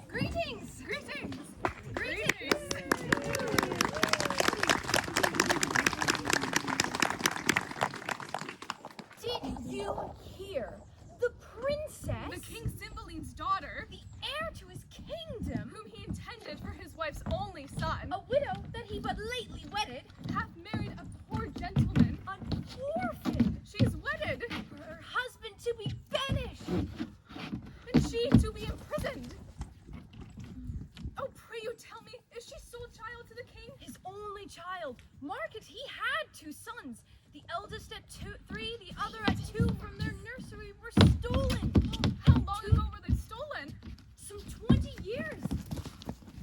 Greetings! Greetings! Greetings! Did you hear? The princess? The King Cymbeline's daughter, The heir to his kingdom? whom he intended for his wife's only son, A widow that he but lately wedded? hath married a poor gentleman. An orphan? She is wedded, For her husband to be banished? and she to be imprisoned. Oh, pray you tell me, is she sole child to the king? His only child. Mark it, he had 2 sons. The eldest at 3, the other at 2 from their nursery were stolen. How long ago were they stolen? Some 20 years.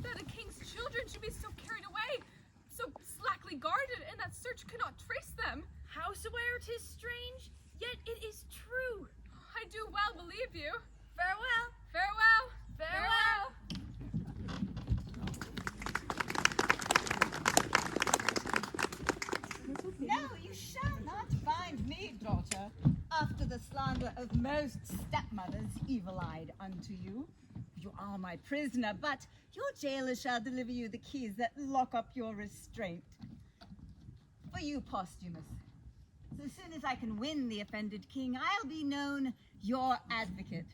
That a king's children should be so carried away, so slackly guarded, and that search could not trace them. Howsoe'er 'tis strange, yet it is true. I do well believe you. Farewell. Farewell. Farewell. No, you shall not find me, daughter, after the slander of most stepmothers evil-eyed unto you. You are my prisoner, but your jailer shall deliver you the keys that lock up your restraint. For you, Posthumus, so soon as I can win the offended king, I'll be known your advocate.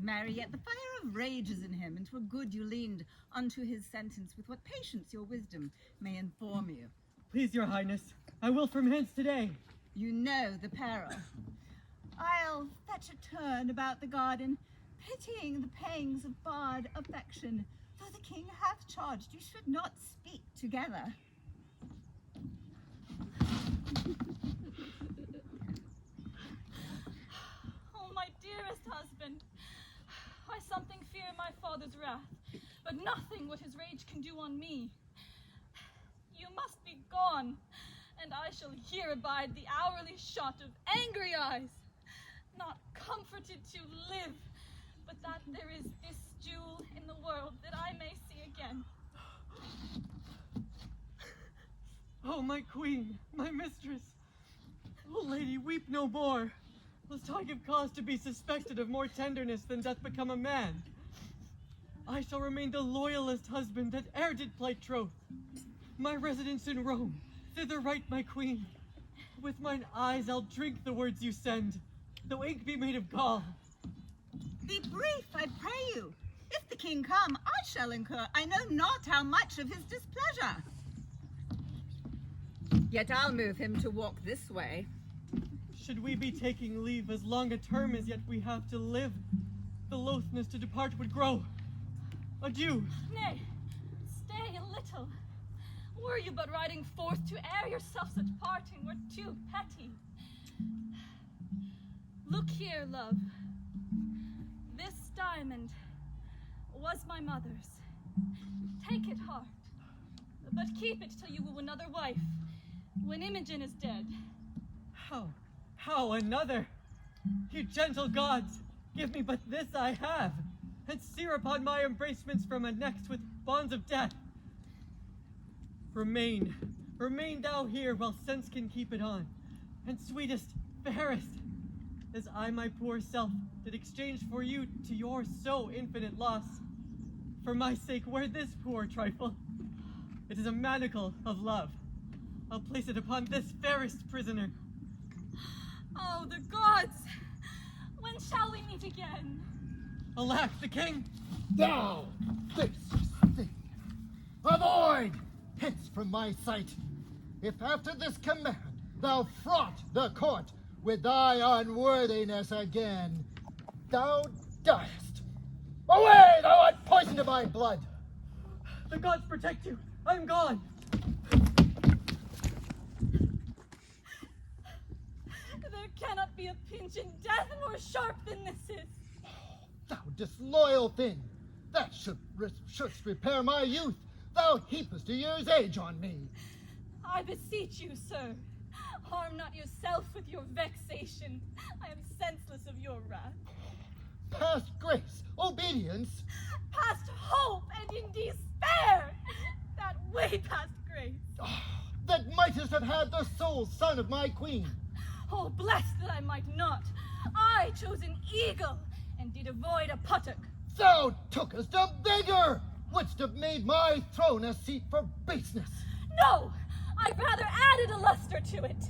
Marry, yet the fire of rage is in him, and 'twere good you leaned unto his sentence with what patience your wisdom may inform you. Please, your highness, I will from hence today. You know the peril. I'll fetch a turn about the garden, pitying the pangs of bard affection, though the king hath charged you should not speak together. Oh, my dearest husband, I something fear my father's wrath, but nothing what his rage can do on me. You must be gone, and I shall here abide the hourly shot of angry eyes, not comforted to live, but that there is this jewel in the world that I may see again. Oh, my queen, my mistress. Oh, lady, weep no more, lest I give cause to be suspected of more tenderness than doth become a man. I shall remain the loyalest husband that e'er did plight troth. My residence in Rome, thither right, my queen. With mine eyes I'll drink the words you send, though ink be made of gall. Be brief, I pray you. If the king come, I shall incur I know not how much of his displeasure. Yet I'll move him to walk this way. Should we be taking leave as long a term as yet we have to live, the loathness to depart would grow. Adieu. Nay, stay a little. Were you but riding forth to air yourself, such parting were too petty. Look here, love. This diamond was my mother's. Take it, heart, but keep it till you woo another wife, when Imogen is dead. How another? You gentle gods, give me but this I have, and sear upon my embracements from a neck with bonds of death. Remain thou here while sense can keep it on, and sweetest, fairest, as I my poor self did exchange for you to your so infinite loss. For my sake, wear this poor trifle. It is a manacle of love. I'll place it upon this fairest prisoner. Oh, the gods! When shall we meet again? Alack, the king! Thou, faceless thing! Avoid! Hence from my sight! If after this command thou fraught the court with thy unworthiness again, thou diest. Away, thou art poison to my blood! The gods protect you! I'm gone! There cannot be a pinch in death more sharp than this is. Thou disloyal thing! That shouldst repair my youth! Thou heapest a year's age on me! I beseech you, sir, harm not yourself with your vexation. I am senseless of your wrath. Past grace, obedience, Past hope and in despair, that way past grace. that mightest have had the sole son of my queen. Oh, blessed that I might not. I chose an eagle and did avoid a puttock. Thou tookest a beggar, wouldst have made my throne a seat for baseness. No! I'd rather added a luster to it.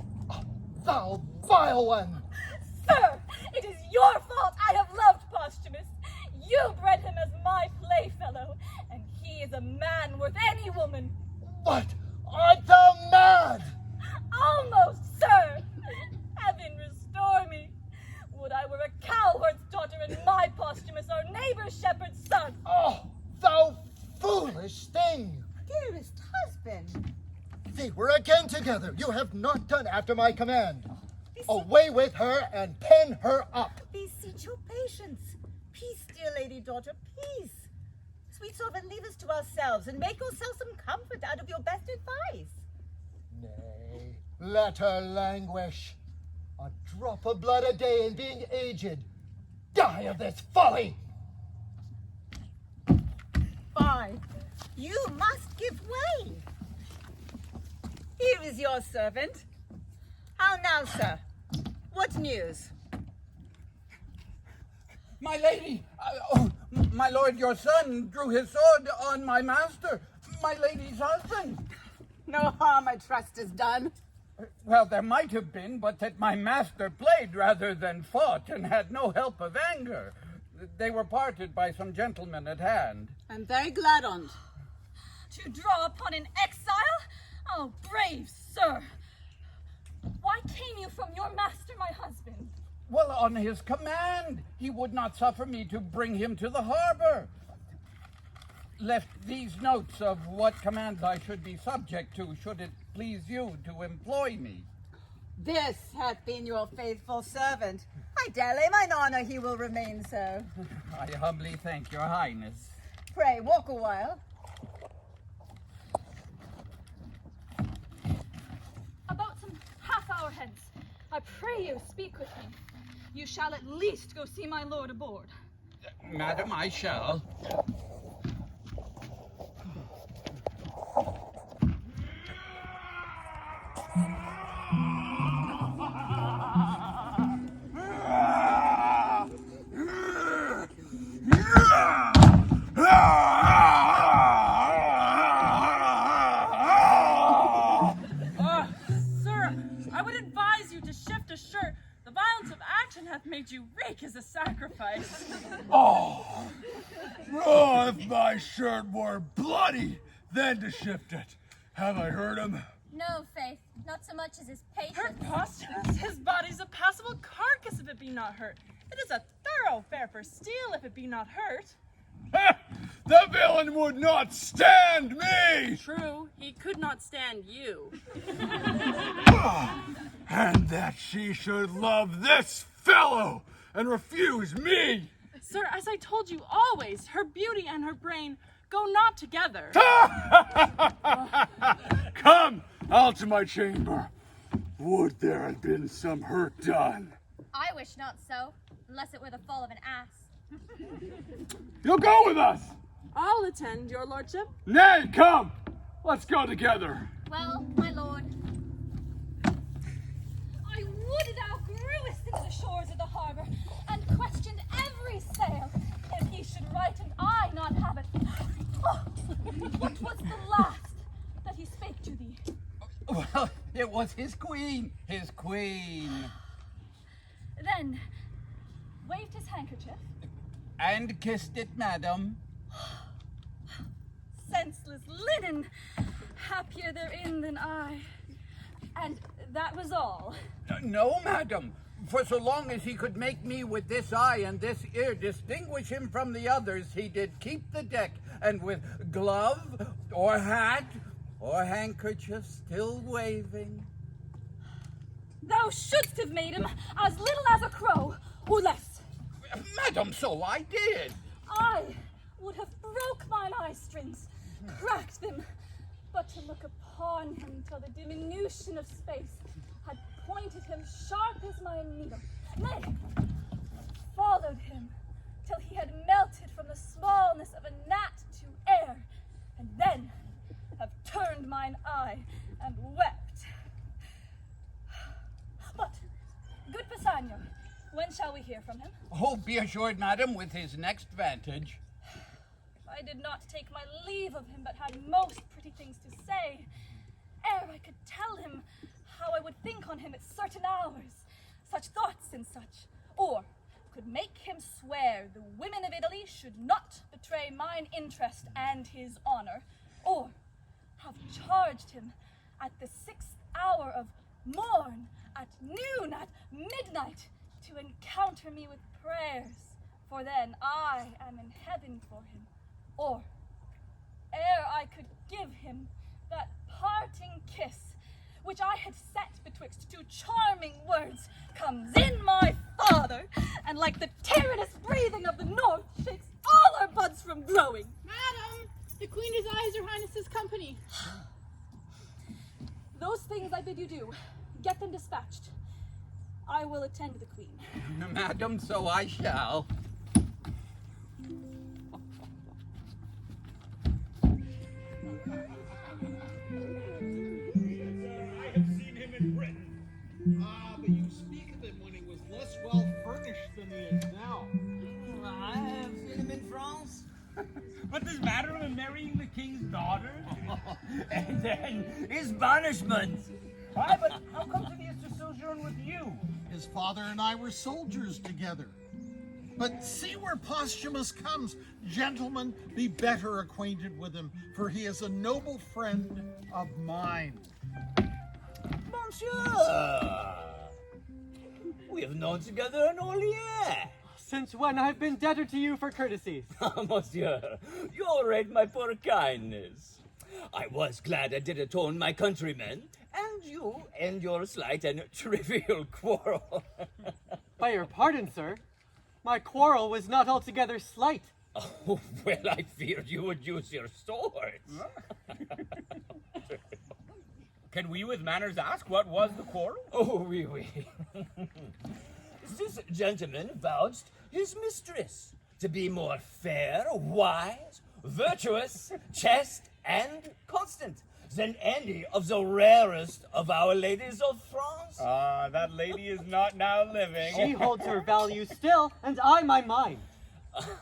Thou vile one! Sir, it is your fault I have loved Posthumus. You bred him as my playfellow, and he is a man worth any woman. What? Art thou mad? Almost, sir. Heaven restore me. Would I were a cowherd's daughter and my Posthumus our neighbor's shepherd's son. Oh, thou foolish thing! Dearest husband. They were again together. You have not done after my command. Away with her and pen her up. Beseech your patience. Peace, dear lady daughter, peace. Sweet sovereign, leave us to ourselves and make yourself some comfort out of your best advice. Nay, let her languish. A drop of blood a day and being aged. Die of this folly! Fine. You must give way. Here is your servant. How now, sir? What news? My lady, my lord, your son drew his sword on my master, my lady's husband. No harm, I trust, is done. Well, there might have been, but that my master played rather than fought and had no help of anger. They were parted by some gentlemen at hand. I'm very glad on't. To draw upon an exile? Oh, brave sir. Why came you from your master, my husband? Well, on his command, he would not suffer me to bring him to the harbor. Left these notes of what commands I should be subject to, should it please you to employ me. This hath been your faithful servant. I dare lay mine honor he will remain so. I humbly thank your highness. Pray, walk a while. About some half hour hence, I pray you speak with me. You shall at least go see my lord aboard. Madam, I shall. Sir, I would advise you to shift a shirt. The violence of action hath made you rake as a sacrifice. Oh, if my shirt were bloody, then to shift it. Have I heard him? No, Faith, not so much as his patience. Hurt Posthumus, his body's a passable carcass if it be not hurt. It is a thoroughfare for steel if it be not hurt. The villain would not stand me! True, he could not stand you. And that she should love this fellow and refuse me! Sir, as I told you always, her beauty and her brain go not together. Come, out to my chamber. Would there had been some hurt done. I wish not so, unless it were the fall of an ass. You'll go with us! I'll attend, your lordship. Nay, come! Let's go together. Well, my lord, I would thou grewest into the shores of the harbor and questioned every sail, if he should write and I not have it. Oh, what was the last that he spake to thee? Well, it was his queen, his queen. Then waved his handkerchief. And kissed it, madam. Senseless linen, happier therein than I. And that was all. No, madam. For so long as he could make me with this eye and this ear distinguish him from the others, he did keep the deck, and with glove or hat or handkerchief still waving. Thou shouldst have made him as little as a crow, or less. Madam, so I did. I would have broke mine eye strings, cracked them, but to look upon him till the diminution of space had pointed him sharp as my needle, nay, followed him till he had melted from the smallness of a gnat to air, and then have turned mine eye and wept. But, good Pisanio, when When shall we hear from him? Oh, be assured, madam, with his next vantage. I did not take my leave of him, but had most pretty things to say, ere I could tell him how I would think on him at certain hours, such thoughts and such, or could make him swear the women of Italy should not betray mine interest and his honor, or have charged him at the 6th hour of morn, at noon, at midnight, to encounter me with prayers, for then I am in heaven for him, or ere I could give him that parting kiss which I had set betwixt two charming words, comes in my father, and like the tyrannous breathing of the north, shakes all our buds from growing. Madam, the queen desires your highness's company. Those things I bid you do, get them dispatched. I will attend the queen. Madam, so I shall. I have seen him in Britain. Ah, but you speak of him when he was less well furnished than he is now. I have seen him in France. But this matter of him marrying the king's daughter, and then his banishment. Aye, but how comes that he is to sojourn with you? His father and I were soldiers together. But see where Posthumus comes. Gentlemen, be better acquainted with him, for he is a noble friend of mine. Monsieur! We have known together an whole year. Since when I've been debtor to you for courtesies. Monsieur, you all rate my poor kindness. I was glad I did atone my countrymen, and you end your slight and trivial quarrel. By your pardon, sir, my quarrel was not altogether slight. Oh, well, I feared you would use your swords. Can we with manners ask what was the quarrel? Oh, oui. This gentleman vouched his mistress to be more fair, wise, virtuous, chaste, and constant than any of the rarest of our ladies of France. Ah, that lady is not now living. She holds her value still, and I my mine.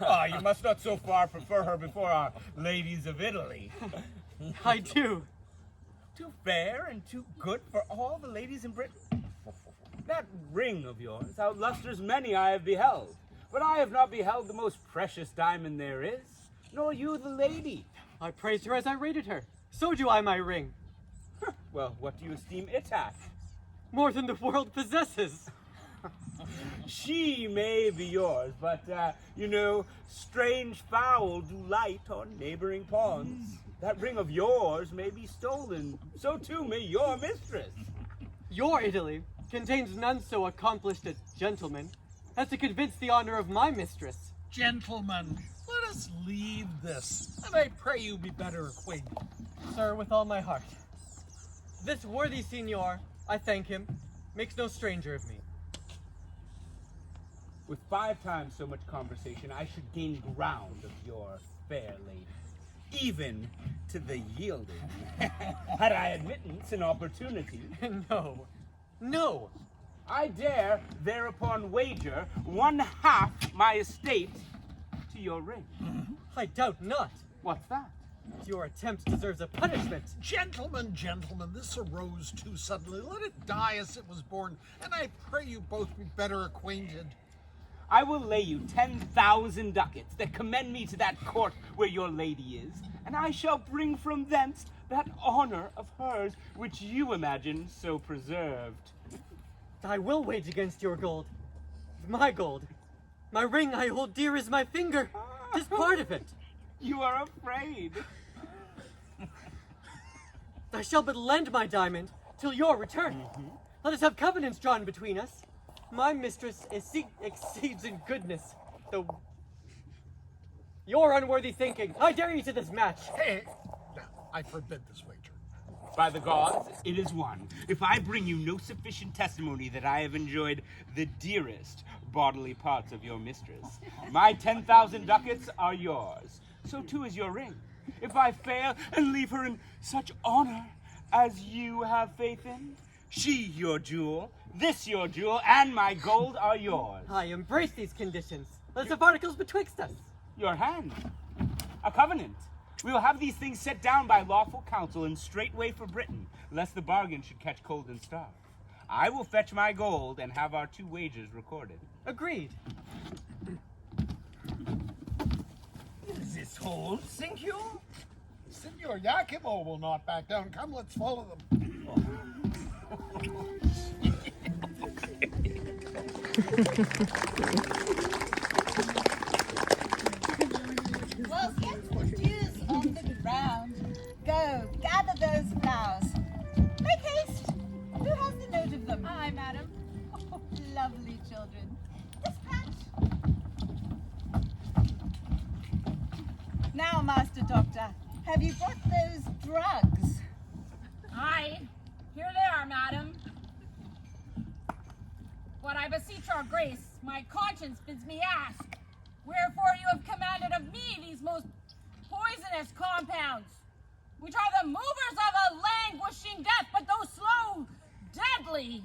Ah, you must not so far prefer her before our ladies of Italy. I do. Too fair and too good for all the ladies in Britain. That ring of yours outlusters many I have beheld, but I have not beheld the most precious diamond there is, nor you the lady. I praised her as I rated her. So do I my ring. Well, what do you esteem it at? More than the world possesses. She may be yours, but, strange fowl do light on neighboring ponds. That ring of yours may be stolen. So too may your mistress. Your Italy contains none so accomplished a gentleman as to convince the honor of my mistress. Gentlemen, let us leave this, and I pray you be better acquainted. Sir, with all my heart. This worthy signor, I thank him, makes no stranger of me. With 5 times so much conversation, I should gain ground of your fair lady, even to the yielding. Had I admittance and opportunity. No. I dare thereupon wager 1/2 my estate to your ring. I doubt not. What's that? Your attempt deserves a punishment. Gentlemen, this arose too suddenly. Let it die as it was born, and I pray you both be better acquainted. I will lay you 10,000 ducats that commend me to that court where your lady is, and I shall bring from thence that honor of hers which you imagine so preserved. I will wage against your gold. My gold. My ring I hold dear as my finger. 'Tis part of it. You are afraid. I shall but lend my diamond till your return. Let us have covenants drawn between us. My mistress exceeds in goodness, though your unworthy thinking. I dare you to this match. Hey, no, I forbid this wager. By the gods, it is won. If I bring you no sufficient testimony that I have enjoyed the dearest bodily parts of your mistress, my 10,000 ducats are yours. So too is your ring. If I fail and leave her in such honor as you have faith in, She your jewel, this your jewel, and my gold are yours. I embrace these conditions. Let's have articles betwixt us. Your hand. A covenant. We will have these things set down by lawful counsel and straightway for Britain, lest the bargain should catch cold and starve. I will fetch my gold and have our 2 wagers recorded. Agreed. Does this hold, Sincure? Senor Yakimo will not back down. Come, let's follow them. Well, since the dew's on the ground, go, gather those flowers. Make haste. Who has the note of them? Aye, madam. Oh, lovely children. Dispatch. Now, Master Doctor, have you brought those drugs? Aye, here they are, madam. But I beseech your grace, my conscience bids me ask, wherefore you have commanded of me these most poisonous compounds, which are the movers of a languishing death, but though slow, deadly.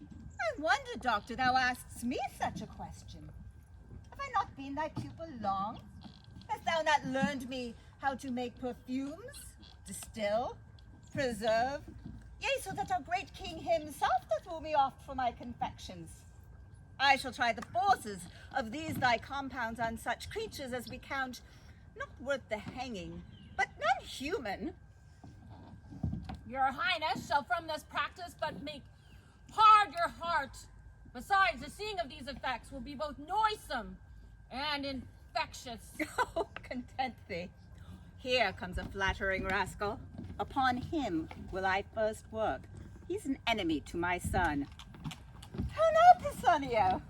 I wonder, Doctor, thou ask'st me such a question. Have I not been thy pupil long? Hast thou not learned me how to make perfumes, distill, preserve? Yea, so that our great king himself doth woo me oft for my confections. I shall try the forces of these thy compounds on such creatures as we count not worth the hanging, but none human. Your highness shall from this practice but make hard your heart. Besides, the seeing of these effects will be both noisome and infectious. Oh, content thee. Here comes a flattering rascal. Upon him will I first work. He's an enemy to my son. How now, Pisanio?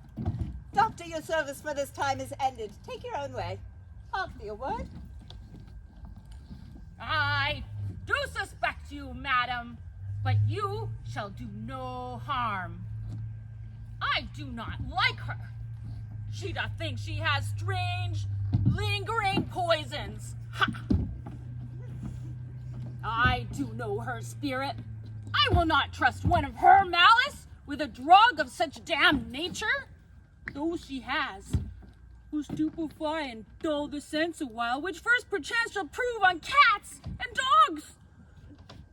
Doctor, your service for this time is ended. Take your own way. Hark thee a word. I do suspect you, madam, but you shall do no harm. I do not like her. She doth think she has strange, lingering poisons. Ha! I do know her spirit. I will not trust one of her malice with a drug of such damned nature. Those she has, will stupefy and dull the sense a while, which first perchance shall prove on cats and dogs.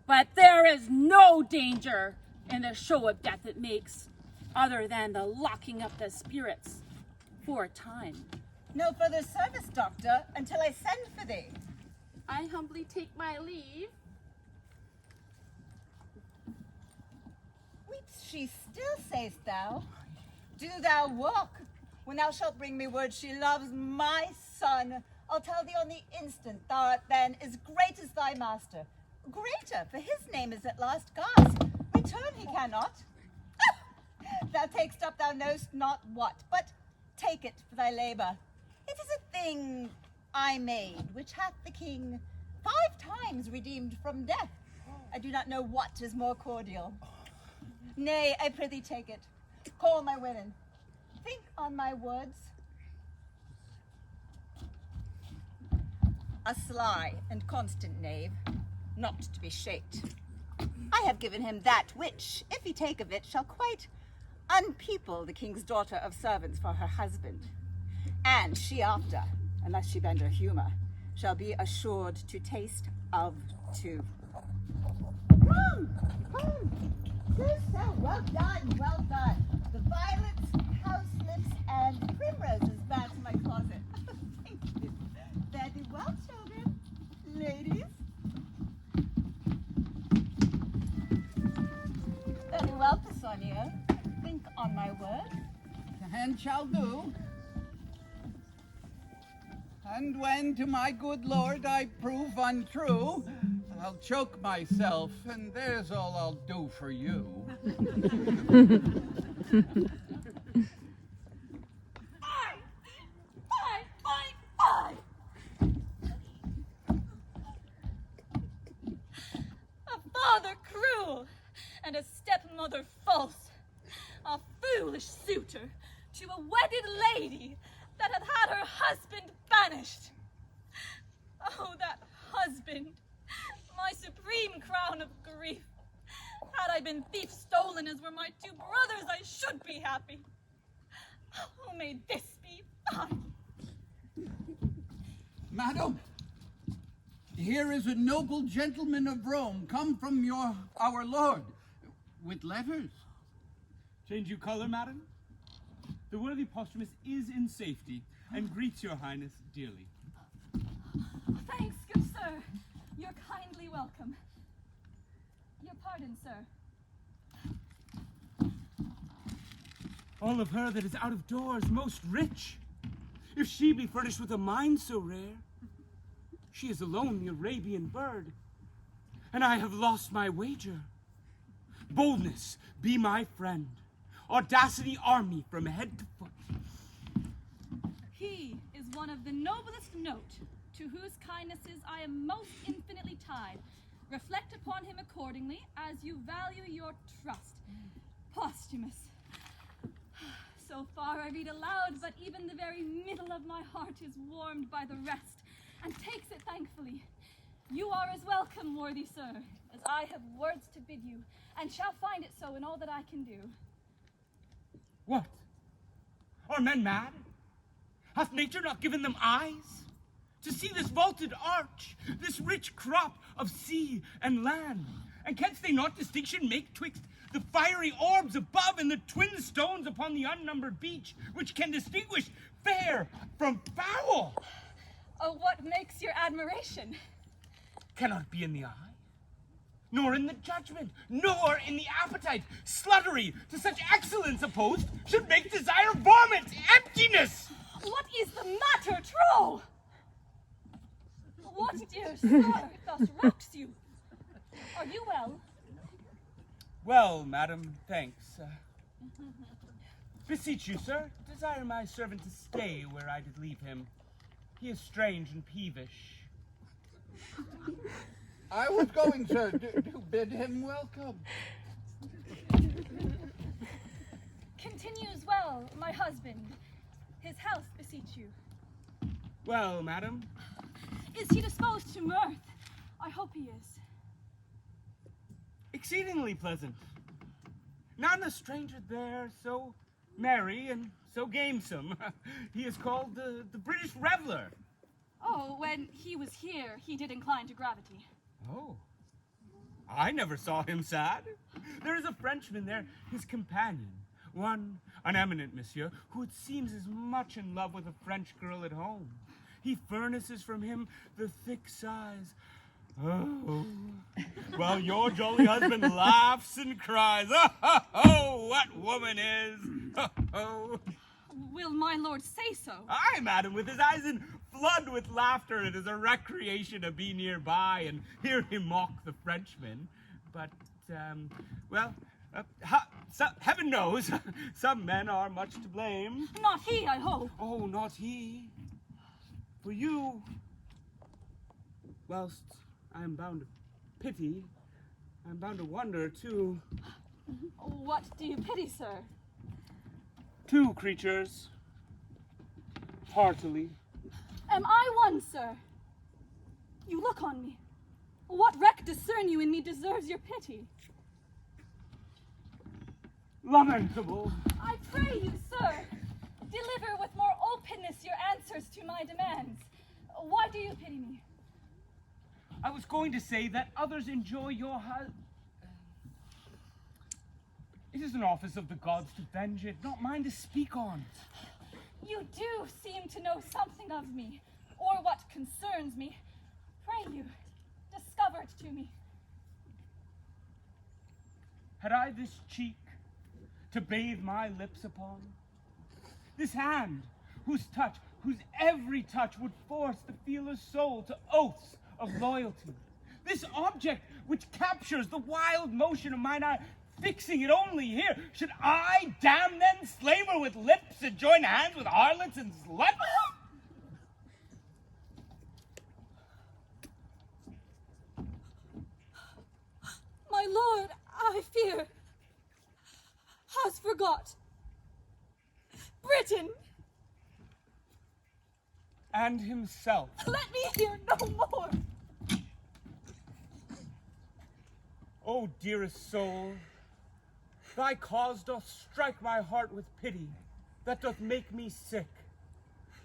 But there is no danger in the show of death it makes, other than the locking up the spirits for a time. No further service, Doctor, until I send for thee. I humbly take my leave. Weeps she still, say'st thou? Do thou walk. When thou shalt bring me word she loves my son, I'll tell thee on the instant thou art then as great as thy master. Greater, for his name is at last God's. Return he cannot. Thou takest up thou know'st not what, but take it for thy labor. It is a thing I made, which hath the king 5 times redeemed from death. I do not know what is more cordial. Nay, I prithee take it. Call my women. Think on my words. A sly and constant knave, not to be shaked. I have given him that which, if he take of it, shall quite unpeople the king's daughter of servants for her husband. And she after, unless she bend her humor, shall be assured to taste of 2. Come, come. So well done, well done. The violets, cowslips, and primroses back to my closet. Thank you. Fare thee well, children. Ladies. Very well, Pisanio. Think on my word. And shall do. And when to my good lord I prove untrue, I'll choke myself, and there's all I'll do for you. A father cruel and a stepmother false, a foolish suitor to a wedded lady that hath had her husband banished. Oh, that husband, my supreme crown of grief, Had I been thief stolen as were my two brothers, I should be happy. Who made this be? I. Madam, here is a noble gentleman of Rome, come from our Lord, with letters. Change you color, madam? The worthy Posthumus is in safety, and greets your highness dearly. Thanks, good sir. You're kindly welcome. Your pardon, sir. All of her that is out of doors most rich. If she be furnished with a mind so rare, she is alone the Arabian bird, and I have lost my wager. Boldness, be my friend. Audacity, arm me from head to foot. He is one of the noblest note, to whose kindnesses I am most infinitely tied. Reflect upon him accordingly, as you value your trust. Posthumus. So far I read aloud, but even the very middle of my heart is warmed by the rest, and takes it thankfully. You are as welcome, worthy sir, as I have words to bid you, and shall find it so in all that I can do. What? Are men mad? Hath nature not given them eyes? To see this vaulted arch, this rich crop of sea and land? And canst they not distinction make twixt the fiery orbs above and the twin stones upon the unnumbered beach, which can distinguish fair from foul? Oh, what makes your admiration? Cannot be in the eye, nor in the judgment, nor in the appetite. Sluttery to such excellence opposed should make desire vomit, emptiness. What is the matter, troll? What, dear sir, thus rocks you? Are you well? Well, madam, thanks. Beseech you, sir, desire my servant to stay where I did leave him. He is strange and peevish. I was going, sir, to bid him welcome. Continues well, my husband. His health beseech you. Well, madam. Is he disposed to mirth? I hope he is. Exceedingly pleasant. None a stranger there, so merry and so gamesome. He is called the British Reveller. Oh, when he was here, he did incline to gravity. Oh, I never saw him sad. There is a Frenchman there, his companion, an eminent monsieur, who it seems is much in love with a French girl at home. He furnaces from him the thick sighs. Oh, while your jolly husband laughs and cries, oh, what woman is, oh. Will my lord say so? Aye, madam, with his eyes in flood with laughter, it is a recreation to be nearby and hear him mock the Frenchman. But, heaven knows, some men are much to blame. Not he, I hope. Oh, not he. For you, whilst I am bound to pity, I am bound to wonder, too. What do you pity, sir? Two creatures, heartily. Am I one, sir? You look on me. What wreck discern you in me deserves your pity? Lamentable. I pray you, sir, deliver with more openness your answers to my demands. Why do you pity me? I was going to say that others enjoy your It is an office of the gods to venge it, not mine to speak on. You do seem to know something of me, or what concerns me. Pray you, discover it to me. Had I this cheek to bathe my lips upon? This hand, whose every touch would force the feeler's soul to oaths of loyalty? This object which captures the wild motion of mine eye, fixing it only here, should I, damn then, slaver with lips and join hands with harlots and sluts? My lord, I fear, has forgot Britain. And himself. Let me hear no more. O dearest soul, thy cause doth strike my heart with pity, that doth make me sick.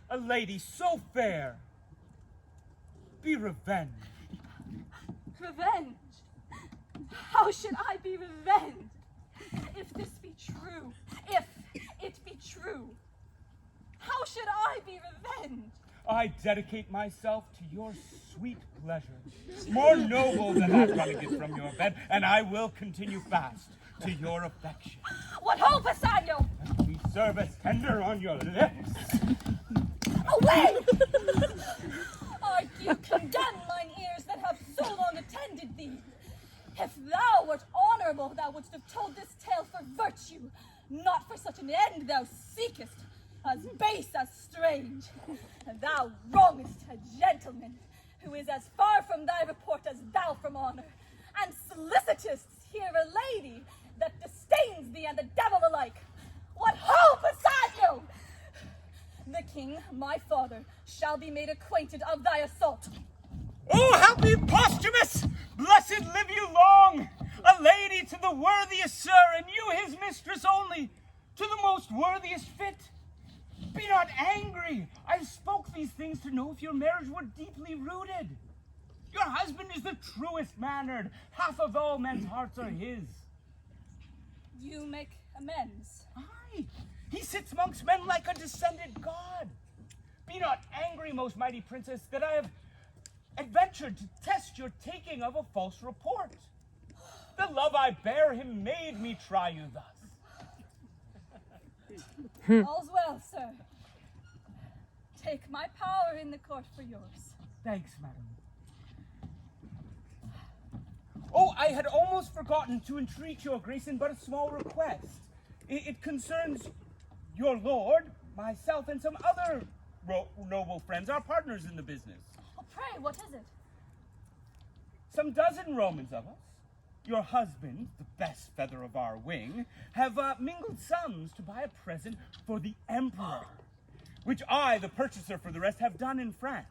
A lady so fair, be revenged. Revenge? How should I be revenged? If this be true, if it be true, how should I be revenged? I dedicate myself to your sweet pleasure, more noble than that running from your bed, and I will continue fast to your affection. What hope, Assanio? And we service tender on your lips. Away! Art you condemn mine ears that have so long attended thee? If thou wert honorable, thou wouldst have told this tale for virtue, not for such an end thou seekest, as base as strange. And thou wrongest a gentleman, who is as far from thy report as thou from honor, and solicitous here a lady that disdains thee and the devil alike. What hope, Assanio? The king, my father, shall be made acquainted of thy assault. Oh, happy Posthumus! Blessed live you long! A lady to the worthiest sir, and you his mistress only, to the most worthiest fit. Be not angry. I spoke these things to know if your marriage were deeply rooted. Your husband is the truest mannered. Half of all men's hearts are his. You make amends. Aye, he sits amongst men like a descended god. Be not angry, most mighty princess, that I have adventured to test your taking of a false report. The love I bear him made me try you thus. All's well, sir. Take my power in the court for yours. Thanks, madam. Oh, I had almost forgotten to entreat your grace in but a small request. It concerns your lord, myself, and some other noble friends, our partners in the business. Oh, pray, what is it? Some dozen Romans of us, your husband, the best feather of our wing, have mingled sums to buy a present for the emperor, which I, the purchaser for the rest, have done in France.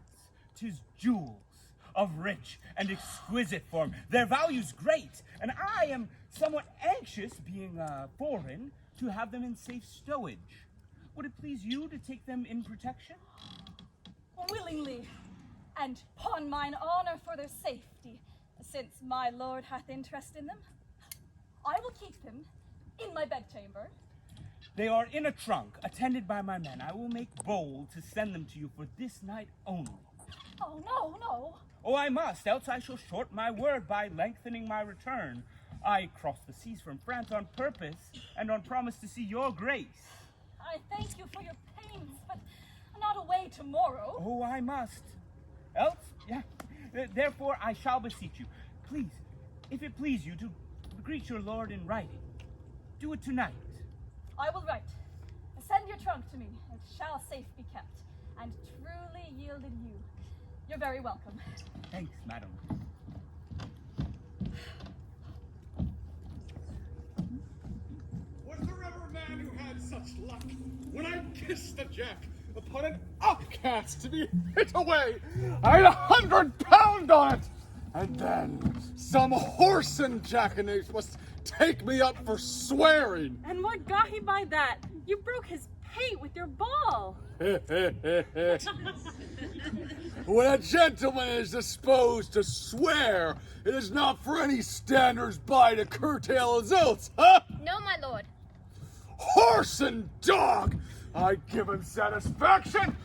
'Tis jewels of rich and exquisite form, their value's great, and I am somewhat anxious, being foreign, to have them in safe stowage. Would it please you to take them in protection? Willingly, and upon mine honor for their safety, since my lord hath interest in them. I will keep them in my bedchamber. They are in a trunk, attended by my men. I will make bold to send them to you for this night only. Oh, no, no. Oh, I must, else I shall short my word by lengthening my return. I crossed the seas from France on purpose and on promise to see your grace. I thank you for your pains, but not away tomorrow. Oh, I must. Else, yeah. Therefore, I shall beseech you. Please, if it please you, to greet your lord in writing. Do it tonight. I will write. Send your trunk to me. It shall safe be kept, and truly yielded you. You're very welcome. Thanks, madam. Was there ever a man who had such luck? When I kissed the jack upon an upcast to be hit away, I had 100 pound on it. And then some horse and jackanapes must take me up for swearing. And what got he by that? You broke his pate with your ball. When a gentleman is disposed to swear, it is not for any standers by to curtail his oaths, huh? No, my lord. Horse and dog! I'd give him satisfaction.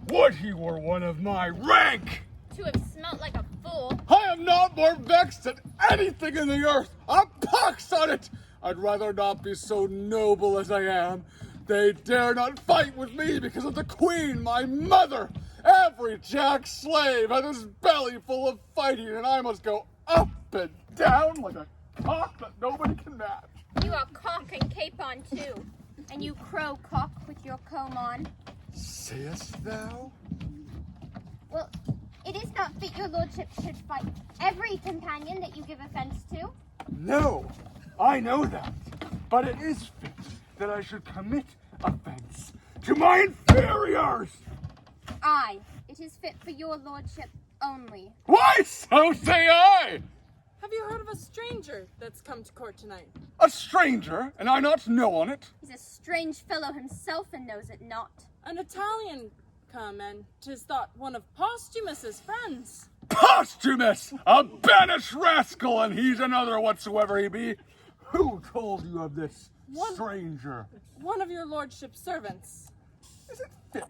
Would he were one of my rank! To have smelt like a fool. I am not more vexed than anything in the earth. A pox on it! I'd rather not be so noble as I am. They dare not fight with me because of the queen, my mother. Every jack slave has his belly full of fighting, and I must go up and down like a cock that nobody can match. You are cock and capon too. And you crow cock with your comb on. Sayest thou? Well, it is not fit your lordship should fight every companion that you give offense to. No, I know that. But it is fit that I should commit offense to my inferiors. Aye, it is fit for your lordship only. Why, so say I. Have you heard of a stranger that's come to court tonight? A stranger, and I not know on it? He's a strange fellow himself and knows it not. An Italian come, and 'tis thought one of Posthumus's friends. Posthumus! A banished rascal, and he's another whatsoever he be. Who told you of this stranger? One of your lordship's servants. Is it fit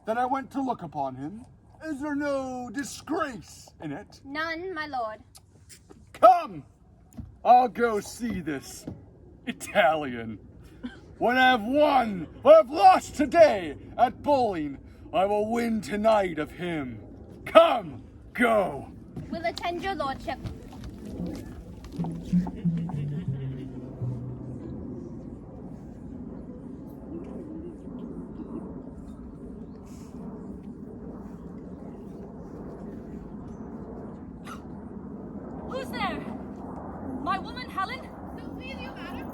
that I went to look upon him? Is there no disgrace in it? None, my lord. Come! I'll go see this Italian. When I have won, or have lost today at bowling, I will win tonight of him. Come, go! We'll attend your lordship. Who's there? My woman, Helen? Sophia, madam.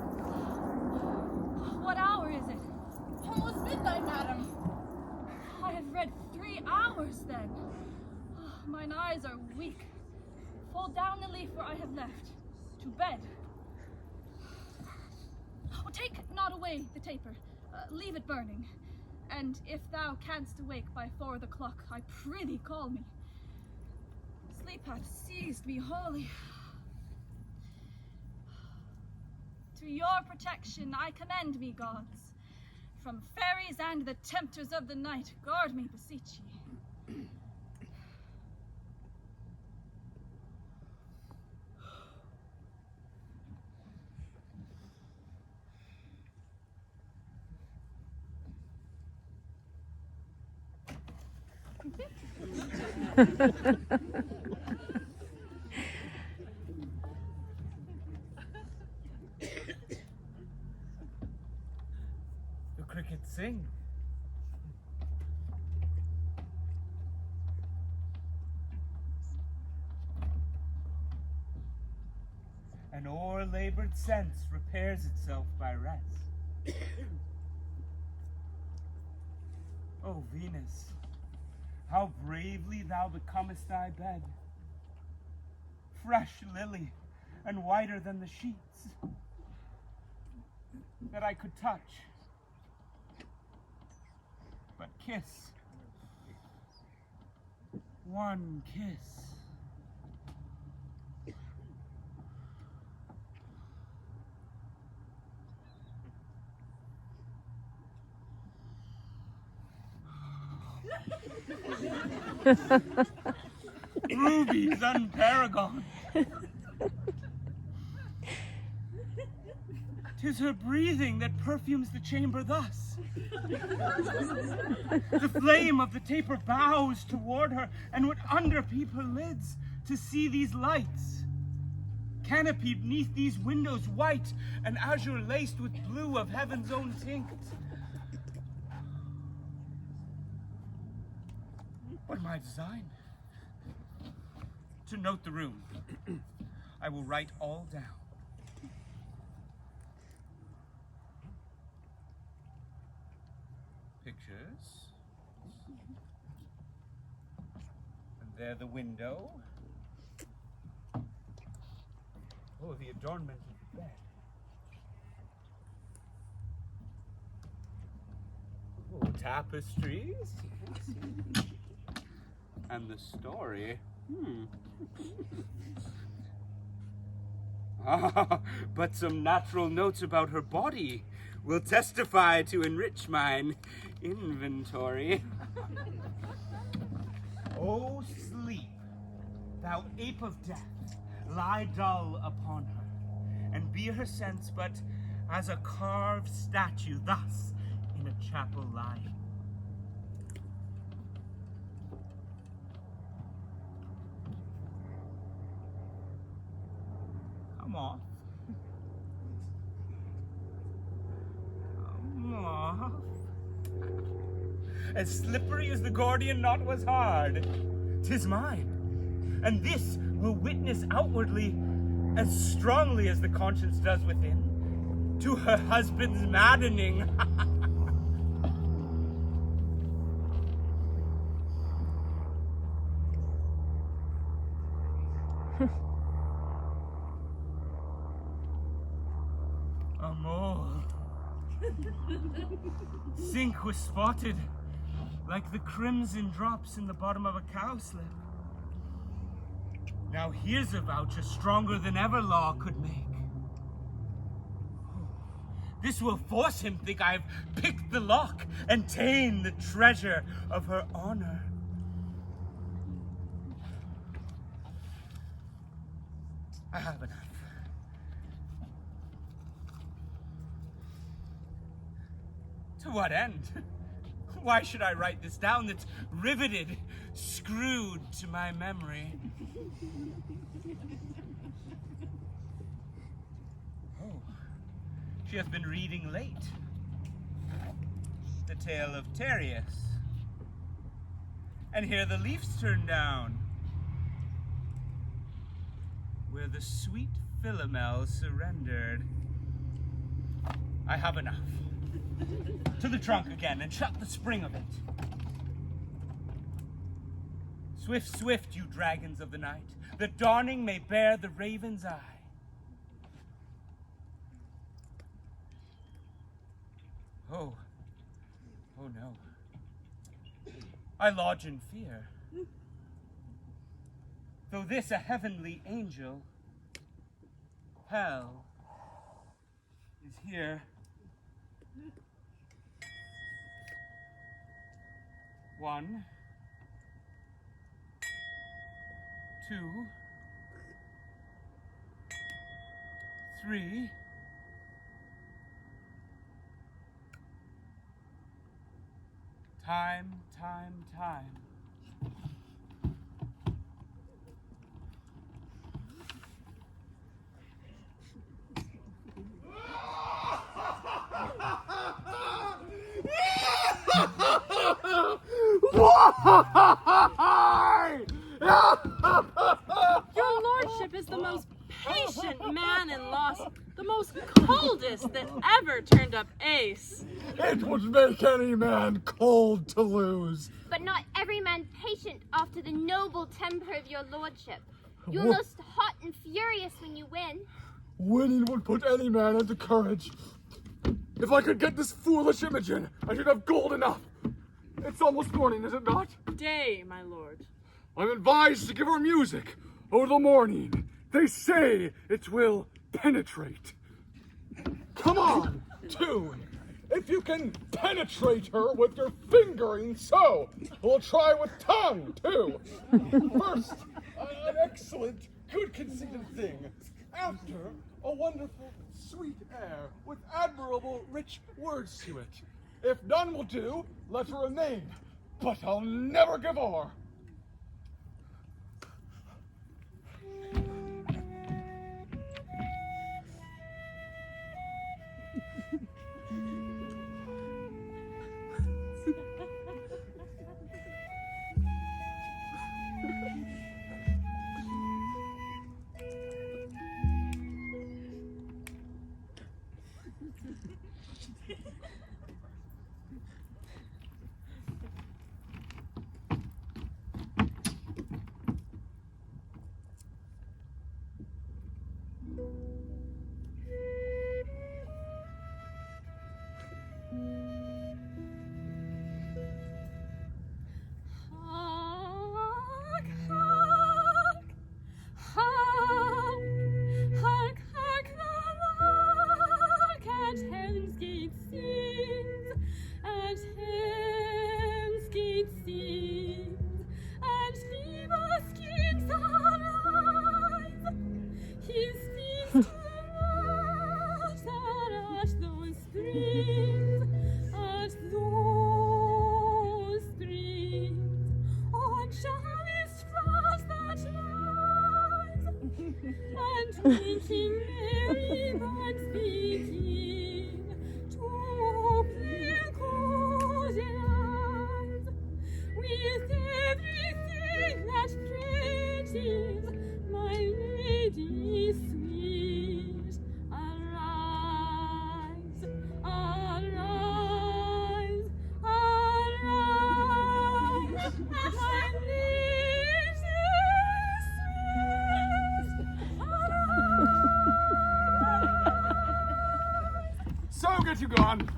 What hour is it? Almost midnight, madam. I have read 3 hours then. Mine eyes are weak. Fold down the leaf where I have left. To bed. Oh, take not away the taper. Leave it burning. And if thou canst awake by 4 o'clock, I prithee call me. Sleep hath seized me wholly. To your protection I commend me, gods. From fairies and the tempters of the night, guard me, beseech ye. The crickets sing. An o'er-labored sense repairs itself by rest. O Venus, how bravely thou becomest thy bed. Fresh lily, and whiter than the sheets, that I could touch, but kiss. One kiss. Rubies unparagoned. 'Tis her breathing that perfumes the chamber thus. The flame of the taper bows toward her, and would underpeep her lids to see these lights. Canopied neath these windows white, and azure laced with blue of heaven's own tinct. What my design? To note the room, I will write all down. Pictures. And there the window. Oh, the adornment of the bed. Oh, tapestries. And the story. But some natural notes about her body will testify to enrich mine inventory. Oh, sleep, thou ape of death, lie dull upon her, and be her sense but as a carved statue thus in a chapel lying. Come off. Come off. As slippery as the Gordian knot was hard, 'tis mine, and this will witness outwardly as strongly as the conscience does within to her husband's maddening. Sink was spotted like the crimson drops in the bottom of a cowslip. Now here's a voucher stronger than ever law could make. This will force him think I've picked the lock and ta'en the treasure of her honor. I have enough. To what end? Why should I write this down that's riveted, screwed to my memory? Oh, she hath been reading late. The tale of Tereus. And here the leaves turn down, where the sweet Philomel surrendered. I have enough. To the trunk again, and shut the spring of it. Swift, swift, you dragons of the night, the dawning may bear the raven's eye. Oh no. I lodge in fear. Though this a heavenly angel, hell is here. 1, 2, 3. Time. Your lordship is the most patient man in loss, the most coldest that ever turned up ace. It would make any man cold to lose. But not every man patient after the noble temper of your lordship. You're most hot and furious when you win. Winning would put any man into courage. If I could get this foolish Imogen, I should have gold enough. It's almost morning, is it not? Day, my lord. I'm advised to give her music over the morning. They say it will penetrate. Come on, tune. If you can penetrate her with your fingering, so. We'll try with tongue, too. First, an excellent, good conceited thing. After, a wonderful, sweet air with admirable, rich words to it. If none will do, let her remain. But I'll never give o'er. So get you gone.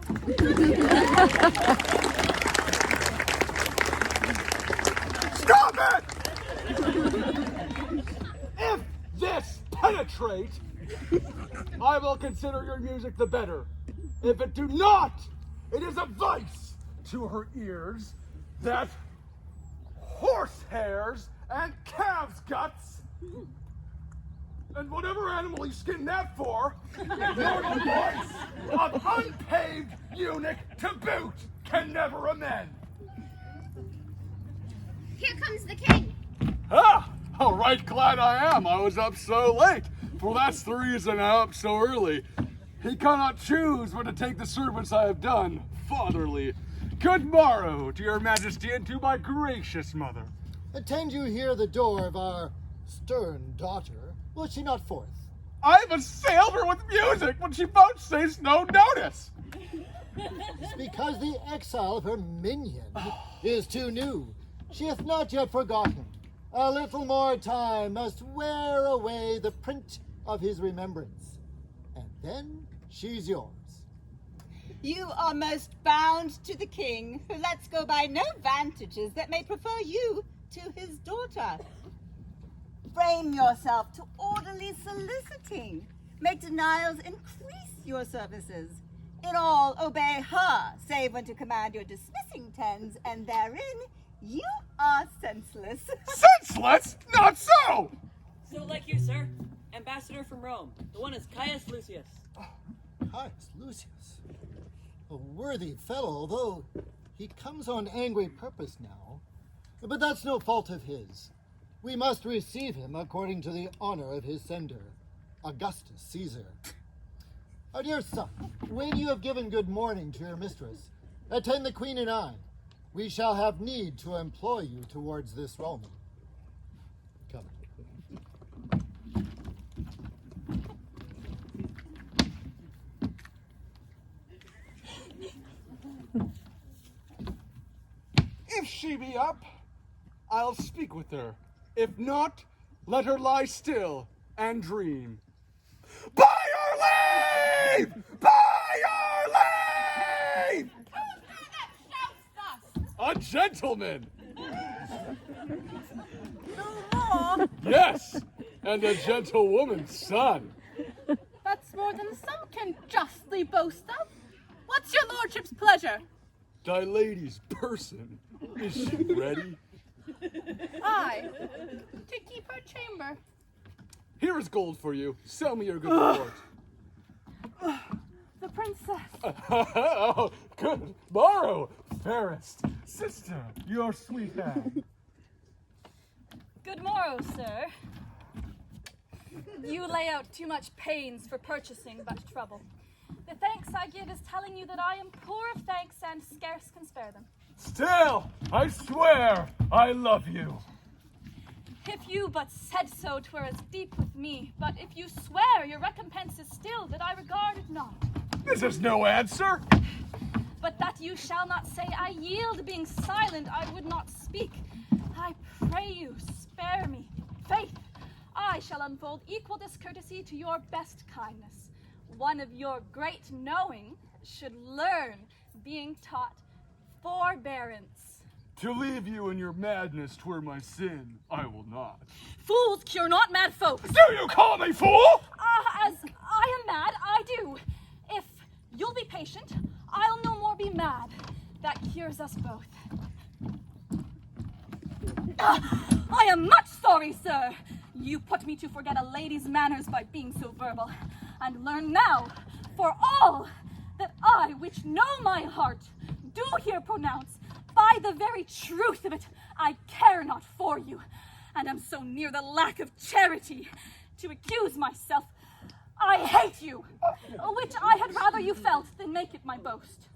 Stop it! If this penetrate, I will consider your music the better. If it do not, it is a vice to her ears that horse hairs and calves' guts and whatever animal you skin that for, nor the voice of unpaved eunuch to boot can never amend. Here comes the king. Ah, all right, glad I am. I was up so late. For that's the reason I'm up so early. He cannot choose but to take the service I have done fatherly. Good morrow to your majesty and to my gracious mother. Attend you here the door of our stern daughter. Will she not forth? I have assailed her with music when she vouchsafes no notice. It's because the exile of her minion is too new. She hath not yet forgotten. A little more time must wear away the print of his remembrance. And then she's yours. You are most bound to the king, who lets go by no vantages that may prefer you to his daughter. Frame yourself to orderly soliciting. Make denials increase your services. In all, obey her, save when to command your dismissing tens, and therein you are senseless. Senseless? Not so! So like you, sir. Ambassador from Rome. The one is Caius Lucius. Caius Lucius. A worthy fellow, although he comes on angry purpose now. But that's no fault of his. We must receive him according to the honor of his sender, Augustus Caesar. Our dear son, when you have given good morning to your mistress, attend the queen and I. We shall have need to employ you towards this Roman. Come. If she be up, I'll speak with her. If not, let her lie still and dream. By your leave! By your leave! A gentleman! No more. Yes, and a gentlewoman's son. That's more than some can justly boast of. What's your lordship's pleasure? Thy lady's person, is she ready? Aye, to keep her chamber. Here is gold for you. Sell me your good report. The princess. Oh, good morrow, fairest sister, your sweet hand. Good morrow, sir. You lay out too much pains for purchasing but trouble. The thanks I give is telling you that I am poor of thanks and scarce can spare them. Still, I swear I love you. If you but said so, 'twere as deep with me. But if you swear, your recompense is still that I regard it not. This is no answer. But that you shall not say I yield, being silent, I would not speak. I pray you, spare me. Faith, I shall unfold equal discourtesy to your best kindness. One of your great knowing should learn, being taught forbearance. To leave you in your madness twere my sin. I will not. Fools cure not mad folk. Do you call me fool? As I am mad, I do. If you'll be patient, I'll no more be mad. That cures us both. I am much sorry, sir. You put me to forget a lady's manners by being so verbal. And learn now, for all, that I, which know my heart, do here pronounce, by the very truth of it, I care not for you, and am so near the lack of charity to accuse myself. I hate you, which I had rather you felt than make it my boast.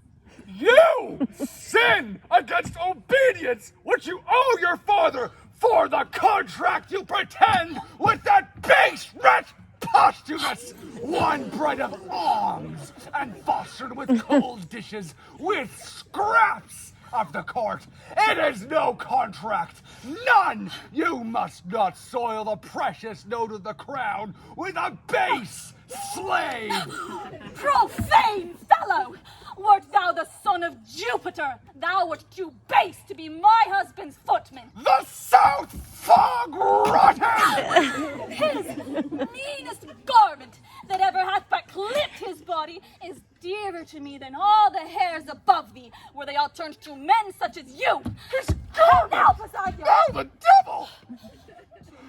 You sin against obedience which you owe your father for the contract you pretend with that base wretch Posthumus, one bred of alms and fostered with cold dishes, with scraps of the court. It is no contract, none. You must not soil the precious note of the crown with a base slave. Profane fellow! thee is dearer to me than all the hairs above thee, were they all turned to men such as you. Hold now beside you. Oh, the devil!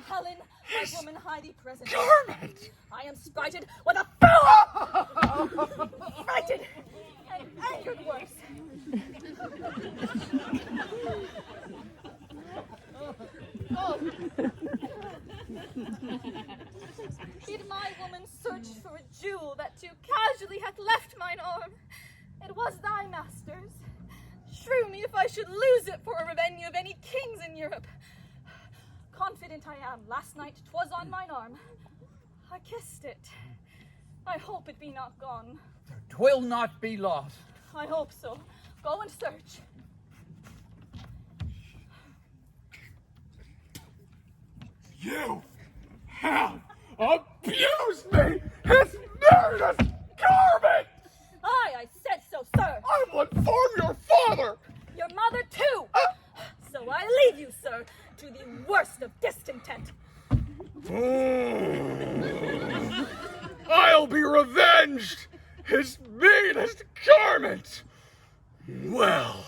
Helen, my woman, high thee present. Garment! I am sprited with a fool! Frighted and angered worse. Oh. Did my woman search for a jewel that too casually hath left mine arm? It was thy master's. Shrew me if I should lose it for a revenge of any kings in Europe. Confident I am, last night 'twas on mine arm. I kissed it. I hope it be not gone. 'Twill not be lost. I hope so. Go and search. You have abused me! His murderous garment! Aye, I said so, sir. I will inform your father! Your mother, too. So I leave you, sir, to the worst of discontent. I'll be revenged! His meanest garment! Well...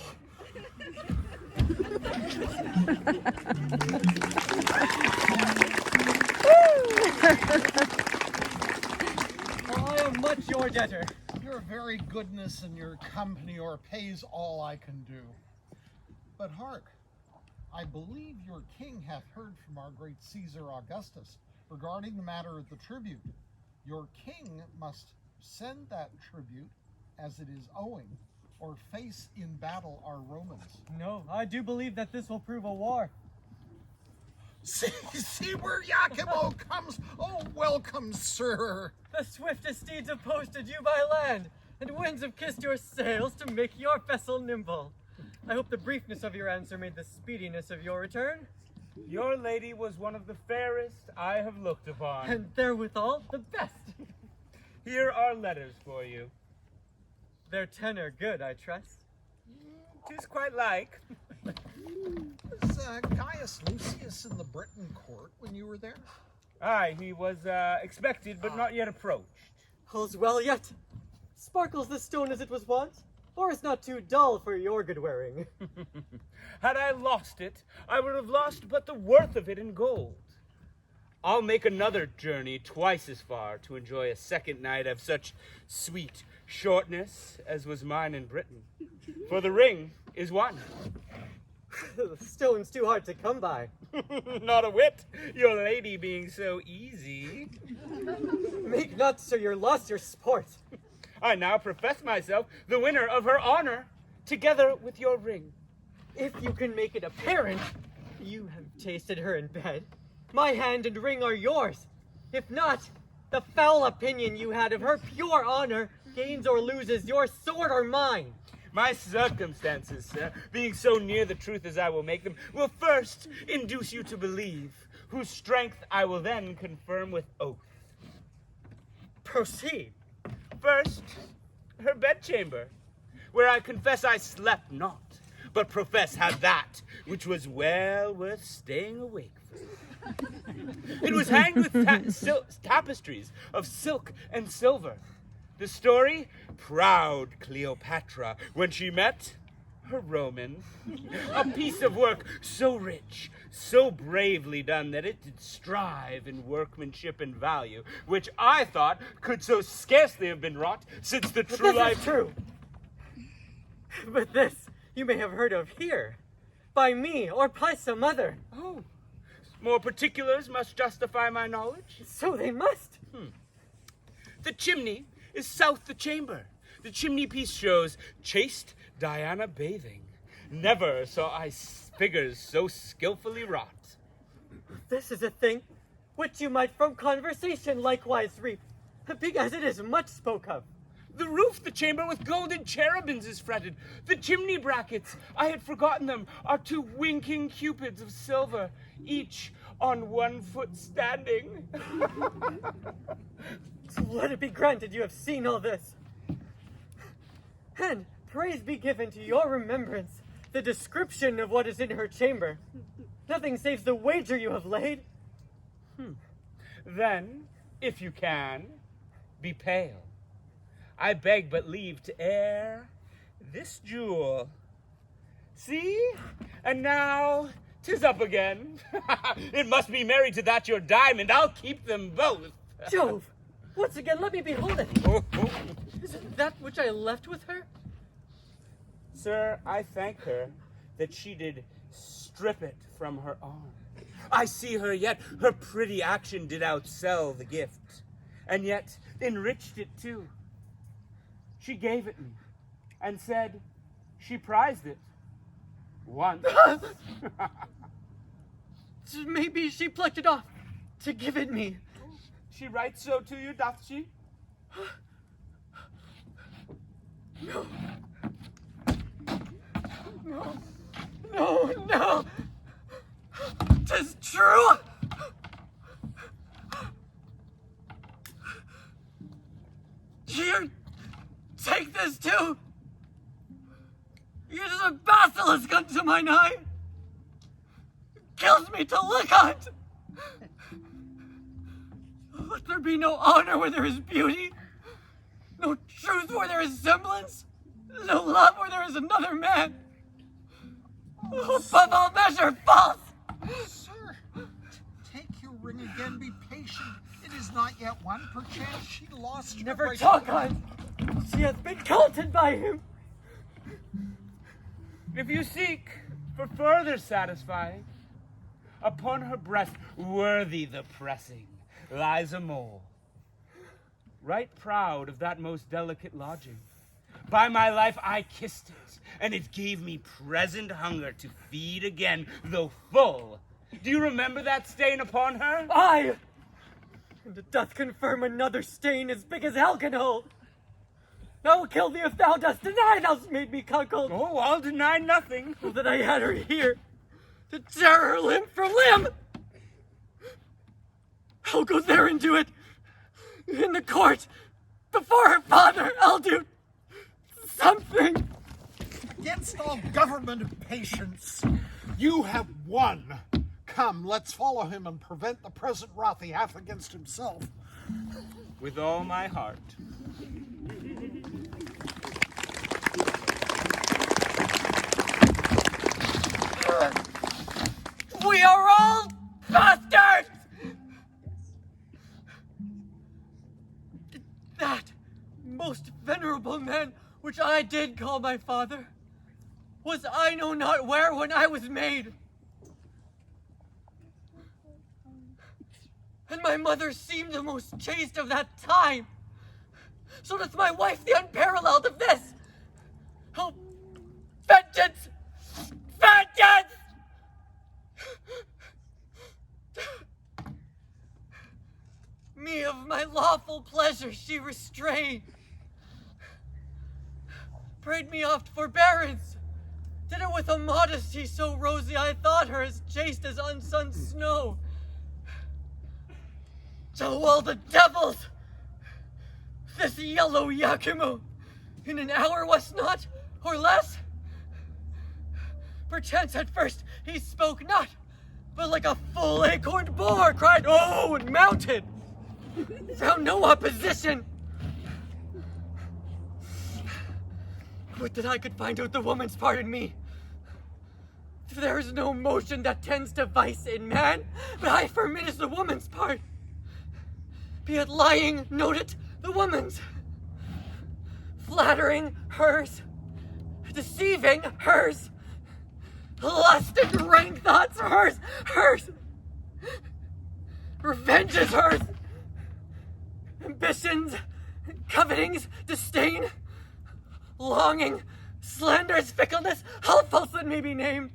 I am much your debtor. Your very goodness and your company o'erpays all I can do. But hark, I believe your king hath heard from our great Caesar Augustus regarding the matter of the tribute. Your king must send that tribute as it is owing, or face in battle our Romans. No, I do believe that this will prove a war. See where Iachimo comes. Oh, welcome, sir. The swiftest steeds have posted you by land, and winds have kissed your sails to make your vessel nimble. I hope the briefness of your answer made the speediness of your return. Your lady was one of the fairest I have looked upon. And therewithal, the best. Here are letters for you. Their tenor good, I trust. 'Tis quite like. Was Caius Lucius in the Britain court when you were there? Aye, he was expected, but not yet approached. All's well yet. Sparkles the stone as it was wont, or is not too dull for your good wearing? Had I lost it, I would have lost but the worth of it in gold. I'll make another journey twice as far to enjoy a second night of such sweet shortness as was mine in Britain. For the ring is won. The stone's too hard to come by. Not a whit, your lady being so easy. Make not, sir, your loss your sport. I now profess myself the winner of her honor, together with your ring. If you can make it apparent, you have tasted her in bed. My hand and ring are yours. If not, the foul opinion you had of her pure honor gains or loses your sword or mine. My circumstances, sir, being so near the truth as I will make them, will first induce you to believe, whose strength I will then confirm with oath. Proceed. First, her bedchamber, where I confess I slept not, but profess had that which was well worth staying awake for. It was hanged with tapestries of silk and silver. The story, proud Cleopatra, when she met her Roman, a piece of work so rich, so bravely done that it did strive in workmanship and value, which I thought could so scarcely have been wrought since the true life... Is true. But this you may have heard of here, by me or by some other. Oh, more particulars must justify my knowledge? So they must. The chimney is south the chamber. The chimney piece shows chaste Diana bathing. Never saw I figures so skillfully wrought. This is a thing which you might from conversation likewise reap, because it is much spoke of. The roof, the chamber with golden cherubims is fretted. The chimney brackets, I had forgotten them, are two winking cupids of silver, each on 1 foot standing. Let it be granted you have seen all this. And praise be given to your remembrance the description of what is in her chamber. Nothing saves the wager you have laid. Then, if you can, be pale. I beg but leave to air this jewel. See? And now 'tis up again. It must be married to that your diamond. I'll keep them both. Jove! Once again, let me behold it. Oh, oh. Is it that which I left with her? Sir, I thank her that she did strip it from her arm. I see her yet. Her pretty action did outsell the gift, and yet enriched it too. She gave it me, and said she prized it once. Maybe she plucked it off to give it me. She writes so to you, doth she? No. No. No, no. 'Tis true. Here, take this too. It is a basilisk unto mine eye. Kills me to look on. Let there be no honor where there is beauty, no truth where there is semblance, no love where there is another man. Above all measure, false! Sir, take your ring again. Be patient. It is not yet won. Perchance she lost her Never right- talk on. She has been culted by him. If you seek for further satisfying, upon her breast, worthy the pressing, lies a mole. Right proud of that most delicate lodging. By my life I kissed it, and it gave me present hunger to feed again, though full. Do you remember that stain upon her? Aye! And it doth confirm another stain as big as hell can hold. I will kill thee if thou dost deny thou'st made me cuckold. Oh, I'll deny nothing. Oh, that I had her here, to tear her limb from limb. I'll go there and do it. In the court, before her father, I'll do something. Against all government and patience, you have won. Come, let's follow him and prevent the present wrath he hath against himself. With all my heart. We are all bastards! That most venerable man, which I did call my father, was I know not where when I was made. And my mother seemed the most chaste of that time. So doth my wife the unparalleled of this. Oh, vengeance! Vengeance! Me of my lawful pleasure she restrained. Prayed me oft forbearance. Did it with a modesty so rosy I thought her as chaste as unsunned snow. Till all the devils, this yellow Yakumo, in an hour was not, or less. Perchance at first he spoke not, but like a full acorned boar cried, "Oh!" and mounted. Found no opposition. Would that I could find out the woman's part in me. There is no motion that tends to vice in man, but I firm it is the woman's part. Be it lying, note it, the woman's. Flattering, hers. Deceiving, hers. Lust and rank thoughts, hers. Hers. Revenge is hers. Ambitions, covetings, disdain, longing, slanders, fickleness, how false it may be named.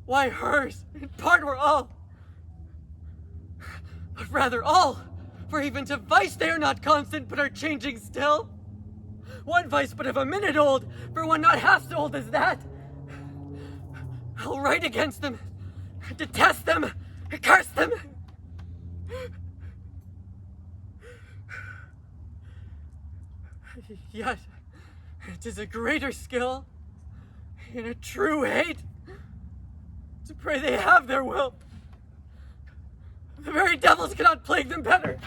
Why hers, in part were all. But rather all, for even to vice they are not constant, but are changing still. One vice but of a minute old, for one not half so old as that. I'll write against them, detest them, curse them. Yet, it is a greater skill in a true hate to pray they have their will. The very devils cannot plague them better.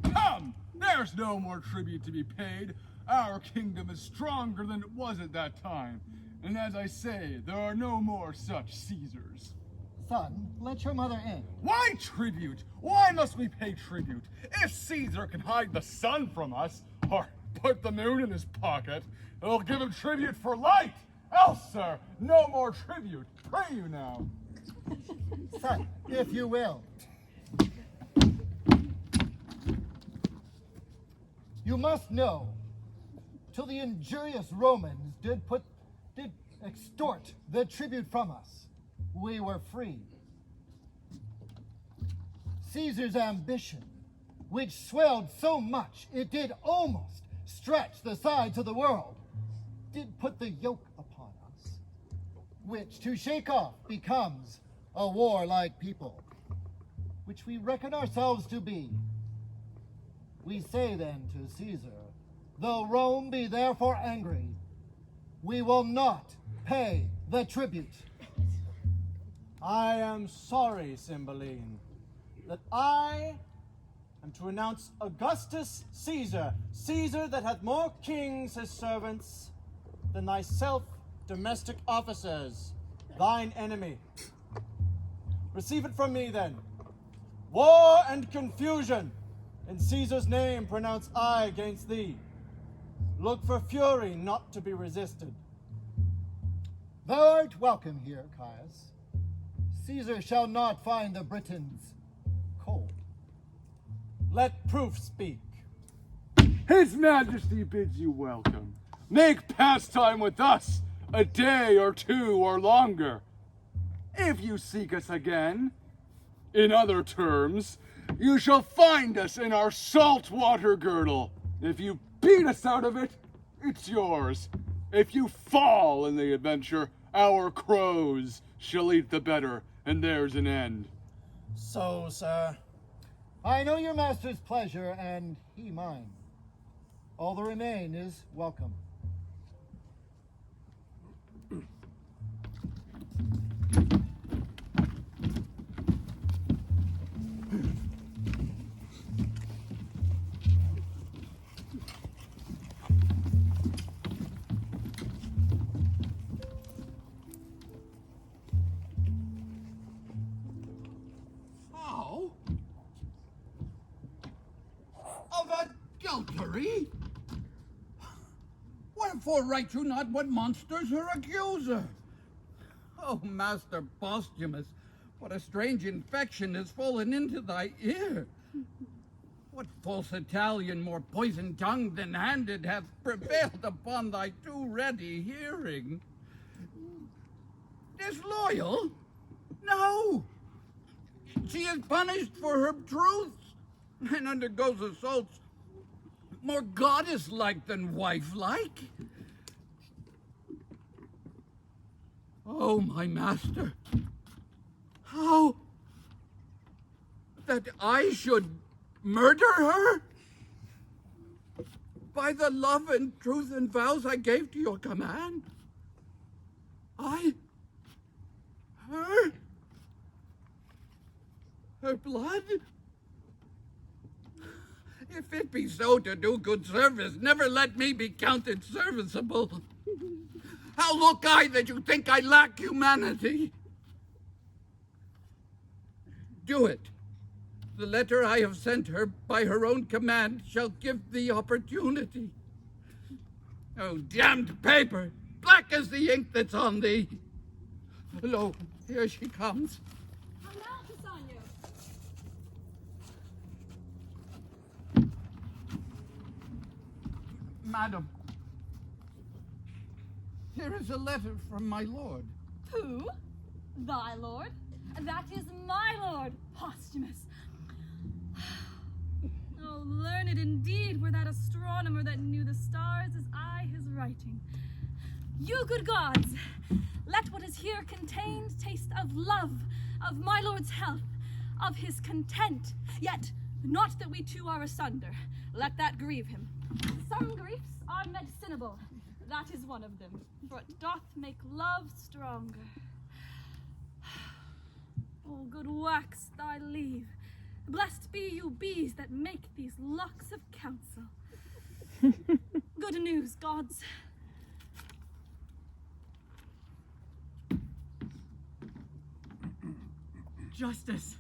Come, There's no more tribute to be paid. Our kingdom is stronger than it was at that time. And as I say, there are no more such Caesars. Son, let your mother in. Why tribute? Why must we pay tribute? If Caesar can hide the sun from us, or put the moon in his pocket, it'll give him tribute for light. Else, sir, no more tribute. Pray you now. Son, if you will. You must know, till the injurious Romans did extort the tribute from us, we were free. Caesar's ambition, which swelled so much it did almost stretch the sides of the world, did put the yoke upon us, which to shake off becomes a warlike people, which we reckon ourselves to be. We say then to Caesar, though Rome be therefore angry, we will not pay the tribute. I am sorry, Cymbeline, that I am to announce Augustus Caesar, Caesar that hath more kings his servants than thyself domestic officers, thine enemy. Receive it from me then. War and confusion, in Caesar's name pronounce I against thee. Look for fury not to be resisted. Thou art welcome here, Caius. Caesar shall not find the Britons cold. Let proof speak. His Majesty bids you welcome. Make pastime with us a day or two or longer. If you seek us again, in other terms, you shall find us in our saltwater girdle. If you beat us out of it, it's yours. If you fall in the adventure, our crows shall eat the better, and there's an end. So, sir, I know your master's pleasure, and he mine. All that remain is welcome. How? Of adultery? Wherefore write you not what monsters her accuser? Oh, Master Posthumus, what a strange infection has fallen into thy ear. What false Italian, more poison-tongued than handed, hath prevailed upon thy too ready hearing? Disloyal? No! She is punished for her truths, and undergoes assaults more goddess-like than wife-like. Oh, my master, how that I should murder her? By the love and truth and vows I gave to your command, her blood? If it be so to do good service, never let me be counted serviceable. How look I that you think I lack humanity? Do it. The letter I have sent her by her own command shall give thee opportunity. Oh, damned paper, black as the ink that's on thee. Lo, here she comes. Come out, Cassandra. Madam, here is a letter from my lord. Who? Thy lord? That is my lord, Posthumus. Oh, learned indeed were that astronomer that knew the stars as I his writing. You good gods, let what is here contained taste of love, of my lord's health, of his content. Yet, not that we two are asunder. Let that grieve him. Some griefs are medicinable. That is one of them, for it doth make love stronger. Oh, good wax thy leave, Blessed be you bees that make these locks of counsel. Good news, gods. Justice,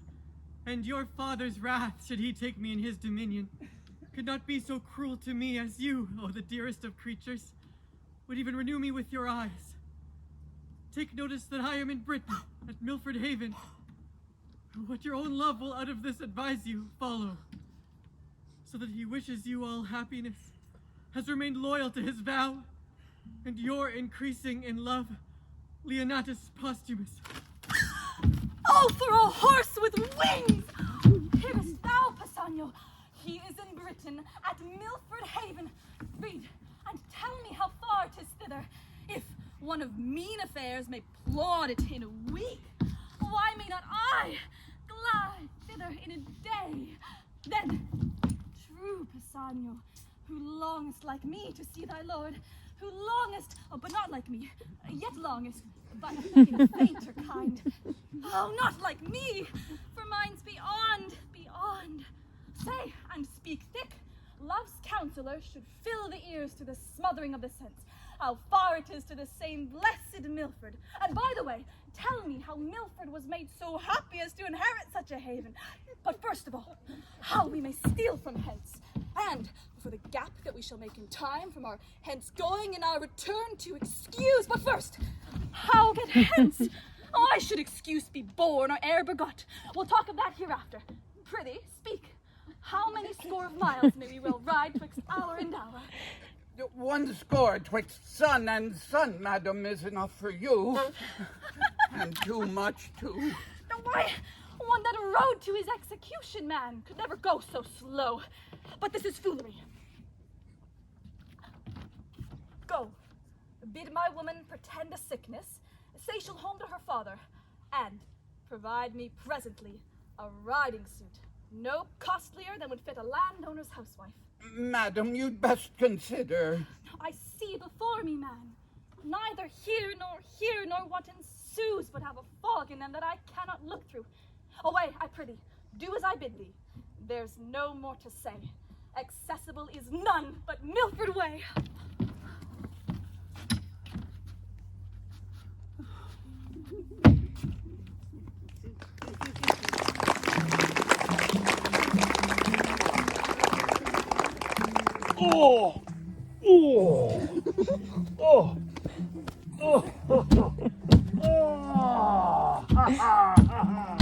and your father's wrath, should he take me in his dominion, could not be so cruel to me as you, oh, the dearest of creatures, would even renew me with your eyes. Take notice that I am in Britain, at Milford Haven. What your own love will out of this advise you, follow, so that he wishes you all happiness, has remained loyal to his vow, and you're increasing in love, Leonatus Posthumus. Oh, for a horse with wings! Hearest thou, Pisanio? He is in Britain, at Milford Haven. Read, and tell me how far 'tis thither. If one of mean affairs may plod it in a week, why may not I glide thither in a day? Then, true Pisanio, who longest like me to see thy lord, who longest, oh, but not like me, yet longest, but in a fainter kind. Oh, not like me, for mine's beyond. Say, and speak thick, love's counselor should fill the ears to the smothering of the sense. How far it is to the same blessed Milford. And by the way, tell me how Milford was made so happy as to inherit such a haven. But first of all, how we may steal from hence, and for the gap that we shall make in time from our hence going and our return to excuse. But first, how get hence? Oh, I should excuse be born or e'er begot. We'll talk of that hereafter. Prithee, speak. How many score of miles may we well ride twixt hour and hour? 1 score twixt sun and sun, madam, is enough for you. And too much, too. Why, one that rode to his execution, man, could never go so slow. But this is foolery. Go, bid my woman pretend a sickness, say she'll home to her father, and provide me presently a riding suit, no costlier than would fit a landowner's housewife. Madam, you'd best consider. I see before me, man, neither here nor what ensues, but have a fog in them that I cannot look through. Away, I prithee, do as I bid thee. There's no more to say. Accessible is none but Milford way. Oh! Oh! Oh! Oh! Oh! Ha ha ha ha!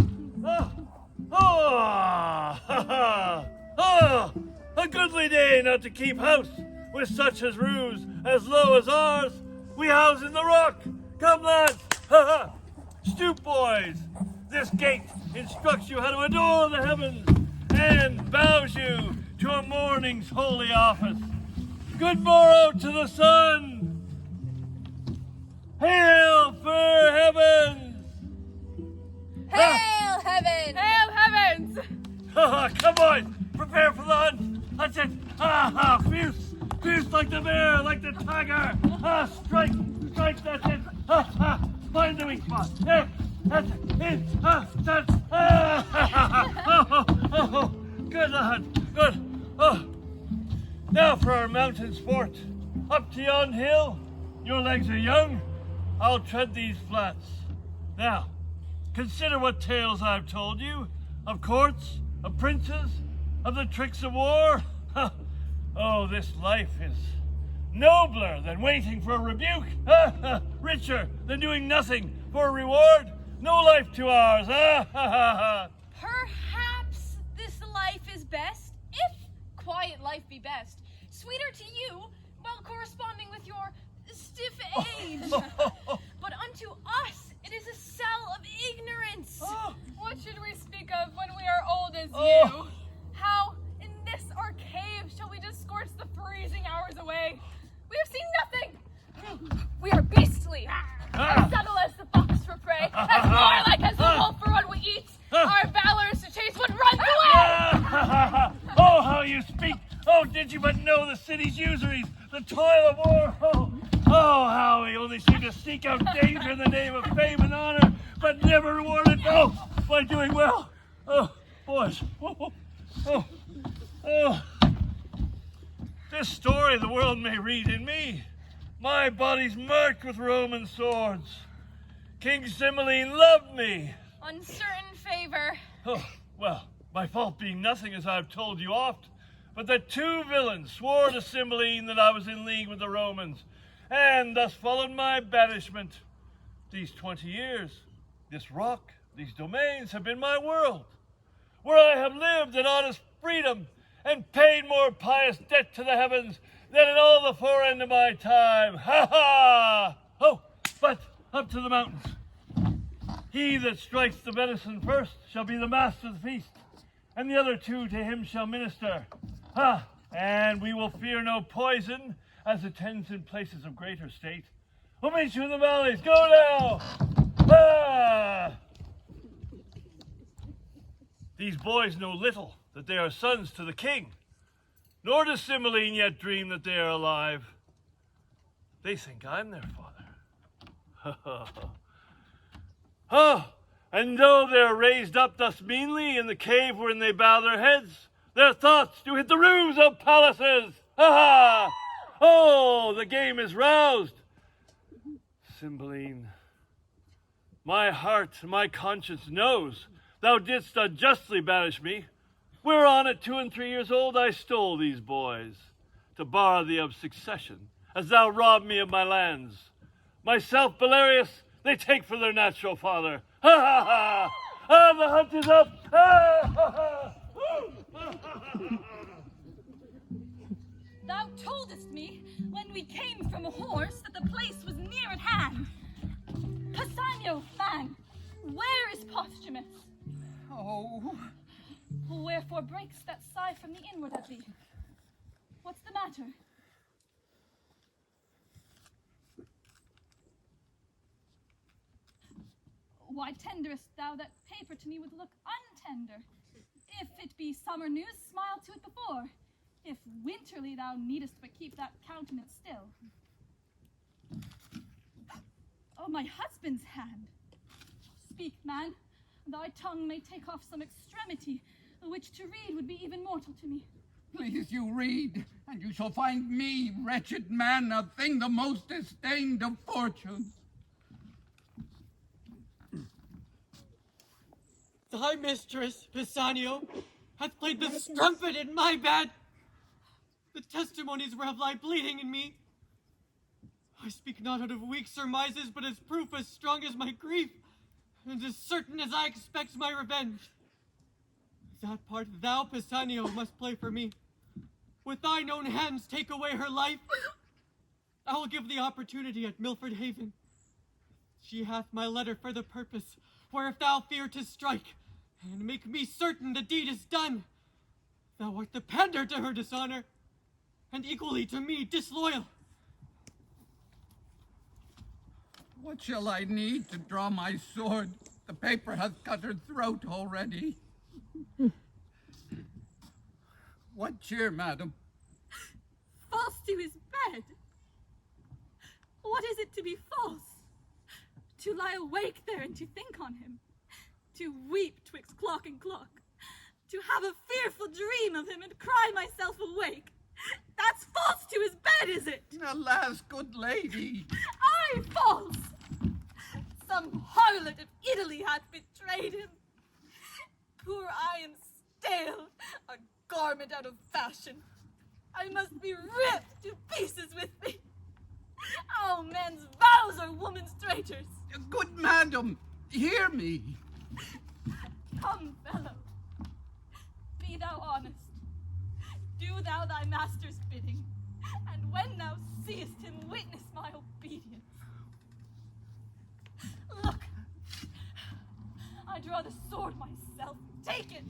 Oh! A goodly day not to keep house with such as ruse as low as ours. We house in the rock. Come, lads! Ha ha! Stoop, boys! This gate instructs you how to adore the heavens and bows you to a morning's holy office. Good morrow to the sun! Hail, fair heavens! Hail, heaven! Hail, heavens! Come, boys! Prepare for the hunt! That's it! Fierce! Fierce like the bear, like the tiger! Strike! Strike, that's it! Find the weak spot! There! That's it! That's... Good, lad! Good! Now for our mountain sport. Up to yon hill. Your legs are young. I'll tread these flats. Now, consider what tales I've told you. Of courts, of princes, of the tricks of war. Oh, this life is nobler than waiting for a rebuke. Richer than doing nothing for a reward. No life to ours. Perhaps this life is best, if quiet life be best. Sweeter to you, while corresponding with your stiff age. But unto us, it is a cell of ignorance. What should we speak of when we are old as you? How, in this our cave, shall we discourse the freezing hours away? We have seen nothing. We are beastly, as subtle as the fox for prey, as warlike as the wolf for what we eat. Our valor is to chase what runs away. Oh, how you speak! Oh, did you but know the city's usuries, the toil of war? Oh, how we only seem to seek out danger in the name of fame and honor, but never reward it, by doing well. boys. Oh. This story the world may read in me. My body's marked with Roman swords. King Cymbeline loved me. Uncertain favor. Oh, well, my fault being nothing, as I've told you oft, but that two villains swore to Cymbeline that I was in league with the Romans, and thus followed my banishment. These 20 years, this rock, these domains have been my world, where I have lived in honest freedom and paid more pious debt to the heavens than in all the forend of my time. Ha ha! Oh, but up to the mountains. He that strikes the venison first shall be the master of the feast, and the other two to him shall minister. Ha! And we will fear no poison, as attends in places of greater state. We'll meet you in the valleys. Go now! Ah! These boys know little that they are sons to the king, nor does Cymbeline yet dream that they are alive. They think I'm their father. And though they're raised up thus meanly in the cave wherein they bow their heads, their thoughts do hit the roofs of palaces. Ha ha! Oh, the game is roused. Cymbeline, my heart, my conscience knows thou didst unjustly banish me, whereon at 2 and 3 years old I stole these boys, to bar thee of succession, as thou robbed me of my lands. Myself, Belarius, they take for their natural father. Ha ha ha! Ah, the hunt is up! Ah, ha, ha. Thou toldest me, when we came from a horse, that the place was near at hand. Pisanio, man, where is Posthumus? Oh. Wherefore breaks that sigh from the inward of thee? What's the matter? Why tenderest thou that paper to me with look untender? If it be summer news, smile to it before. If winterly thou needest but keep that countenance still. Oh, my husband's hand. Speak, man. Thy tongue may take off some extremity, which to read would be even mortal to me. Please you read, and you shall find me, wretched man, a thing the most disdained of fortune. Thy mistress, Pisanio, hath played the strumpet in my bed. The testimonies whereof lie bleeding in me. I speak not out of weak surmises, but as proof as strong as my grief, and as certain as I expect my revenge. That part thou, Pisanio, must play for me. With thine own hands take away her life. I will give thee opportunity at Milford Haven. She hath my letter for the purpose, where if thou fear to strike, and make me certain the deed is done, thou art the pander to her dishonor, and equally to me disloyal. What shall I need to draw my sword? The paper hath cut her throat already. What cheer, madam? False to his bed? What is it to be false? To lie awake there and to think on him, to weep twixt clock and clock, to have a fearful dream of him and cry myself awake. That's false to his bed, is it? Alas, good lady. Aye, false. Some harlot of Italy hath betrayed him. Poor I am stale, a garment out of fashion. I must be ripped to pieces with me. Oh, men's vows are woman's traitors. Good madam, hear me. Come, fellow. Be thou honest. Do thou thy master's bidding, and when thou seest him, witness my obedience. Look, I draw the sword myself. Take it,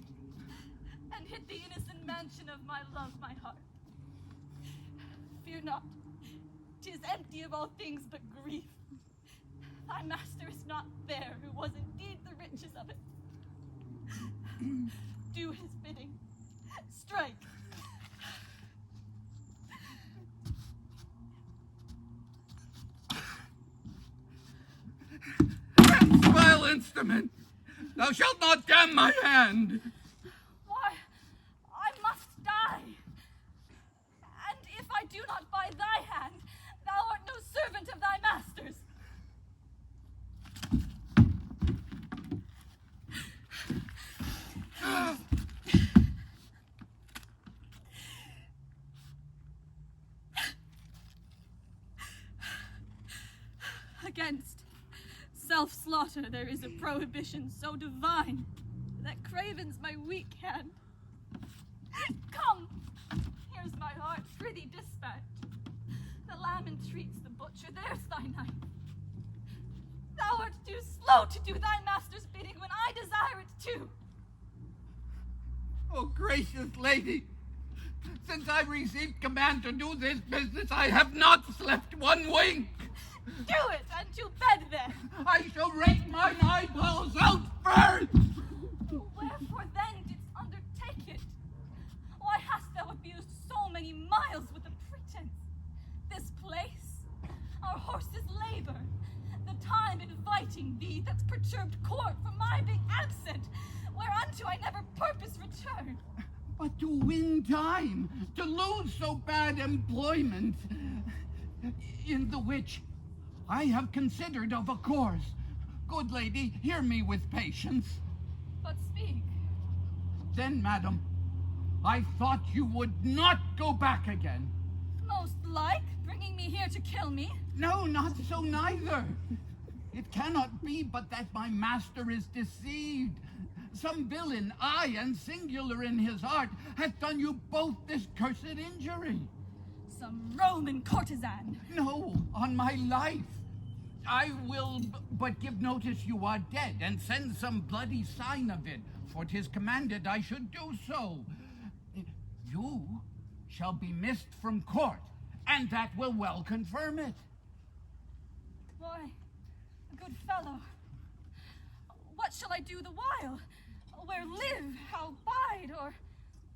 and hit the innocent mansion of my love, my heart. Fear not, 'tis empty of all things but grief. Thy master is not there, who was indeed the riches of it. Do his bidding. Strike. Vile instrument! Thou shalt not damn my hand! not by thy hand. Thou art no servant of thy masters. Against self-slaughter there is a prohibition so divine that cravens my weak hand. Come, here's my heart, prithee dispatch. The lamb entreats the butcher, there's thy knife. Thou art too slow to do thy master's bidding when I desire it too. Oh, gracious lady, since I received command to do this business, I have not slept one wink. Do it, and to bed then. I shall rake mine eyeballs out first. Wherefore then didst undertake it? Why hast thou abused so many miles with a pretense? This place, our horses' labor, the time inviting thee that's perturbed court for my being absent, whereunto I never purpose return. But to win time, to lose so bad employment, in the which I have considered of a course. Good lady, hear me with patience. But speak. Then, madam, I thought you would not go back again. Most like bringing me here to kill me? No, not so neither. It cannot be but that my master is deceived. Some villain, aye, and singular in his heart, hath done you both this cursed injury. Some Roman courtesan. No, on my life. I will but give notice you are dead, and send some bloody sign of it, for 'tis commanded I should do so. You shall be missed from court, and that will well confirm it. Why, good fellow, what shall I do the while? Where live, how bide, or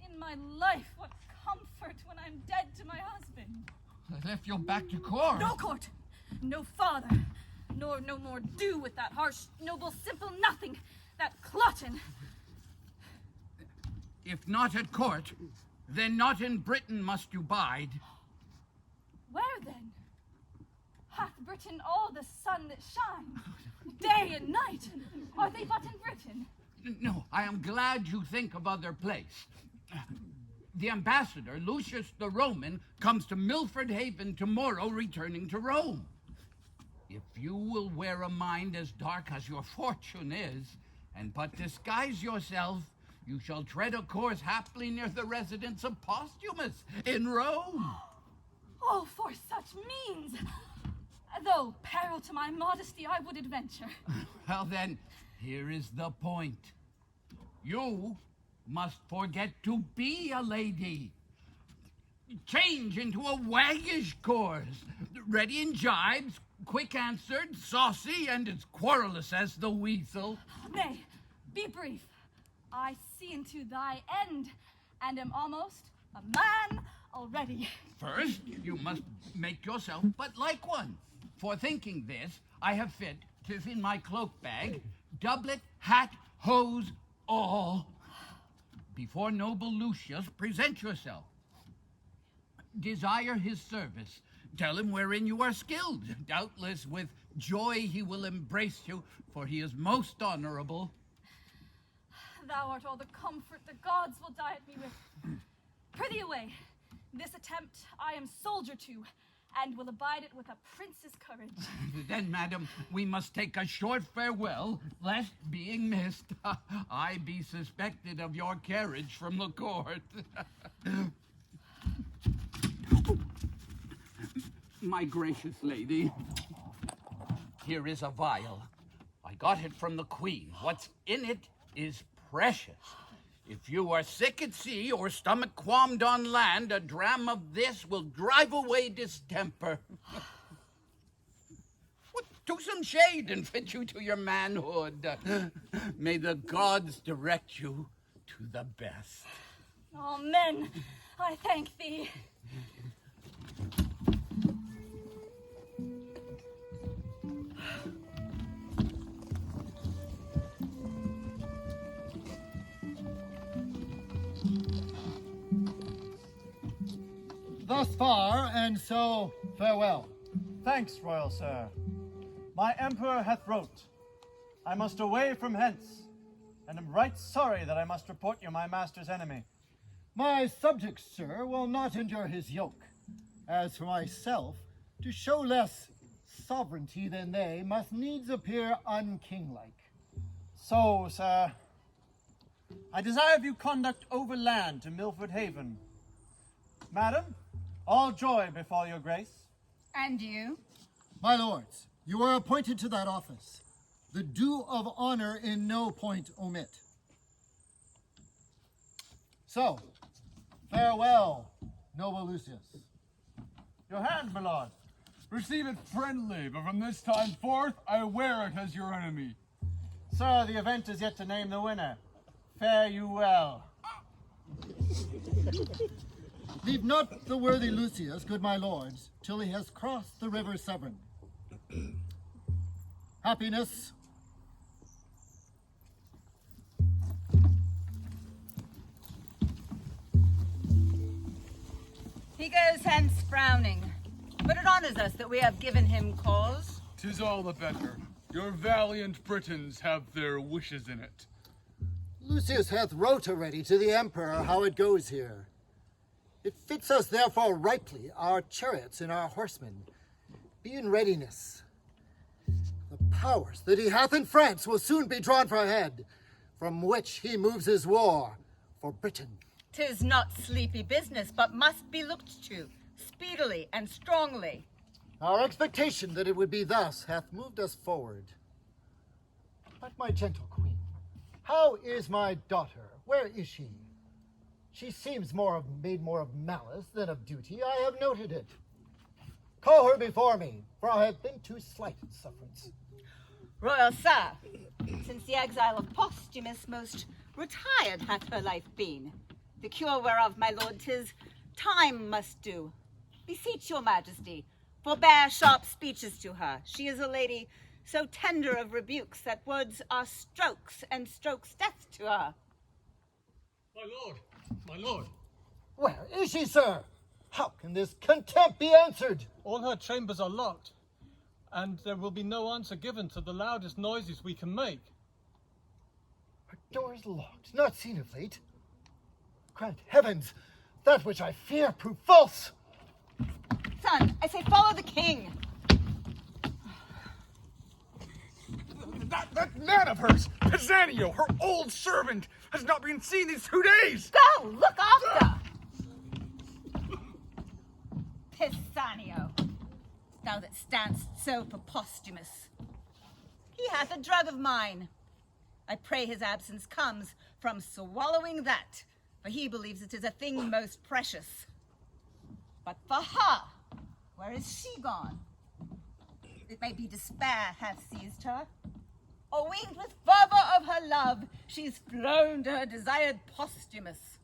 in my life what comfort when I'm dead to my husband? I left you back to court. No court, no father, nor no more do with that harsh, noble, simple nothing, that glutton. If not at court, then not in Britain must you bide. Where then? Hath Britain all the sun that shines, day and night? Are they but in Britain? No, I am glad you think of other place. The ambassador, Lucius the Roman, comes to Milford Haven tomorrow, returning to Rome. If you will wear a mind as dark as your fortune is, and but disguise yourself, you shall tread a course haply near the residence of Posthumus in Rome. Oh, for such means! Though peril to my modesty I would adventure. Well then, here is the point. You must forget to be a lady. Change into a waggish course, ready in jibes, quick-answered, saucy, and as querulous as the weasel. Nay, be brief. I see into thy end, and am almost a man already. First, you must make yourself but like one. For thinking this, I have fit, 'tis in my cloak bag, doublet, hat, hose, all. Before noble Lucius, present yourself. Desire his service. Tell him wherein you are skilled. Doubtless with joy he will embrace you, for he is most honorable. Thou art all the comfort the gods will diet me with. Prithee away. This attempt I am soldier to, and will abide it with a prince's courage. Then, madam, we must take a short farewell, lest, being missed, I be suspected of your carriage from the court. My gracious lady, here is a vial. I got it from the Queen. What's in it is precious. If you are sick at sea or stomach qualmed on land, a dram of this will drive away distemper. To some shade and fit you to your manhood. May the gods direct you to the best. Amen. I thank thee. thus far, and so farewell. Thanks, royal sir. My emperor hath wrote, I must away from hence, and am right sorry that I must report you my master's enemy. My subjects, sir, will not endure his yoke. As for myself, to show less sovereignty than they, must needs appear unkinglike. So, sir, I desire you conduct overland to Milford Haven. Madam, all joy befall your grace. And you? My lords, you are appointed to that office. The due of honor in no point omit. So, farewell, noble Lucius. Your hand, my lord. Receive it friendly, but from this time forth, I wear it as your enemy. Sir, the event is yet to name the winner. Fare you well. Leave not the worthy Lucius, good my lords, till he has crossed the river Severn. Happiness. He goes hence frowning, but it honors us that we have given him cause. 'Tis all the better. Your valiant Britons have their wishes in it. Lucius hath wrote already to the emperor how it goes here. It fits us therefore ripely, our chariots and our horsemen, be in readiness. The powers that he hath in France will soon be drawn for head, from which he moves his war for Britain. 'Tis not sleepy business, but must be looked to, speedily and strongly. Our expectation that it would be thus hath moved us forward. But my gentle queen, how is my daughter? Where is she? She seems made more of malice than of duty. I have noted it. Call her before me, for I have been too slight in sufferance. Royal sir, since the exile of Posthumus, most retired hath her life been. The cure whereof, my lord, 'tis time must do. Beseech your majesty, forbear sharp speeches to her. She is a lady so tender of rebukes that words are strokes, and strokes death to her. My lord. Where is she, sir? How can this contempt be answered? All her chambers are locked, and there will be no answer given to the loudest noises we can make. Her door's locked, not seen of late. Grant heavens, that which I fear prove false. Son, I say follow the king. That man of hers, Pisanio, her old servant, has not been seen these 2 days. Go, look after. Pisanio, thou that standst so for Posthumus. He hath a drug of mine. I pray his absence comes from swallowing that, for he believes it is a thing most precious. But for her, where is she gone? It may be despair hath seized her, or winged with fervor of her love, she's flown to her desired Posthumus.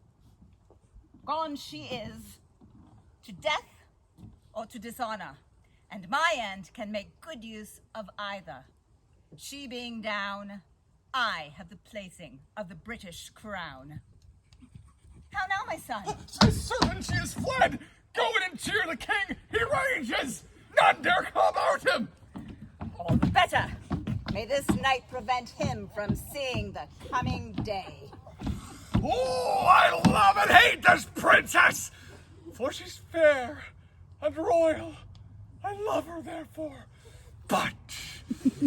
Gone she is, to death or to dishonor, and my end can make good use of either. She being down, I have the placing of the British crown. How now, my son? Certain she is fled! Go in and cheer the king! He rages! None dare come out him! All the better. May this night prevent him from seeing the coming day. Oh, I love and hate this princess! For she's fair and royal. I love her, therefore. But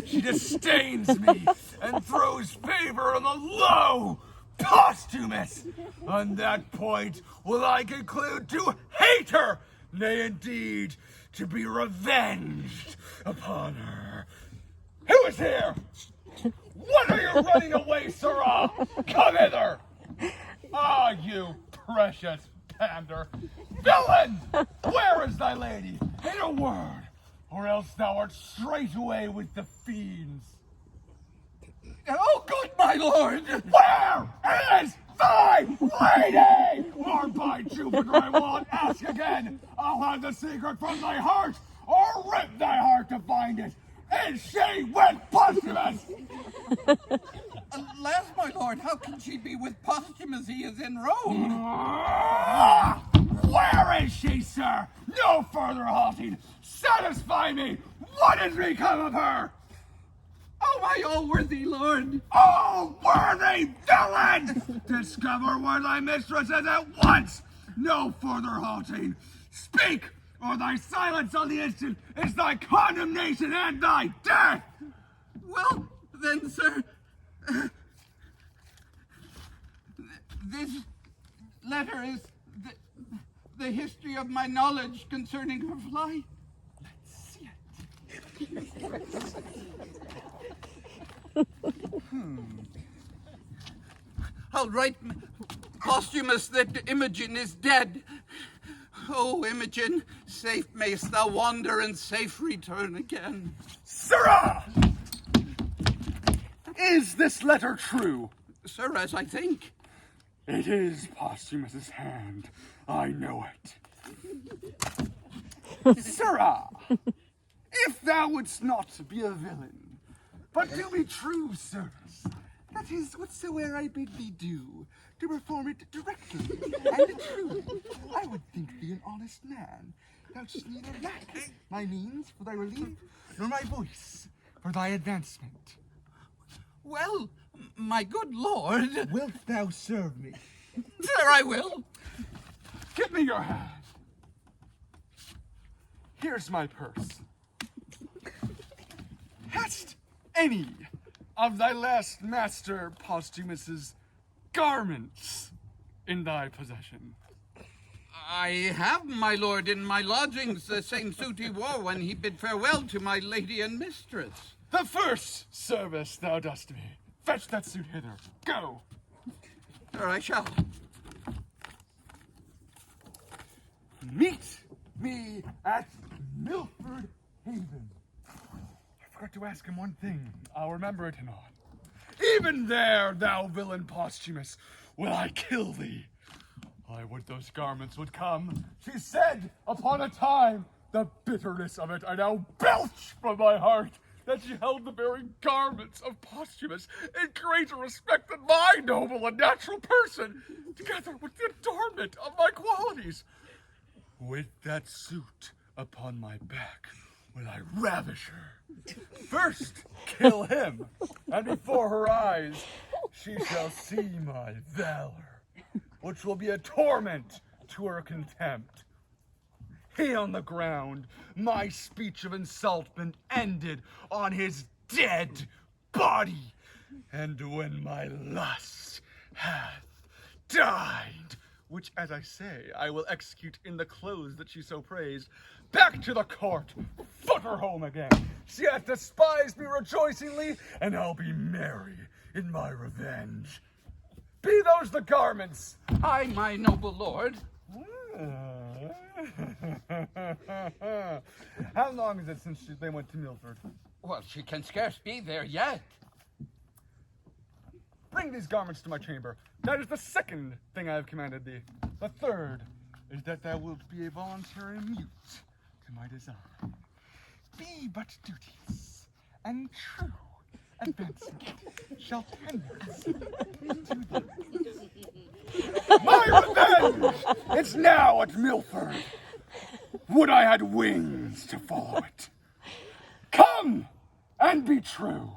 she disdains me and throws favor on the low Posthumus. On that point will I conclude to hate her, nay, indeed, to be revenged upon her. Who is here? What are you running away, sirrah? Come hither! Ah, you precious pander! Villain! Where is thy lady? In a word, or else thou art straightway with the fiends. Oh, good my lord! Where is thy lady? Or by Jupiter, I won't ask again. I'll have the secret from thy heart, or rip thy heart to find it. Is she with Posthumus? Alas, my lord, how can she be with Posthumus? He is in Rome. Where is she, sir? No further halting. Satisfy me. What has become of her? Oh, my all-worthy lord! All-worthy villain! Discover where thy mistress is at once! No further halting. Speak, or thy silence on the instant is thy condemnation and thy death! Well, then, sir, this letter is the history of my knowledge concerning her flight. Let's see it. I'll write, Posthumus, that Imogen is dead. Oh, Imogen, safe mayst thou wander and safe return again. Sirrah! Is this letter true? Sir, as I think. It is Posthumus's hand. I know it. Sirrah, if thou wouldst not be a villain, but do me true service, that is, whatsoe'er I bid thee do, to perform it directly and true, I would think thee an honest man. Thou shouldst neither lack my means for thy relief, nor my voice for thy advancement. Well, my good lord. Wilt thou serve me? Sir, I will. Give me your hand. Here's my purse. Hast any of thy last master Posthumus's garments in thy possession? I have, my lord, in my lodgings the same suit he wore when he bid farewell to my lady and mistress. The first service thou dost me. Fetch that suit hither. Go. Sir, I shall. Meet me at Milford Haven. I forgot to ask him one thing. I'll remember it anon. Even there, thou villain Posthumus, will I kill thee. I would those garments would come. She said, upon a time, the bitterness of it I now belch from my heart, that she held the very garments of Posthumus in greater respect than my noble and natural person, together with the adornment of my qualities. With that suit upon my back will I ravish her. First, kill him, and before her eyes she shall see my valor, which will be a torment to her contempt. He on the ground, my speech of insultment ended on his dead body, and when my lust hath died, which, as I say, I will execute in the clothes that she so praised, back to the court, foot her home again. She hath despised me rejoicingly, and I'll be merry in my revenge. Be those the garments? Aye, my noble lord. How long is it since they went to Milford? Well, she can scarce be there yet. Bring these garments to my chamber. That is the second thing I have commanded thee. The third is that thou wilt be a voluntary mute to my design. Be but duteous and true, advancing shall tend to thee. My revenge! It's now at Milford. Would I had wings to follow it. Come and be true.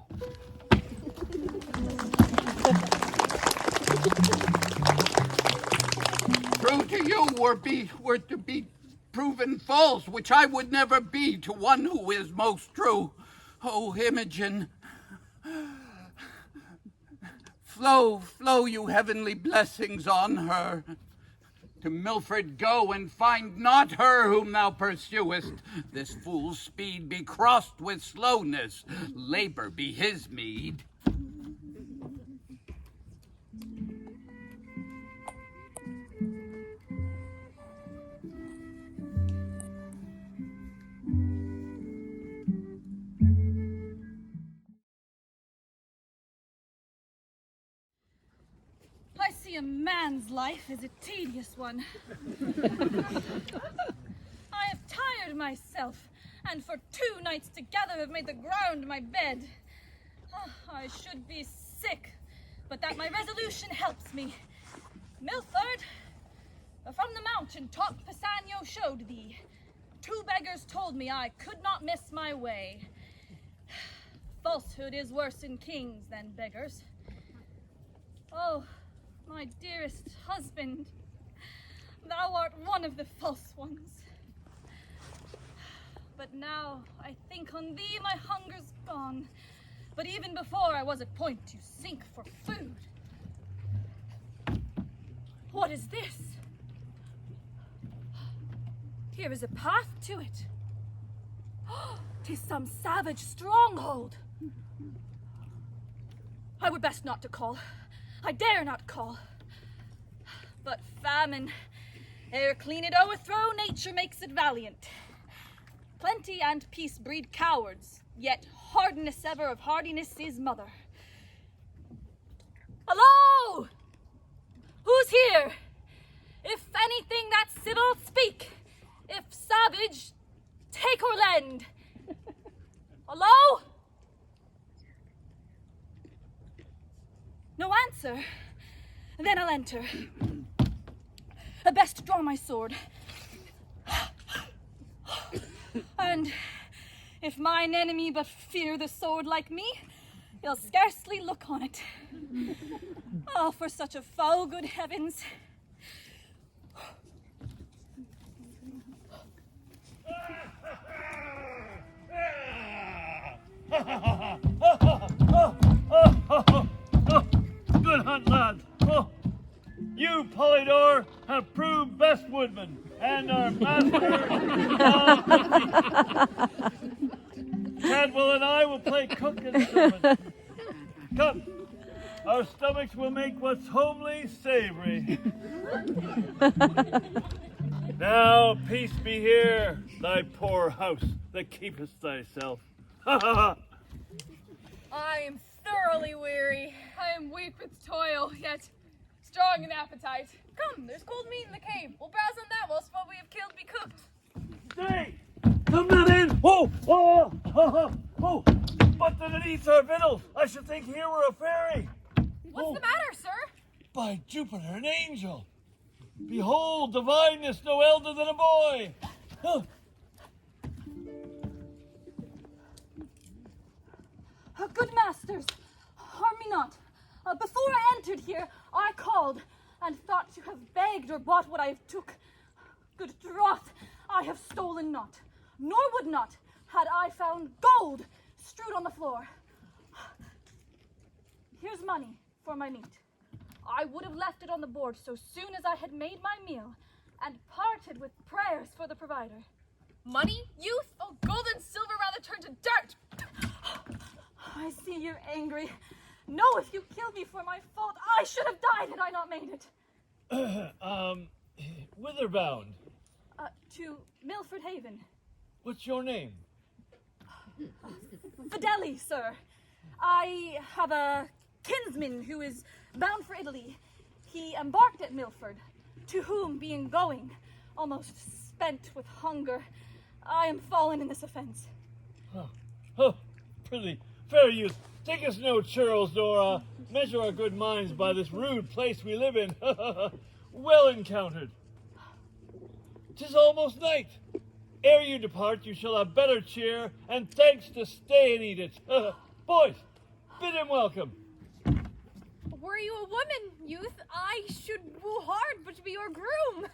True to you were to be proven false, which I would never be to one who is most true. Oh, Imogen, flow, you heavenly blessings on her. To Milford go and find not her whom thou pursuest. This fool's speed be crossed with slowness. Labor be his meed. I see a man's life is a tedious one. I have tired myself, and for 2 nights together have made the ground my bed. I should be sick, but that my resolution helps me. Milford, From the mountain top Pisanio showed thee. 2 beggars told me I could not miss my way. Falsehood is worse in kings than beggars. Oh, my dearest husband, thou art one of the false ones. But now I think on thee my hunger's gone. But even before I was at point to sink for food. What is this? Here is a path to it. 'Tis some savage stronghold. I were best not to call. I dare not call. But famine, ere clean it o'erthrow, nature makes it valiant. Plenty and peace breed cowards, yet hardness ever of hardiness is mother. Hello! Who's here? If anything that's civil, speak. If savage, take or lend. Hello? No answer. Then I'll enter. Best draw my sword. And if mine enemy but fear the sword like me, he'll scarcely look on it. Oh, for such a foe, good heavens. Good hunt, lads. Oh, you, Polydor, have proved best woodman, and our master. Cadwell and I will play cook and showman. Come, our stomachs will make what's homely savory. Now peace be here, thy poor house that keepest thyself. I am thoroughly weary. I am weak with toil, yet strong in appetite. Come, there's cold meat in the cave. We'll browse on that whilst what we have killed be cooked. Stay! Come not in! Oh! Oh! Oh! Oh! But that it eats our victuals! I should think here were a fairy! What's the matter, sir? By Jupiter, an angel! Behold, divineness no elder than a boy! Oh. Good masters, harm me not. Before I entered here, I called, and thought to have begged or bought what I have took. Good droth, I have stolen not, nor would not, had I found gold strewed on the floor. Here's money for my meat. I would have left it on the board so soon as I had made my meal, and parted with prayers for the provider. Money, youth? Oh, gold and silver rather turn to dirt. I see you're angry. No, if you kill me for my fault, I should have died had I not made it. Whither bound? To Milford Haven. What's your name? Fideli, sir. I have a kinsman who is bound for Italy. He embarked at Milford, to whom, being going, almost spent with hunger, I am fallen in this offense. Oh, prithee, fair youth, take us no churls, nor measure our good minds by this rude place we live in. Well encountered. 'Tis almost night. Ere you depart, you shall have better cheer, and thanks to stay and eat it. Boys, bid him welcome. Were you a woman, youth, I should woo hard but to be your groom.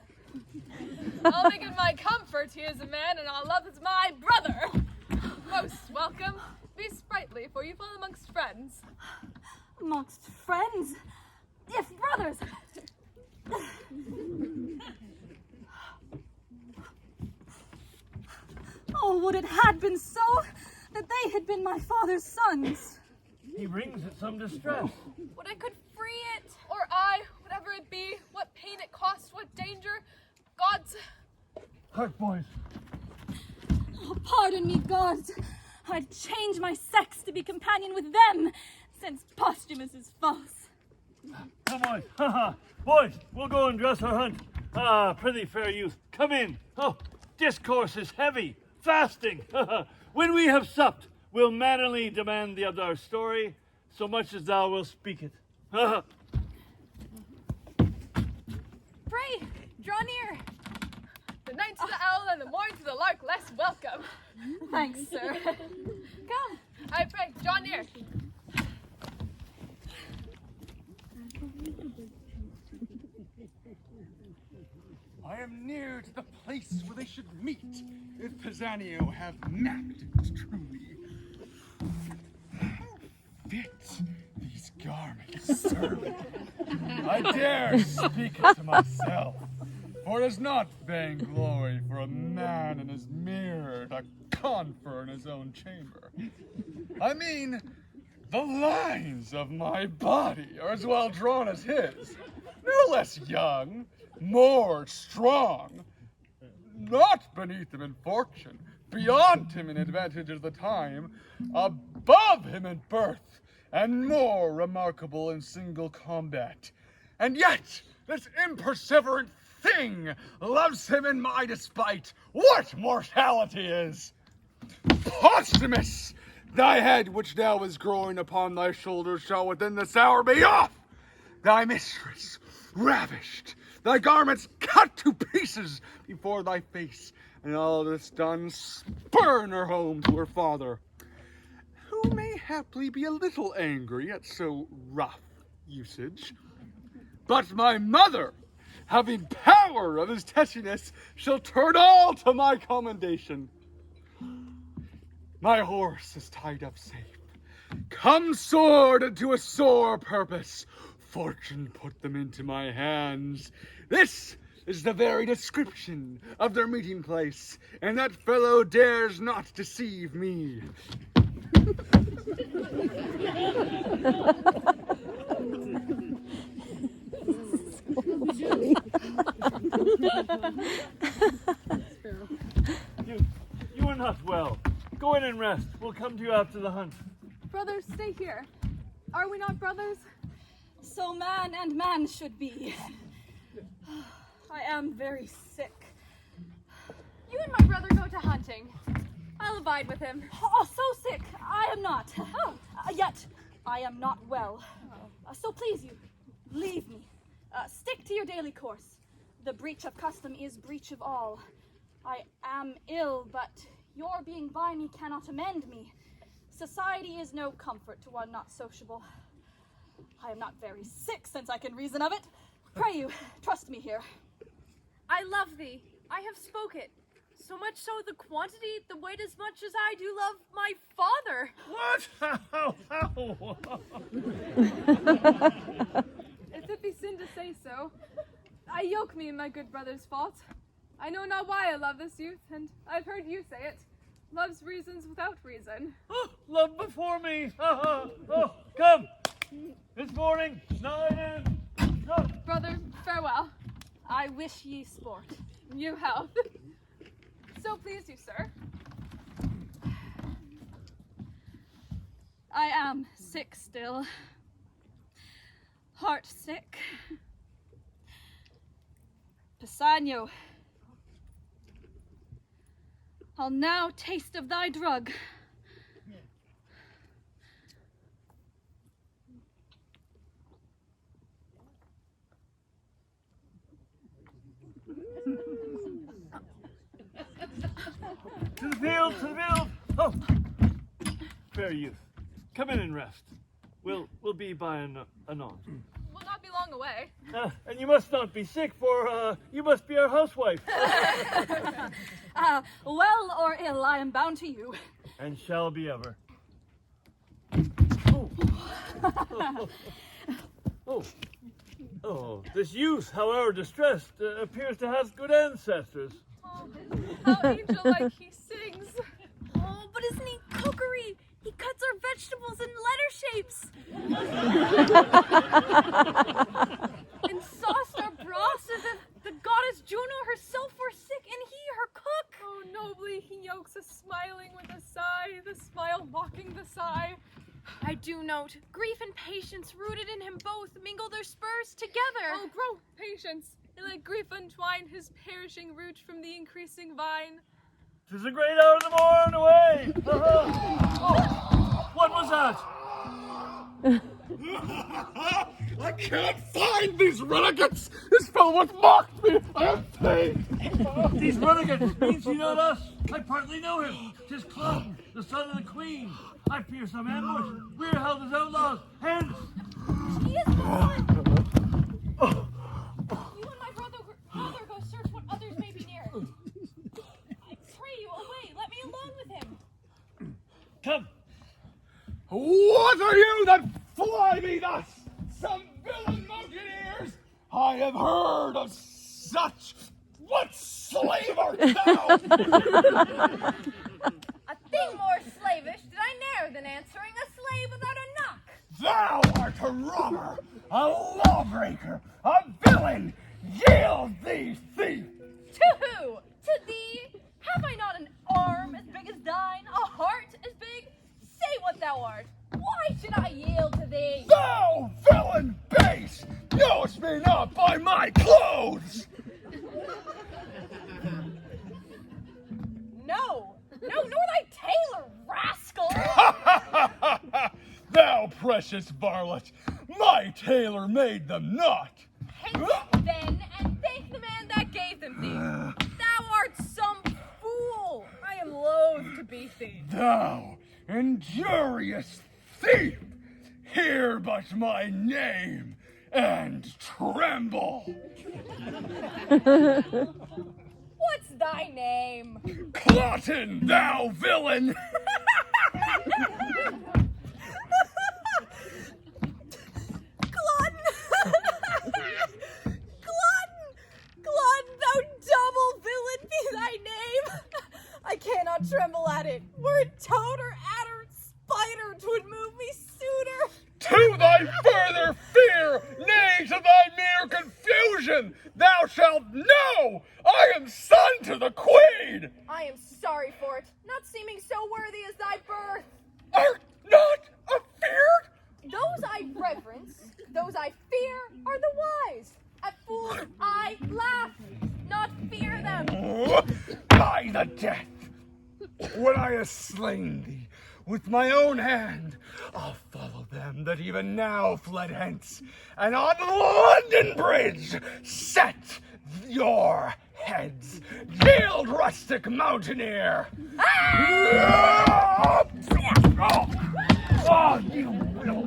I'll make it my comfort he is a man, and our love is my brother. Most welcome. Be sprightly, for you fall amongst friends. Amongst friends? If brothers! Oh, would it had been so, that they had been my father's sons. He rings at some distress. Would I could free it, or I, whatever it be, what pain it costs, what danger, God's... Hark, boys. Oh, pardon me, gods. I'd change my sex to be companion with them, since Posthumus is false. Come on. Boys, we'll go and dress our hunt. Prithee, fair youth, come in. Oh, discourse is heavy. Fasting. When we have supped, we'll mannerly demand the of our story, so much as thou wilt speak it. Pray, Draw near. The night to the owl and the morn to the lark less welcome. Thanks, sir. Come, I pray, draw near. I am near to the place where they should meet, if Pisanio have mapped it truly. How fit these garments serve. I dare speak it to myself, for it is not vainglory for a man in his mirror to confer in his own chamber. I mean, the lines of my body are as well drawn as his, no less young, more strong, not beneath him in fortune, beyond him in advantage of the time, above him in birth, and more remarkable in single combat. And yet, this imperseverant thing loves him in my despite. What mortality is! Posthumus! Thy head, which now is growing upon thy shoulders, shall within this hour be off! Thy mistress, ravished, thy garments cut to pieces before thy face, and all this done, spurn her home to her father, who may haply be a little angry at so rough usage. But my mother, having power of his testiness, shall turn all to my commendation. My horse is tied up safe. Come sword into a sore purpose. Fortune put them into my hands. This is the very description of their meeting place, and that fellow dares not deceive me. You are not well. Go in and rest. We'll come to you after the hunt. Brothers, stay here. Are we not brothers? So man and man should be. I am very sick. You and my brother go to hunting. I'll abide with him. Oh, so sick. I am not. Yet, I am not well. So please you, leave me. Stick to your daily course. The breach of custom is breach of all. I am ill, but your being by me cannot amend me. Society is no comfort to one not sociable. I am not very sick, since I can reason of it. Pray you, trust me here. I love thee. I have spoke it. So much so the quantity, the weight as much as I do love my father. What? If it be sin to say so, I yoke me in my good brother's fault. I know not why I love this youth, and I've heard you say it. Love's reasons without reason. Oh, love before me. Oh, come. It's morning. 9 and go. Brother, farewell. I wish ye sport. You health. So please you, sir. I am sick still. Heart sick. Pisanio, I'll now taste of thy drug. To the field, to the field. Oh, fair youth, come in and rest. We'll be by anon. We'll not be long away. And you must not be sick, for you must be our housewife. Well or ill, I am bound to you. And shall be ever. Oh, this youth, however distressed, appears to have good ancestors. Oh, how angel-like he sings. Oh, but isn't he cookery? He cuts our vegetables in letter shapes. And sauced our broths as if the goddess Juno herself were sick, and he her cook. Oh, nobly he yokes us smiling with a sigh, the smile mocking the sigh. I do note, grief and patience rooted in him both mingle their spurs together. Oh, grow patience, and let grief untwine his perishing root from the increasing vine. 'Tis a great hour of the morn, away! Oh, what was that? A can't find these renegades! This fellow has mocked me! I am paid! These renegades means he not us. I partly know him. 'Tis Cloten, the son of the queen. I fear some ambush. We're held as outlaws. Hence! He is gone! You and my brother go search what others may be near. I pray you away. Let me alone with him. Come. What are you that fly me thus? Some villain mountaineers? I have heard of such. What slave art thou? A thing more slavish did I ne'er than answering a slave without a knock. Thou art a robber, a lawbreaker, a villain. Yield thee, thief! To who? To thee? Have I not an arm as big as thine, a heart as big? Say what thou art. Why should I yield to thee? Thou villain base! Knowest me not by my clothes! No, nor thy tailor, rascal! Thou precious varlet, my tailor made them not. Hence, then, and thank the man that gave them thee. Thou art some fool. I am loath to beat thee. Thou injurious thief, hear but my name and tremble. What's thy name? Cloten, thou villain! Cloten, thou double villain, be thy name. I cannot tremble at it. Were it toad or adder, spider, 'twould move me sooner. To thy further fear, nay, to thy mere confusion, thou shalt know I am son to the queen. I am sorry for it, not seeming so worthy as thy birth. Art not afeard? Those I reverence, those I fear, are the wise. At fools I laugh, not fear them. By the death! When I have slain thee with my own hand, I'll follow them that even now fled hence, and on London Bridge set your heads. Yield, rustic mountaineer! Oh, you will.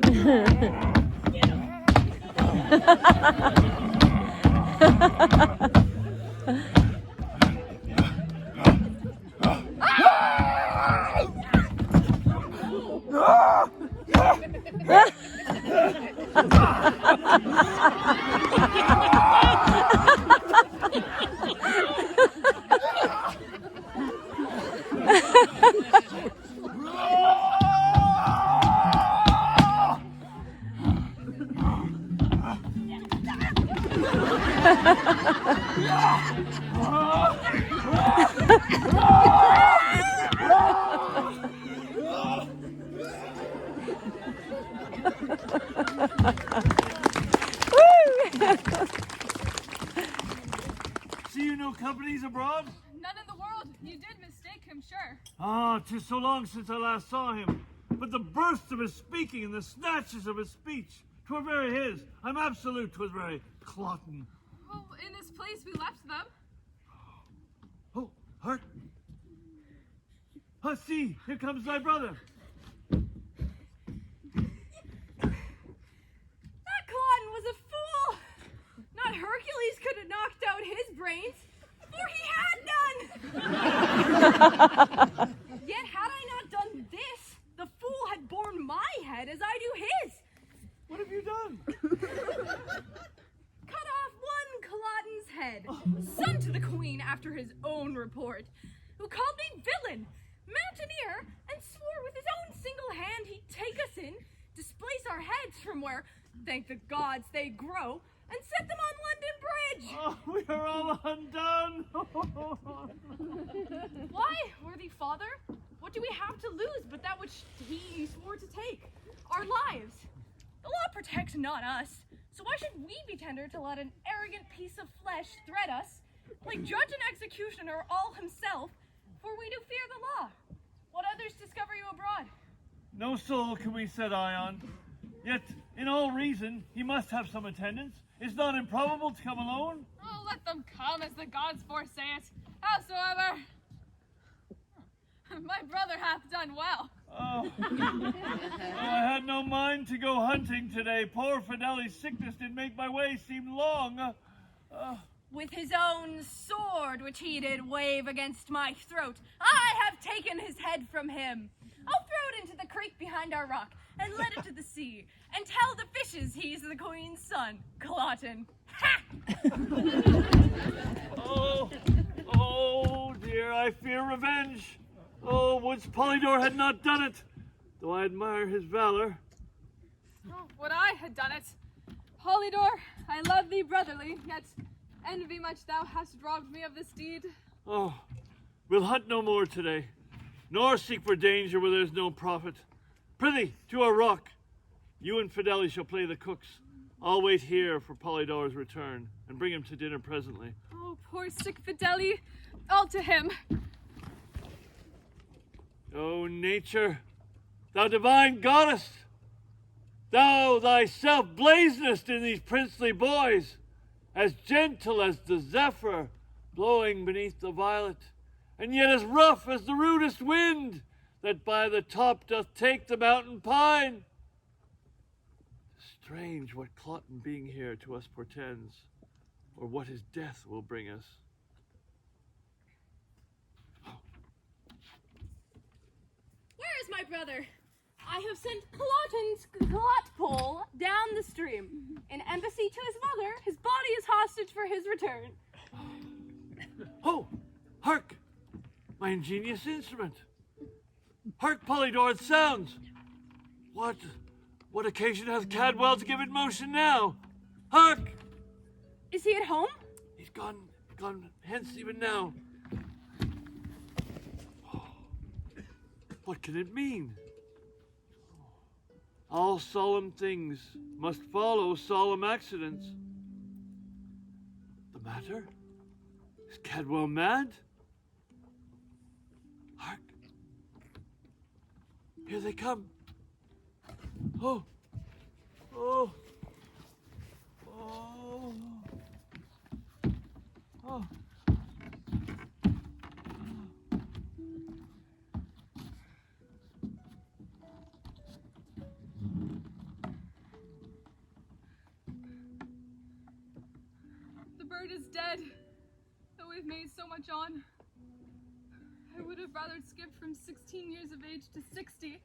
See you no companies abroad? None in the world. You did mistake him, sure. Ah, 'tis so long since I last saw him. But the burst of his speaking and the snatches of his speech, 'twere very his. I'm absolute 'twas very Cloten. Well, in this place we left them. Oh, hark. Ah, see, here comes thy brother. That Cloten was a fool. Not Hercules could have knocked out his brains, for he had none. Yet had I not done this, the fool had borne my head as I do his. What have you done? Cut off one Cloten's head, son to the queen after his own report, who called me villain, mountaineer, and swore with his own single hand he'd take us in, displace our heads from where, thank the gods, they grow, and set them on London Bridge. Oh, we are all undone. Why, worthy father? What do we have to lose but that which he swore to take? Our lives. The law protects not us, so why should we be tender to let an arrogant piece of flesh threat us, like judge and executioner all himself, for we do fear the law? What others discover you abroad? No soul can we set eye on. Yet In all reason, he must have some attendance. It's not improbable to come alone. Oh, let them come as the gods foresay it. Howsoever, my brother hath done well. Oh. I had no mind to go hunting today. Poor Fideli's sickness did make my way seem long. With his own sword, which he did wave against my throat, I have taken his head from him. I'll throw it into the creek behind our rock, and let it to the sea, and tell the fishes he's the queen's son, Cowichan. Ha! Oh dear, I fear revenge. Oh, would Polydor had not done it, though I admire his valor. Oh, would I had done it. Polydor, I love thee brotherly, yet envy much thou hast robbed me of this deed. Oh, we'll hunt no more today, nor seek for danger where there's no profit. Prithee, to our rock. You and Fideli shall play the cooks. I'll wait here for Polydor's return, and bring him to dinner presently. Oh, poor sick Fideli. All to him. O nature, thou divine goddess, thou thyself blazonest in these princely boys, as gentle as the zephyr blowing beneath the violet, and yet as rough as the rudest wind that by the top doth take the mountain pine. Strange what Cloten being here to us portends, or what his death will bring us. Where is my brother? I have sent Cloten's clotpole down the stream. In embassy to his mother, his body is hostage for his return. Oh, hark! My ingenious instrument. Hark, Polydor, it sounds. What occasion hath Cadwell to give it motion now? Hark! Is he at home? He's gone hence even now. What can it mean? All solemn things must follow solemn accidents. The matter? Is Cadwell mad? Hark! Here they come. Oh! Oh! Oh! Oh! The bird is dead, though we've made so much on. I would have rather skipped from 16 years of age to 60,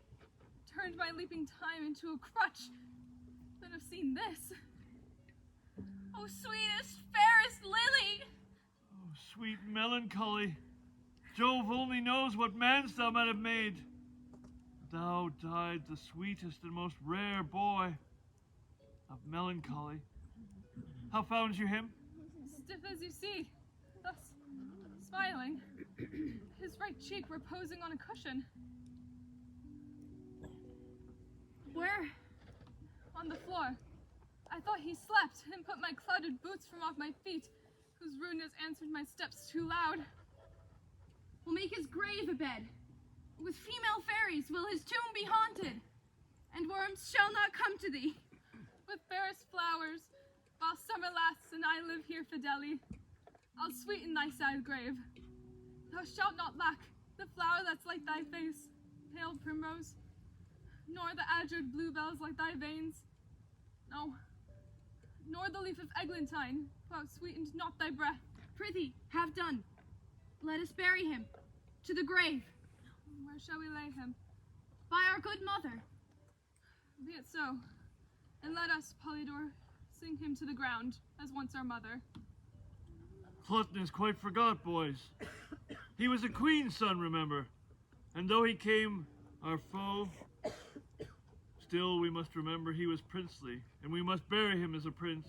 turned my leaping time into a crutch, than have seen this. Oh, sweetest, fairest lily! Oh, sweet melancholy. Jove only knows what man's thou might have made. Thou died the sweetest and most rare boy of melancholy. How found you him? Stiff as you see, thus smiling, his right cheek reposing on a cushion. Where? On the floor. I thought he slept and put my clouded boots from off my feet, whose rudeness answered my steps too loud. We'll make his grave a bed. With female fairies will his tomb be haunted, and worms shall not come to thee. With fairest flowers, while summer lasts and I live here, Fideli, I'll sweeten thy sad grave. Thou shalt not lack the flower that's like thy face, pale primrose, nor the azured bluebells like thy veins. No, nor the leaf of eglantine, who have sweetened not thy breath. Prithee, have done. Let us bury him to the grave. Where shall we lay him? By our good mother. Be it so. And let us, Polydor, sing him to the ground, as once our mother. Cloten is quite forgot, boys. He was a queen's son, remember. And though he came our foe, still we must remember he was princely, and we must bury him as a prince.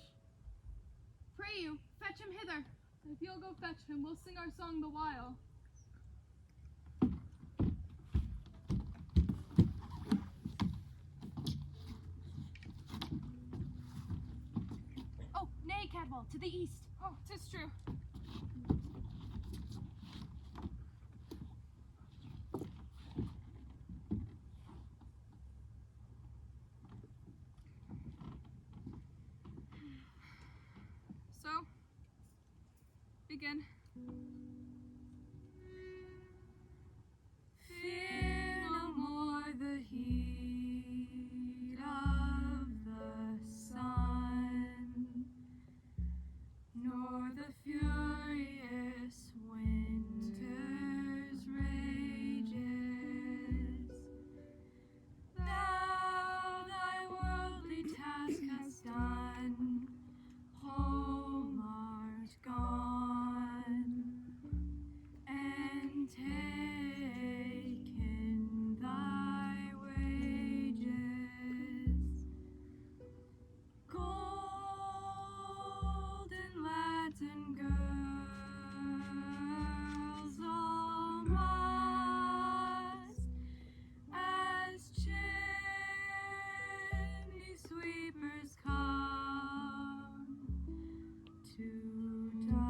Pray you, fetch him hither. If you'll go fetch him, we'll sing our song the while. Oh, nay, Cadwell, to the east. Oh, 'tis true. again. Fear no more the heat of the sun, nor the furious winter's rages. Thou thy worldly task hast done, home art gone, and taken thy wages. Golden Latin girls all must, as chimney sweepers come to dust.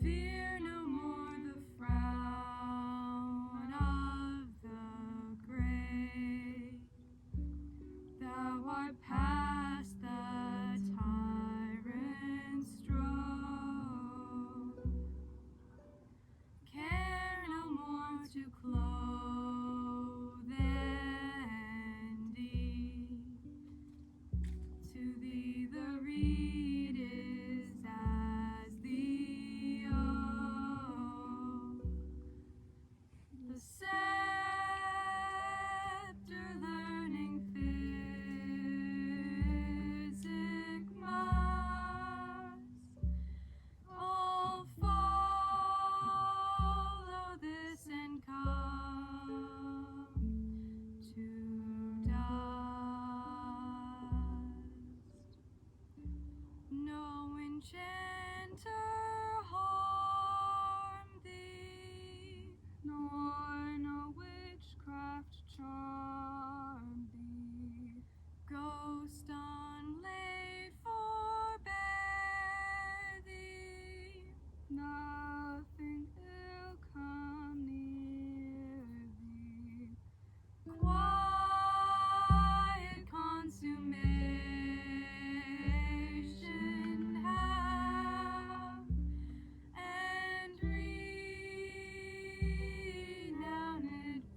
Fear no more the frown of the great. Thou art past the tyrant's stroke. Care no more to clothe and eat. To thee the reed is as the oak. The scepter learning physic must all follow this and come to dust. No enchanter harm thee, nor no witchcraft charm thee. Ghost unlaid forbear thee, nothing ill come near thee. Quiet consummation have, and renowned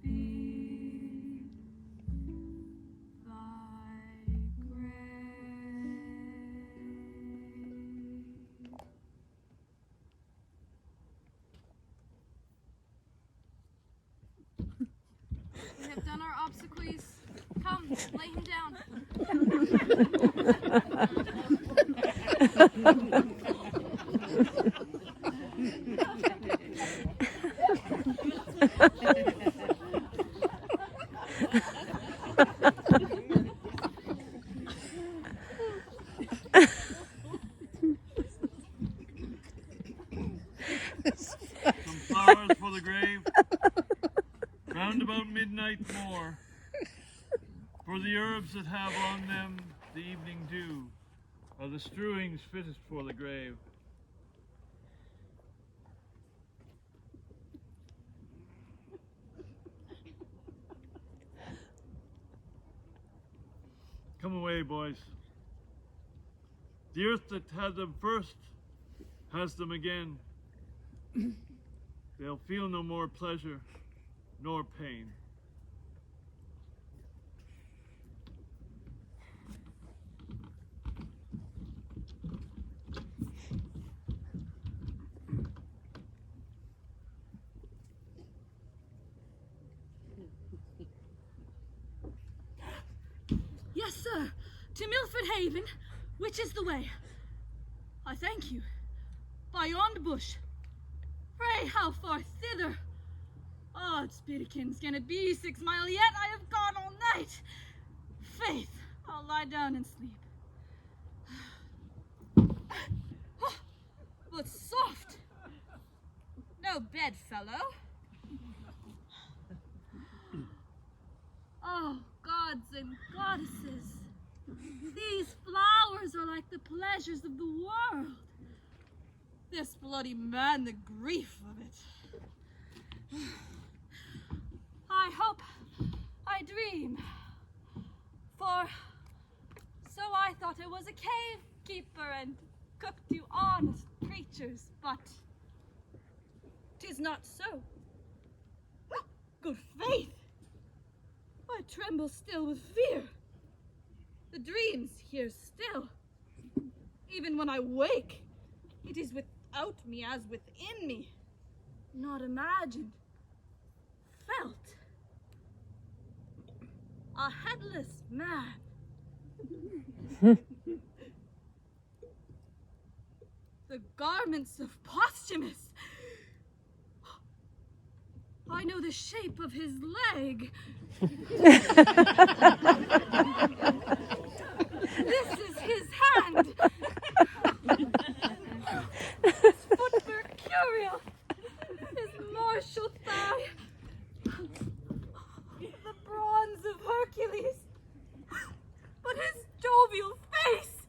be thy grave. We have done our obsequies. Come, lay him down. Some flowers for the grave. Round about midnight more. For the herbs that have on them the evening dew are the strewings fittest for the grave. Come away, boys. The earth that had them first has them again. They'll feel no more pleasure nor pain. Yes, sir. To Milford Haven, which is the way? I thank you. By yond bush. Pray, how far thither? Odds Bidikins, can it be 6 mile yet? I have gone all night. Faith, I'll lie down and sleep. But soft. No bedfellow. Oh, gods and goddesses. These flowers are like the pleasures of the world. This bloody man, the grief of it. I hope I dream, for So I thought it was a cave keeper and cooked you honest creatures, but 'tis not so. Good faith! I tremble still with fear. The dreams here still. Even when I wake, it is without me as within me. Not imagined. Felt. A headless man. The garments of Posthumus. I know the shape of his leg. This is his hand. His foot mercurial. His martial thigh. The bronze of Hercules. But his jovial face.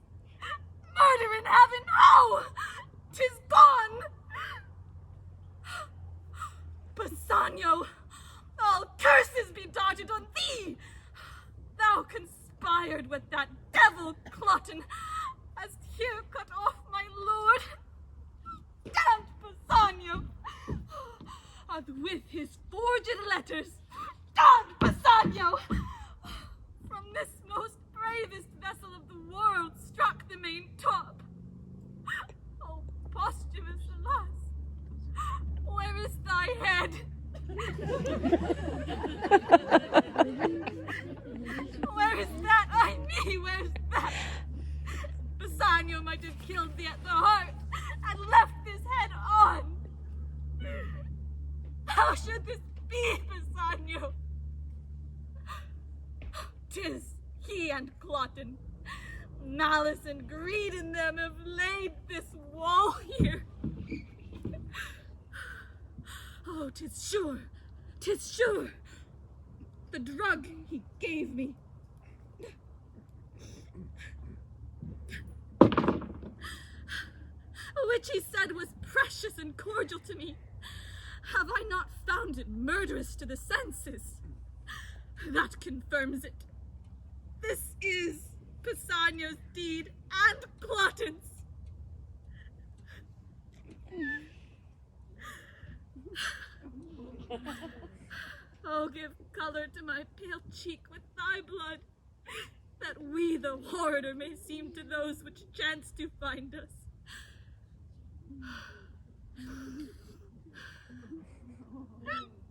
Murder in heaven, how? 'Tis gone. Bassanio, all curses be darted on thee! Thou conspired with that devil Cloten, hast here cut off my lord. Damned Bassanio! And with his forged letters, damned Bassanio! From this most bravest vessel of the world struck the main top. Oh, Posthumus, alas! Where is thy head? Where is that? Ay me, where's that? Bassanio might have killed thee at the heart and left this head on. How should this be, Bassanio? 'Tis he and Cloten. Malice and greed in them have laid this woe here. Oh, 'tis sure, 'tis sure. The drug he gave me. Which he said was precious and cordial to me. Have I not found it murderous to the senses? That confirms it. This is Bassanio's deed and Cloten's. Oh, give color to my pale cheek with thy blood, that we the horrider may seem to those which chance to find us.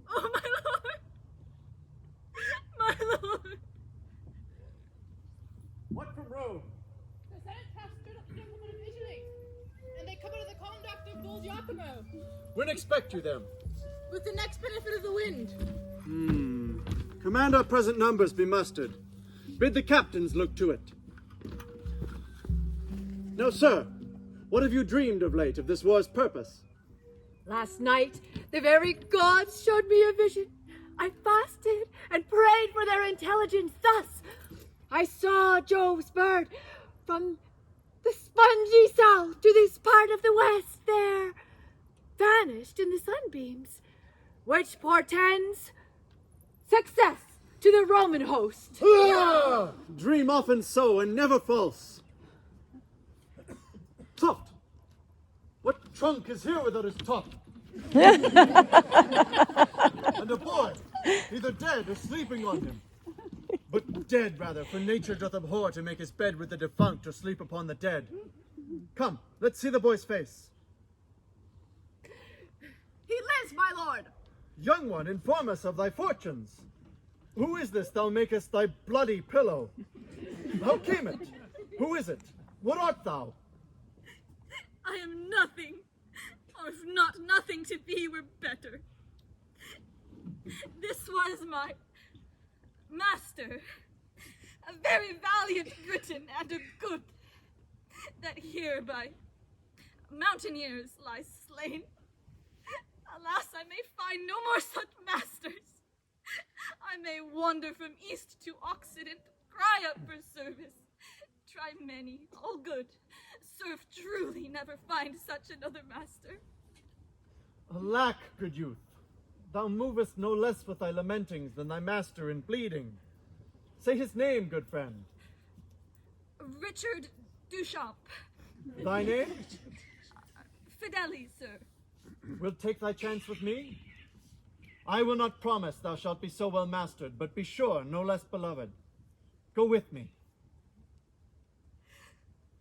Oh, my lord! My lord! What from Rome? The Senate hath stood up gentlemen of Italy, and they come under the conduct of bold Giacomo, When expect you them? with the next benefit of the wind. Command our present numbers be mustered. Bid the captains look to it. Now, sir, what have you dreamed of late of this war's purpose? Last night, the very gods showed me a vision. I fasted and prayed for their intelligence. Thus, I saw Jove's bird from the spongy south to this part of the west there, vanished in the sunbeams, which portends success to the Roman host. Dream often so and never false. Soft! What trunk is here without his top? And a boy, either dead or sleeping on him. But dead, rather, for nature doth abhor to make his bed with the defunct or sleep upon the dead. Come, let's see the boy's face. He lives, my lord. Young one, inform us of thy fortunes. Who is this thou makest thy bloody pillow? How came it? Who is it? What art thou? I am nothing, or if not nothing to be were better. This was my master, a very valiant Briton and a good, that here by mountaineers lies slain. Alas, I may find no more such masters. I may wander from east to Occident, cry up for service, try many, all good, serve truly, never find such another master. Alack, good youth, thou movest no less with thy lamentings than thy master in pleading. Say his name, good friend. Richard Duchamp. Thy name? Fidelis, sir. Wilt take thy chance with me? I will not promise thou shalt be so well mastered, but be sure no less beloved. Go with me.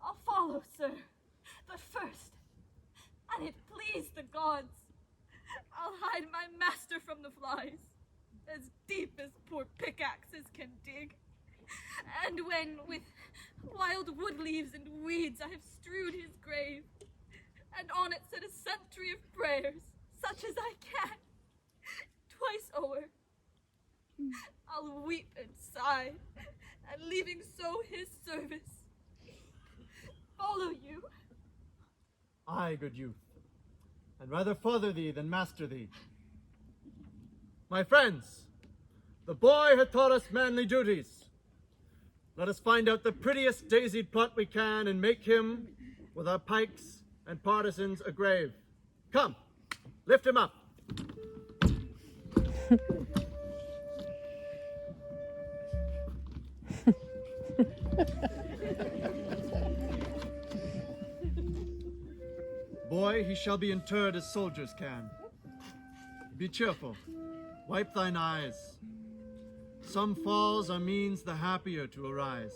I'll follow, sir. But first, and it please the gods, I'll hide my master from the flies, as deep as poor pickaxes can dig. And when with wild wood leaves and weeds I have strewed his grave, and on it set a century of prayers, such as I can, twice o'er, I'll weep and sigh, and leaving so his service, follow you. Aye, good youth, and rather father thee than master thee. My friends, the boy hath taught us manly duties. Let us find out the prettiest daisied plot we can, and make him, with our pikes and partisans, a grave. Come, lift him up. Boy, he shall be interred as soldiers can. Be cheerful. Wipe thine eyes. Some falls are means the happier to arise.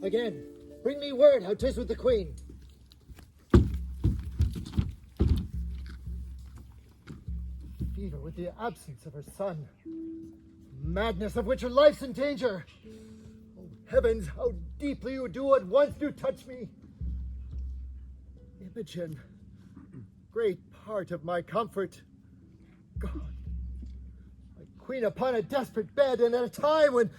Again, bring me word how 'tis with the queen. Fever with the absence of her son. Madness of which her life's in danger. Oh, heavens, how deeply you do at once do touch me. Imogen, great part of my comfort. God, my queen upon a desperate bed, and at a time when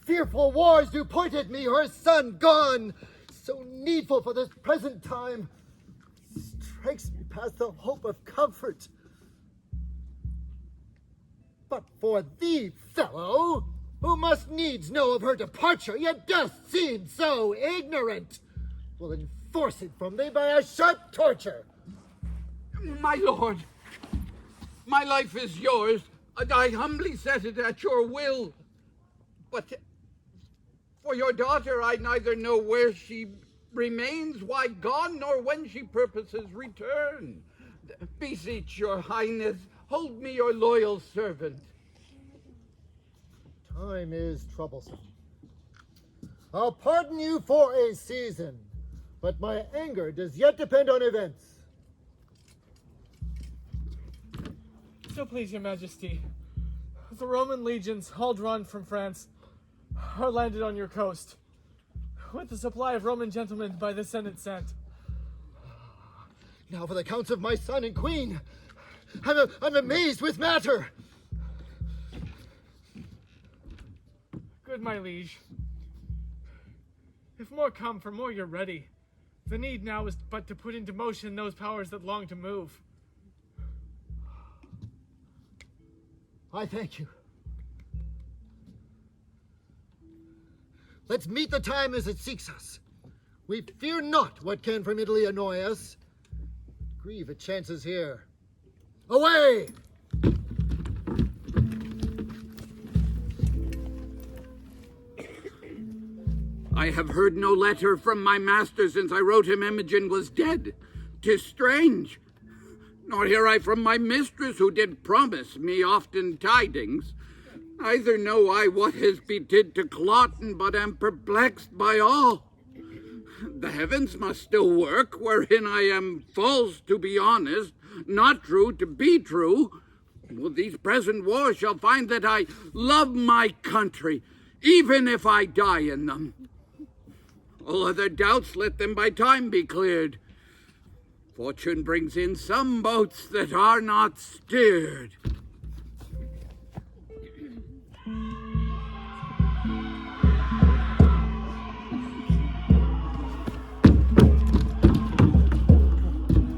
fearful wars do point at me, her son gone, so needful for this present time, strikes me past the hope of comfort. But for thee, fellow, who must needs know of her departure, yet dost seem so ignorant, will enforce it from thee by a sharp torture. My lord, my life is yours. I humbly set it at your will. But for your daughter, I neither know where she remains, why gone, nor when she purposes return. Beseech your highness, hold me your loyal servant. Time is troublesome. I'll pardon you for a season, but my anger does yet depend on events. So please your majesty, the Roman legions, all drawn from France, are landed on your coast, with a supply of Roman gentlemen by the Senate sent. Now for the counts of my son and queen. I'm amazed with matter. Good my liege. If more come, for more you're ready. The need now is but to put into motion those powers that long to move. I thank you. Let's meet the time as it seeks us. We fear not what can from Italy annoy us. Grieve at chances here. Away! I have heard no letter from my master since I wrote him Imogen was dead. 'Tis strange. Nor hear I from my mistress, who did promise me often tidings. Neither know I what has betid to Cloten, but am perplexed by all. The heavens must still work, wherein I am false to be honest, not true to be true. Well, these present wars shall find that I love my country, even if I die in them. All other doubts, let them by time be cleared. Fortune brings in some boats that are not steered.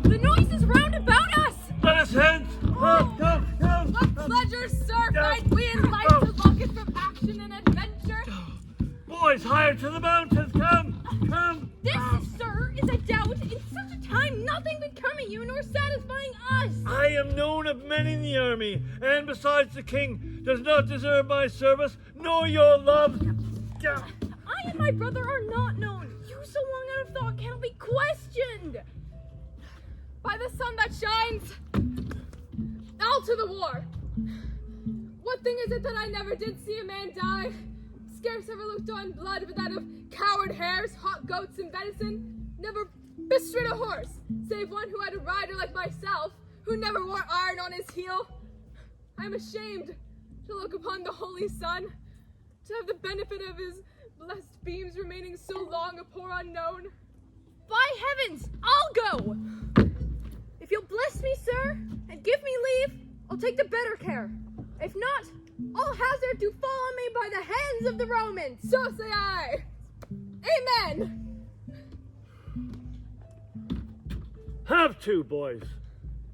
The noise is round about us! Let us hence! What pleasure, sir, find we in life to look it from action and adventure? Boy, boys, higher to the mountains, come! This, sir, is a doubt. In such a time, nothing becoming you nor satisfying us. I am known of men in the army, and besides the king does not deserve my service, nor your love. I and my brother are not known. You so long out of thought cannot be questioned. By the sun that shines, out to the war. What thing is it that I never did see a man die? Scarce ever looked on blood but that of coward hares, hot goats, and venison. Never bestrid a horse, save one who had a rider like myself, who never wore iron on his heel. I am ashamed to look upon the holy sun, to have the benefit of his blessed beams remaining so long a poor unknown. By heavens, I'll go. If you'll bless me, sir, and give me leave, I'll take the better care. If not, I'll hazard to fall on me by the hands of the Romans. So say I. Amen. Have to, boys.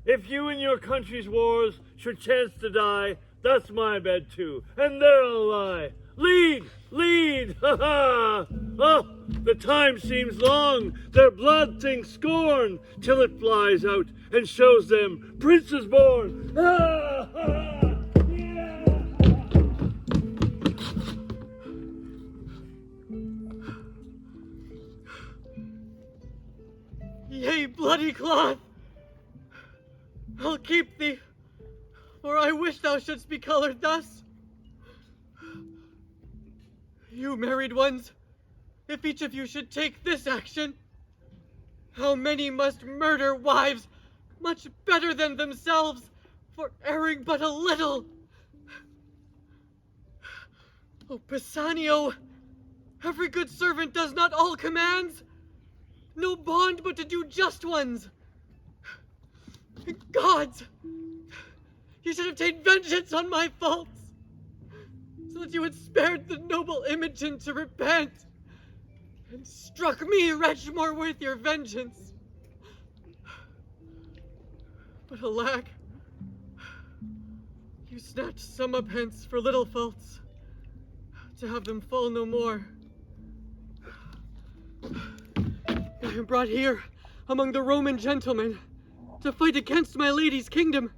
If you in your country's wars should chance to die, that's my bed too, and there I'll lie. Lead, ha ha! Oh, the time seems long, their blood thinks scorn, till it flies out and shows them princes born. Ha ha! Yea, bloody cloth! I'll keep thee, for I wish thou shouldst be colored thus. You married ones, if each of you should take this action, how many must murder wives much better than themselves for erring but a little? Oh, Pisanio, every good servant does not all commands. No bond but to do just ones. Gods, you should have taken vengeance on my faults, so that you had spared the noble Imogen to repent, and struck me, wretch, more worth your vengeance. But alack, you snatched some up hence for little faults, to have them fall no more. I am brought here among the Roman gentlemen to fight against my lady's kingdom.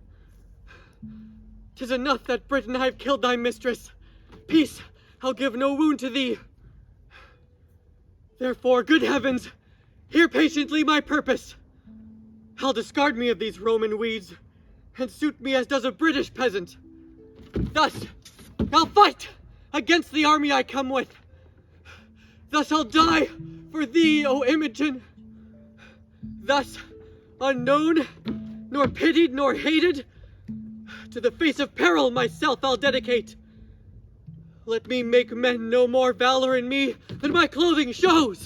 'Tis enough that Britain I've killed thy mistress. Peace, I'll give no wound to thee. Therefore, good heavens, hear patiently my purpose. I'll discard me of these Roman weeds, and suit me as does a British peasant. Thus, I'll fight against the army I come with. Thus I'll die for thee, O Imogen. Thus, unknown, nor pitied, nor hated, to the face of peril myself I'll dedicate. Let me make men no more valor in me than my clothing shows.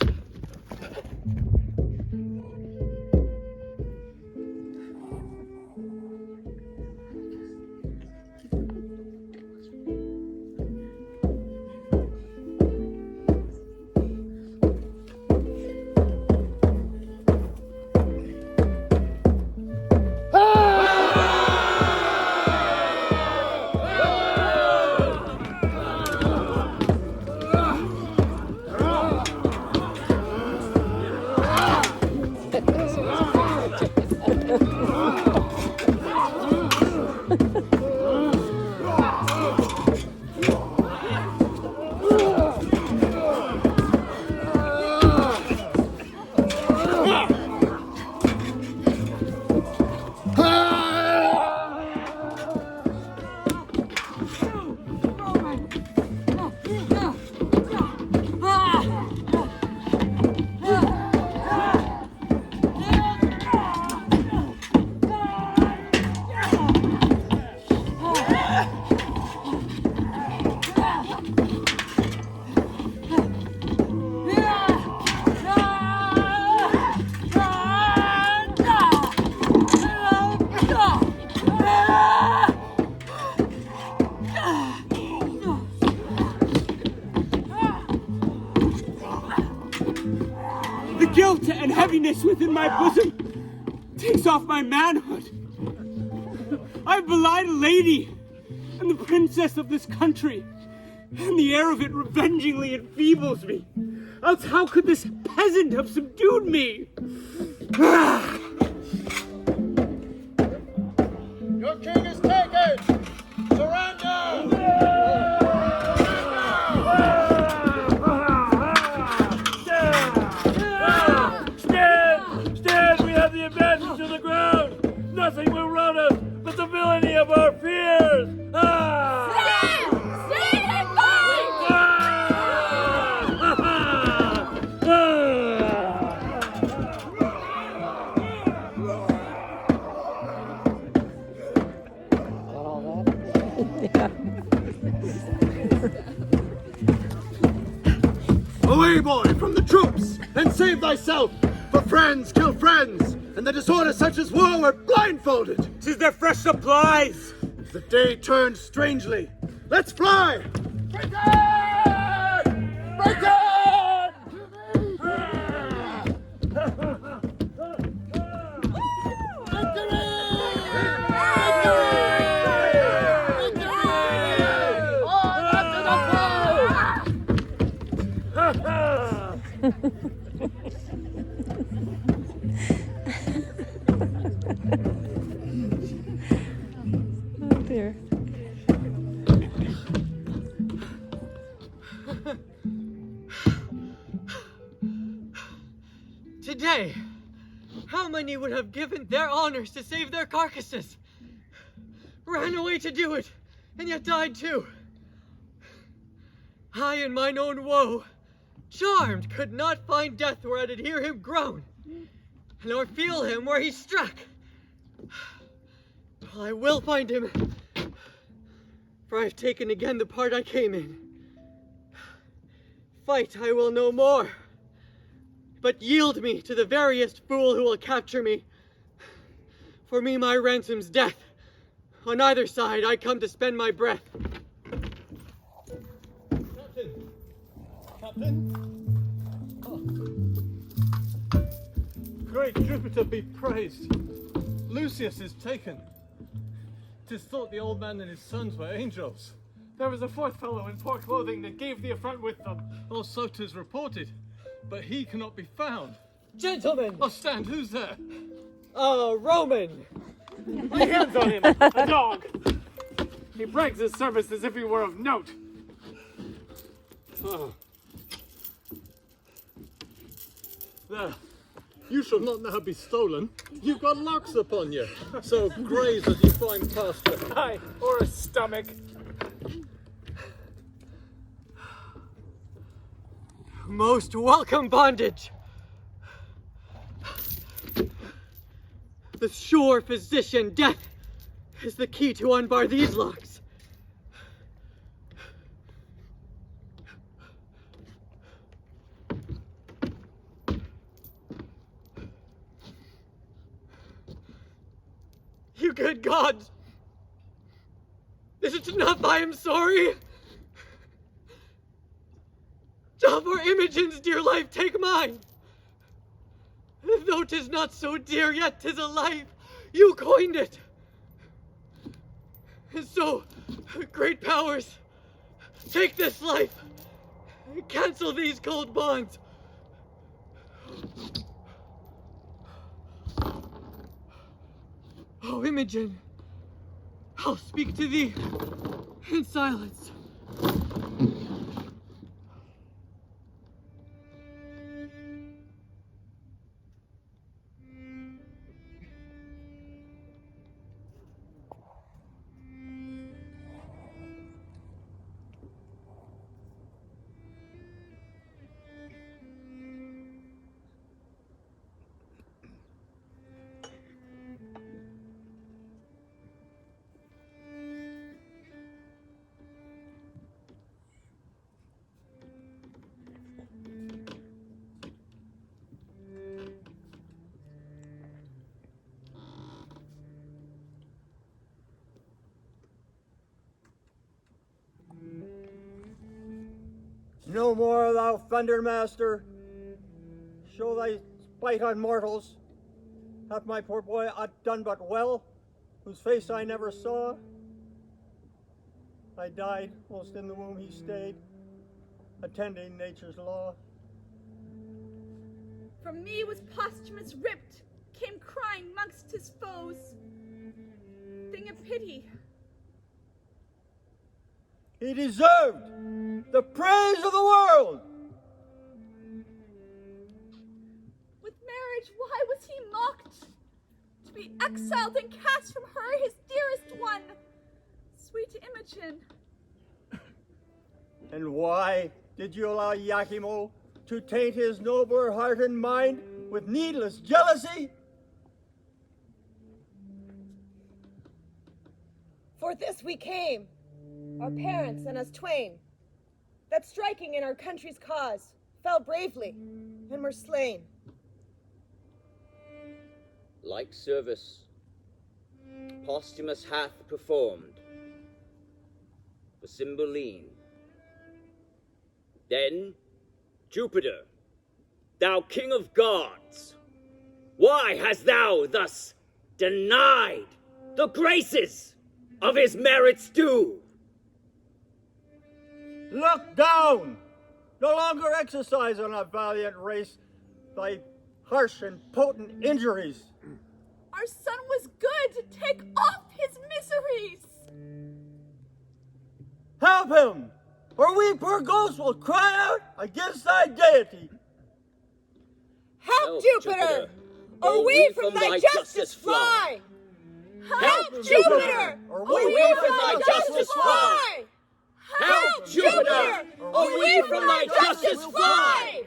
Guilt and heaviness within my bosom takes off my manhood. I've belied a lady and the princess of this country, and the air of it revengingly enfeebles me. Else how could this peasant have subdued me? Your king is taken! Surrender! Stand! We have the advantage of the ground! Nothing will rout us but the villainy of our fears! Stand and fight! Away, boy, from the troops, and save thyself! For friends kill friends, and the disorder such as war were blindfolded! 'Tis their fresh supplies! The day turned strangely. Let's fly! Break it! Break it! Oh dear. Today, how many would have given their honors to save their carcasses? Ran away to do it, and yet died too. I in mine own woe, charmed, could not find death where I did hear him groan, nor feel him where he struck. Well, I will find him, for I have taken again the part I came in. Fight I will no more, but yield me to the veriest fool who will capture me. For me my ransom's death. On either side I come to spend my breath. Captain? Great Jupiter be praised! Lucius is taken. 'Tis thought the old man and his sons were angels. There was a fourth fellow in poor clothing that gave the affront with them. Or so 'tis reported, but he cannot be found. Gentlemen! Oh, stand, who's there? Roman! Lay hands on him, a dog! He brags his service as if he were of note. Oh. There. You shall not now be stolen. You've got locks upon you, so graze as you find pasture. Aye, or a stomach. Most welcome bondage! The sure physician, death, is the key to unbar these locks. You good gods! Is it enough I am sorry? For Imogen's dear life, take mine. Though 'tis not so dear, yet 'tis a life. You coined it. And so, great powers, take this life. Cancel these cold bonds. Oh, Imogen, I'll speak to thee in silence. No more, thou thunder master. Show thy spite on mortals. Hath my poor boy aught done but well, whose face I never saw? I died whilst in the womb he stayed, attending nature's law. From me was Posthumus ripped, came crying mongst his foes. Thing of pity. He deserved the praise of the world. With marriage, why was he mocked? To be exiled and cast from her, his dearest one, sweet Imogen. And why did you allow Iachimo to taint his nobler heart and mind with needless jealousy? For this we came, our parents and us twain, that striking in our country's cause, fell bravely and were slain. Like service Posthumus hath performed for Cymbeline. Then, Jupiter, thou king of gods, why hast thou thus denied the graces of his merits due? Look down! No longer exercise on our valiant race thy harsh and potent injuries. Our son was good to take off his miseries. Help him, or we poor ghosts will cry out against thy deity. Help, Jupiter, or we from thy justice fly. Help, Jupiter, or we from thy justice fly. Help, Jupiter, or we from thy justice fly!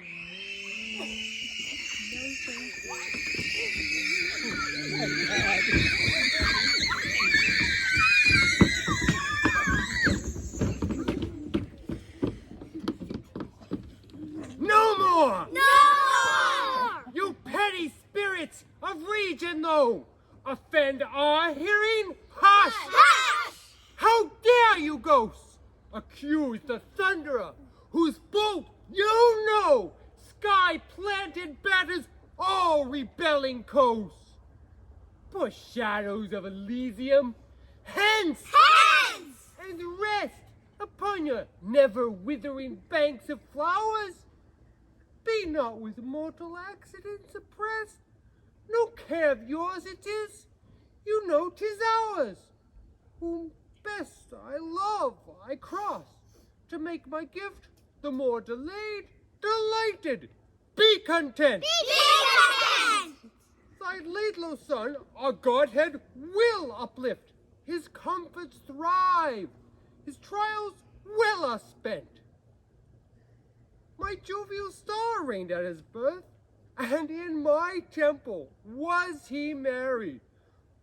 No more! No more! You petty spirits of region, though, offend our hearing? Hush! Hush! How dare you, ghosts, accuse the thunderer, whose bolt you know sky-planted batters all rebelling coasts? For shadows of Elysium, hence! Hence! And rest upon your never-withering banks of flowers. Be not with mortal accidents oppressed. No care of yours it is, you know 'tis ours. Whom best I love, I cross, to make my gift the more delayed, delighted. Be content! Be content! Thy ladle son, our Godhead, will uplift. His comforts thrive, his trials well are spent. My jovial star reigned at his birth, and in my temple was he married.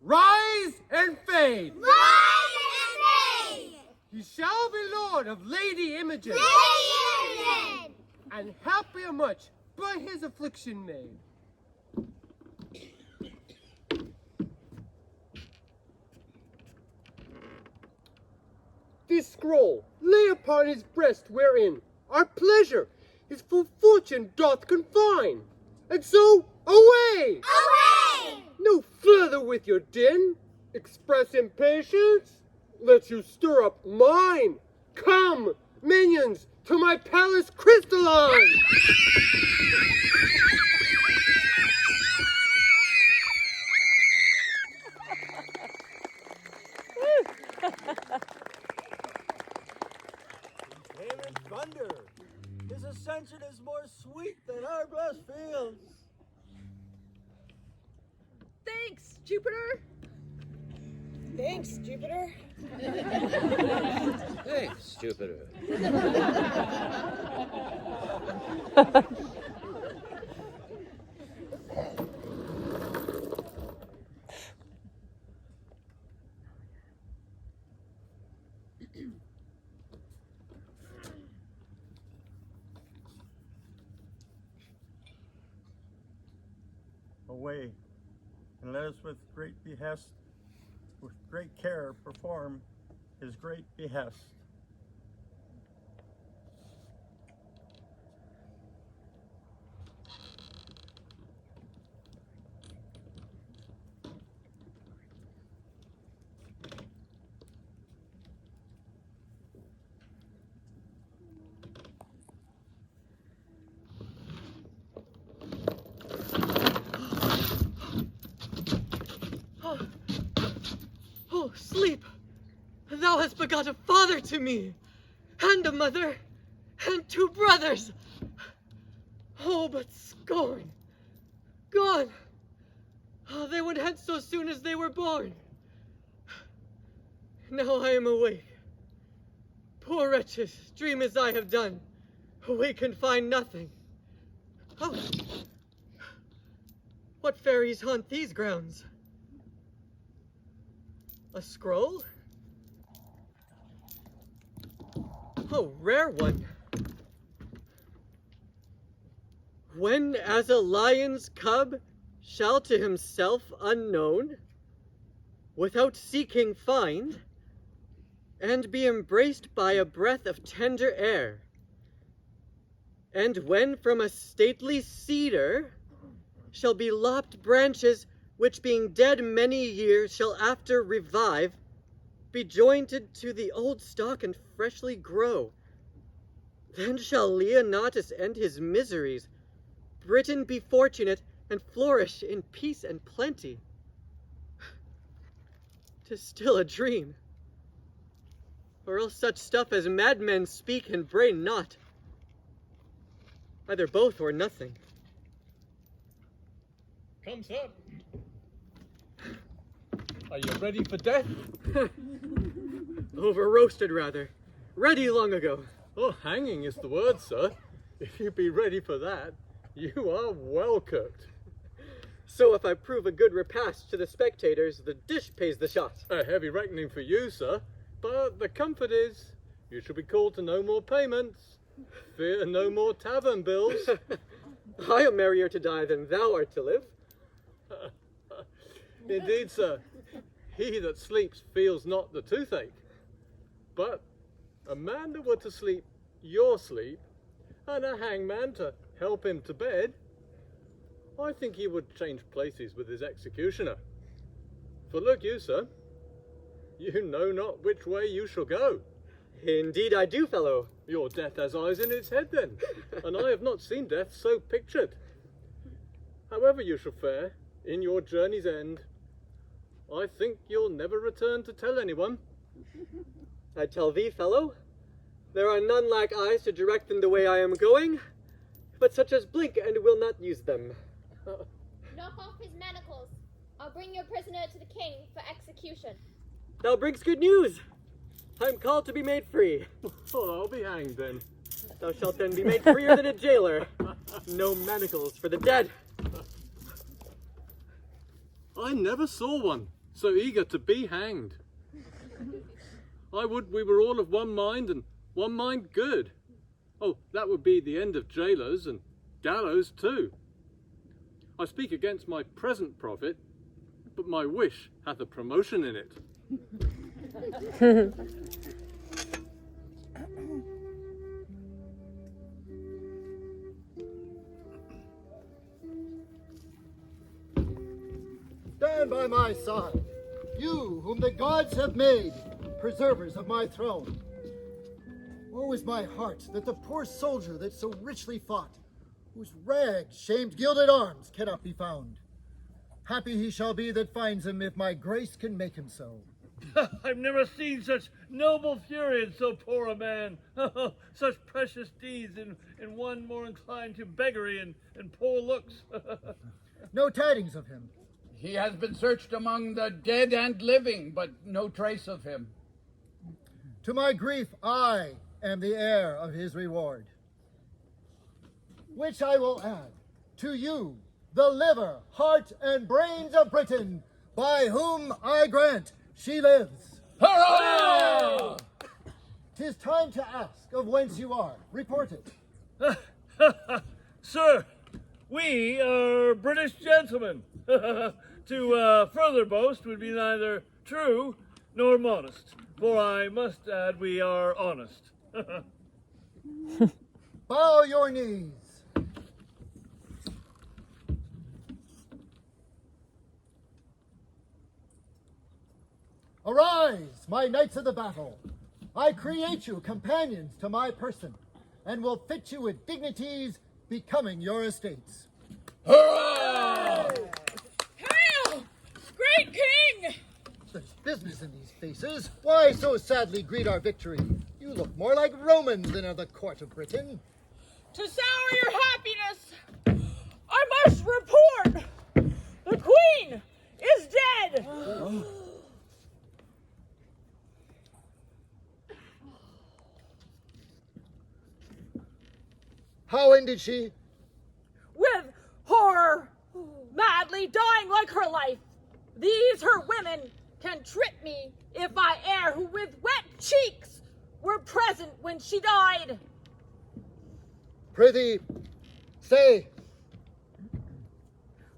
Rise and fade! Rise and fade! He shall be lord of Lady Imogen. Lady Imogen! And happier much by his affliction made. This scroll lay upon his breast, wherein our pleasure his full fortune doth confine. And so, away! Away! No further with your din. Express impatience. Let you stir up mine. Come, minions, to my palace crystalline. Hail and thunder! His ascension is more sweet than our blessed fields. Thanks, Jupiter. Thanks, Jupiter. Thanks, Jupiter. Away, and let us with great behest, with great care perform his great behest. Oh, sleep! Thou hast begot a father to me, and a mother, and 2 brothers. Oh, but scorn! Gone! Oh, they went hence so soon as they were born. Now I am awake. Poor wretches, dream as I have done, awake and find nothing. Oh! What fairies haunt these grounds? A scroll? Oh, rare one. When as a lion's cub shall to himself unknown, without seeking find, and be embraced by a breath of tender air, and when from a stately cedar shall be lopped branches which being dead many years shall after revive, be jointed to the old stock and freshly grow. Then shall Leonatus end his miseries, Britain be fortunate, and flourish in peace and plenty. 'Tis still a dream, or else such stuff as madmen speak and brain not. Either both or nothing. Come, sir. Are you ready for death? Over-roasted, rather. Ready long ago. Oh, hanging is the word, sir. If you be ready for that, you are well cooked. So if I prove a good repast to the spectators, the dish pays the shot. A heavy reckoning for you, sir. But the comfort is, you shall be called to no more payments. Fear no more tavern bills. I am merrier to die than thou art to live. Indeed, sir. He that sleeps feels not the toothache. But a man that were to sleep your sleep, and a hangman to help him to bed, I think he would change places with his executioner. For look you, sir, you know not which way you shall go. Indeed I do, fellow. Your death has eyes in its head then, and I have not seen death so pictured. However you shall fare in your journey's end, I think you'll never return to tell anyone. I tell thee, fellow, there are none lack eyes to direct them the way I am going, but such as blink and will not use them. Knock off his manacles. I'll bring your prisoner to the king for execution. Thou bringst good news. I'm called to be made free. Well, I'll be hanged then. Thou shalt then be made freer than a jailer. No manacles for the dead. I never saw one so eager to be hanged. I would we were all of one mind, and one mind good. Oh, that would be the end of jailers and gallows too. I speak against my present profit, but my wish hath a promotion in it. Stand by my side, you whom the gods have made, preservers of my throne. Woe is my heart that the poor soldier that so richly fought, whose rags, shamed, gilded arms cannot be found. Happy he shall be that finds him, if my grace can make him so. I've never seen such noble fury in so poor a man. Such precious deeds in one more inclined to beggary and poor looks. No tidings of him. He has been searched among the dead and living, but no trace of him. To my grief, I am the heir of his reward, which I will add to you, the liver, heart, and brains of Britain, by whom I grant she lives. Hurrah! 'Tis time to ask of whence you are. Report it. Sir, we are British gentlemen. To further boast would be neither true nor modest, for I must add we are honest. Bow your knees. Arise, my knights of the battle. I create you companions to my person, and will fit you with dignities becoming your estates. Hurrah! Hail! Great king! There's business in these faces? Why so sadly greet our victory? You look more like Romans than of the court of Britain. To sour your happiness, I must report the queen is dead. How ended she? With horror, madly dying like her life. These her women can trip me if I err, who with wet cheeks were present when she died. Prithee, say.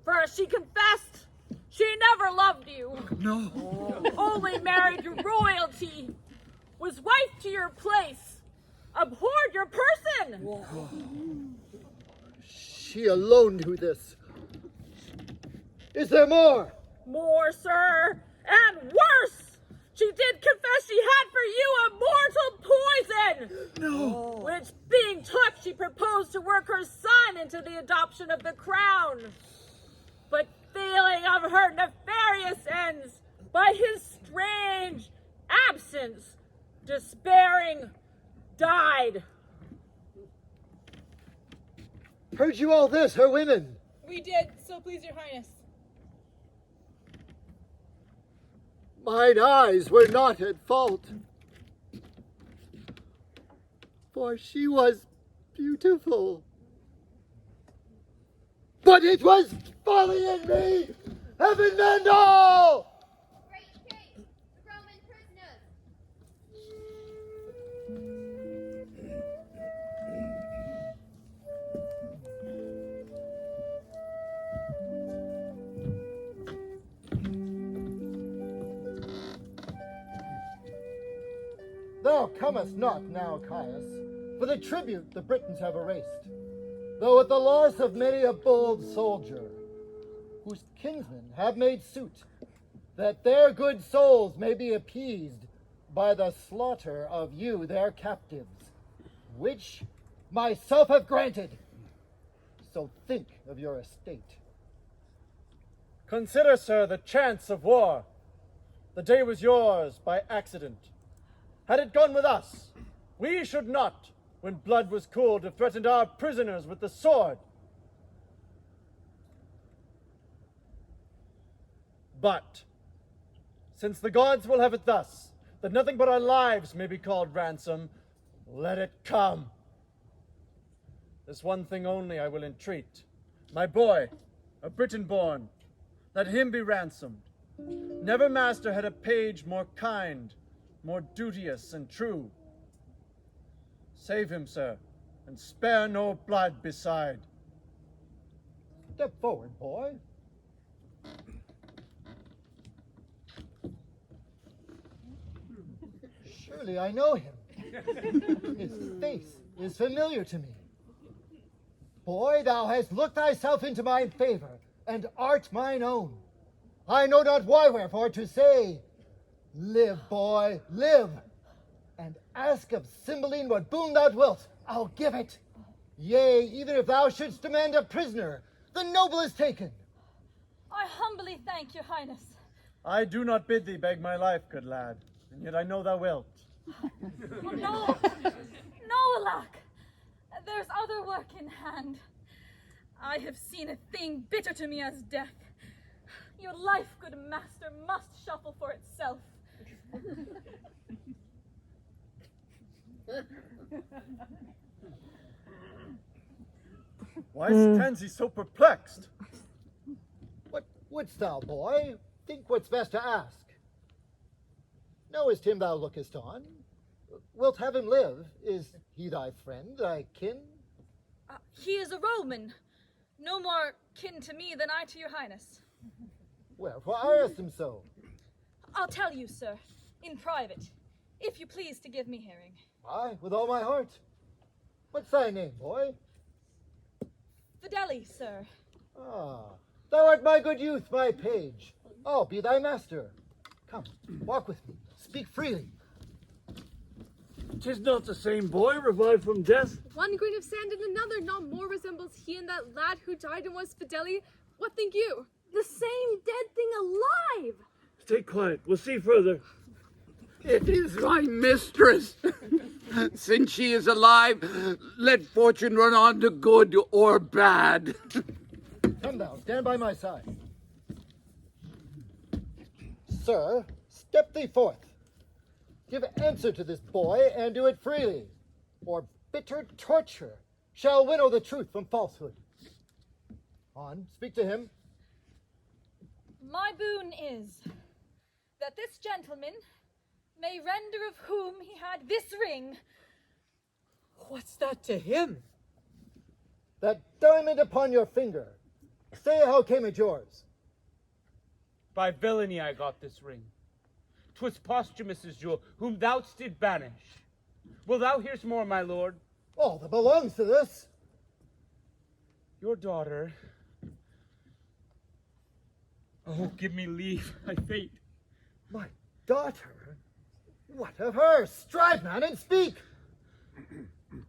For she confessed she never loved you. No. Only married your royalty, was wife to your place, abhorred your person. She alone knew this. Is there more? More, sir, and worse. She did confess she had for you a mortal poison. No. Which, being took, she proposed to work her son into the adoption of the crown. But failing of her nefarious ends, by his strange absence, despairing, died. Heard you all this, her women? We did, so please your highness. Mine eyes were not at fault, for she was beautiful. But it was folly in me, heaven and all! Great king, the Roman prisoners. Thou comest not now, Caius, for the tribute the Britons have erased, though at the loss of many a bold soldier, whose kinsmen have made suit, that their good souls may be appeased by the slaughter of you, their captives, which myself have granted. So think of your estate. Consider, sir, the chance of war. The day was yours by accident. Had it gone with us, we should not, when blood was cooled, have threatened our prisoners with the sword. But, since the gods will have it thus, that nothing but our lives may be called ransom, let it come. This one thing only I will entreat. My boy, a Briton born, let him be ransomed. Never master had a page more kind, more duteous and true. Save him, sir, and spare no blood beside. Step forward, boy. Surely I know him. His face is familiar to me. Boy, thou hast looked thyself into my favor, and art mine own. I know not why wherefore to say, live, boy, live, and ask of Cymbeline what boon thou wilt, I'll give it. Yea, even if thou shouldst demand a prisoner, the noble is taken. I humbly thank your highness. I do not bid thee beg my life, good lad, and yet I know thou wilt. Oh, no, no, alack. There's other work in hand. I have seen a thing bitter to me as death. Your life, good master, must shuffle for itself. Why stands he so perplexed? What wouldst thou, boy? Think what's best to ask. Knowest him thou lookest on? Wilt have him live? Is he thy friend, thy kin? He is a Roman, no more kin to me than I to your highness. Wherefore irest him so? I'll tell you, sir, in private, if you please to give me hearing. Aye, with all my heart. What's thy name, boy? Fidelis, sir. Ah, thou art my good youth, my page. I'll be thy master. Come, walk with me. Speak freely. 'Tis not the same boy revived from death. One grain of sand and another, not more resembles he and that lad who died and was Fideli. What think you? The same dead thing alive! stay quiet. We'll see further. It is my mistress. Since she is alive, let fortune run on to good or bad. Come now, stand by my side. Sir, step thee forth. Give answer to this boy, and do it freely, or bitter torture shall winnow the truth from falsehood. On, speak to him. My boon is that this gentleman may render of whom he had this ring. What's that to him? That diamond upon your finger. Say how came it yours? By villainy I got this ring. 'Twas Posthumus's jewel, whom thou did banish. Will thou hear more, my lord? All that belongs to this. Your daughter. Oh, give me leave, I faint. My daughter? What of her? Strive, man, and speak.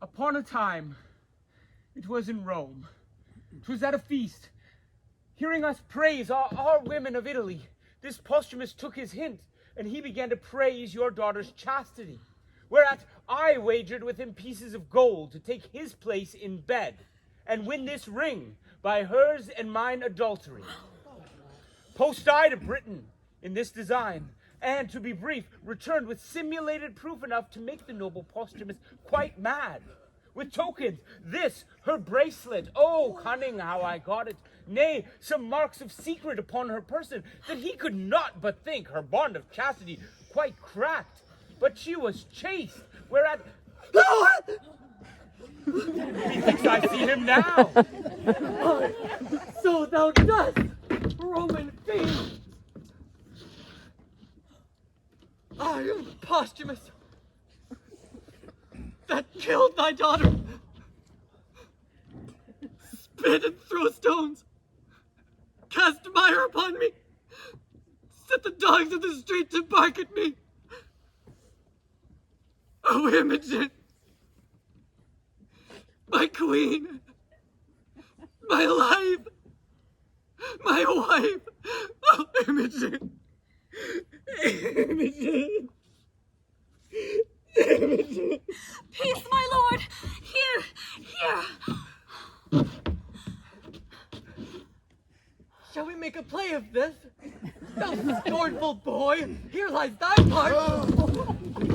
Upon a time, it was in Rome. 'Twas at a feast. Hearing us praise our women of Italy, this Posthumus took his hint, and he began to praise your daughter's chastity. Whereat I wagered with him pieces of gold to take his place in bed, and win this ring by hers and mine adultery. Post I to Britain in this design, and, to be brief, returned with simulated proof enough to make the noble Posthumus quite mad. With tokens, this, her bracelet, oh, cunning how I got it, nay, some marks of secret upon her person, that he could not but think her bond of chastity quite cracked. But she was chaste, whereat... Methinks I see him now. So thou dost, Roman fiend! I am Posthumus, that killed thy daughter. Spit and throw stones, cast mire upon me, set the dogs of the street to bark at me. Oh, Imogen, my queen, my life, my wife, oh, Imogen, Imogen, Imogen. Peace, my lord! Here! Shall we make a play of this? Thou scornful boy, here lies thy part.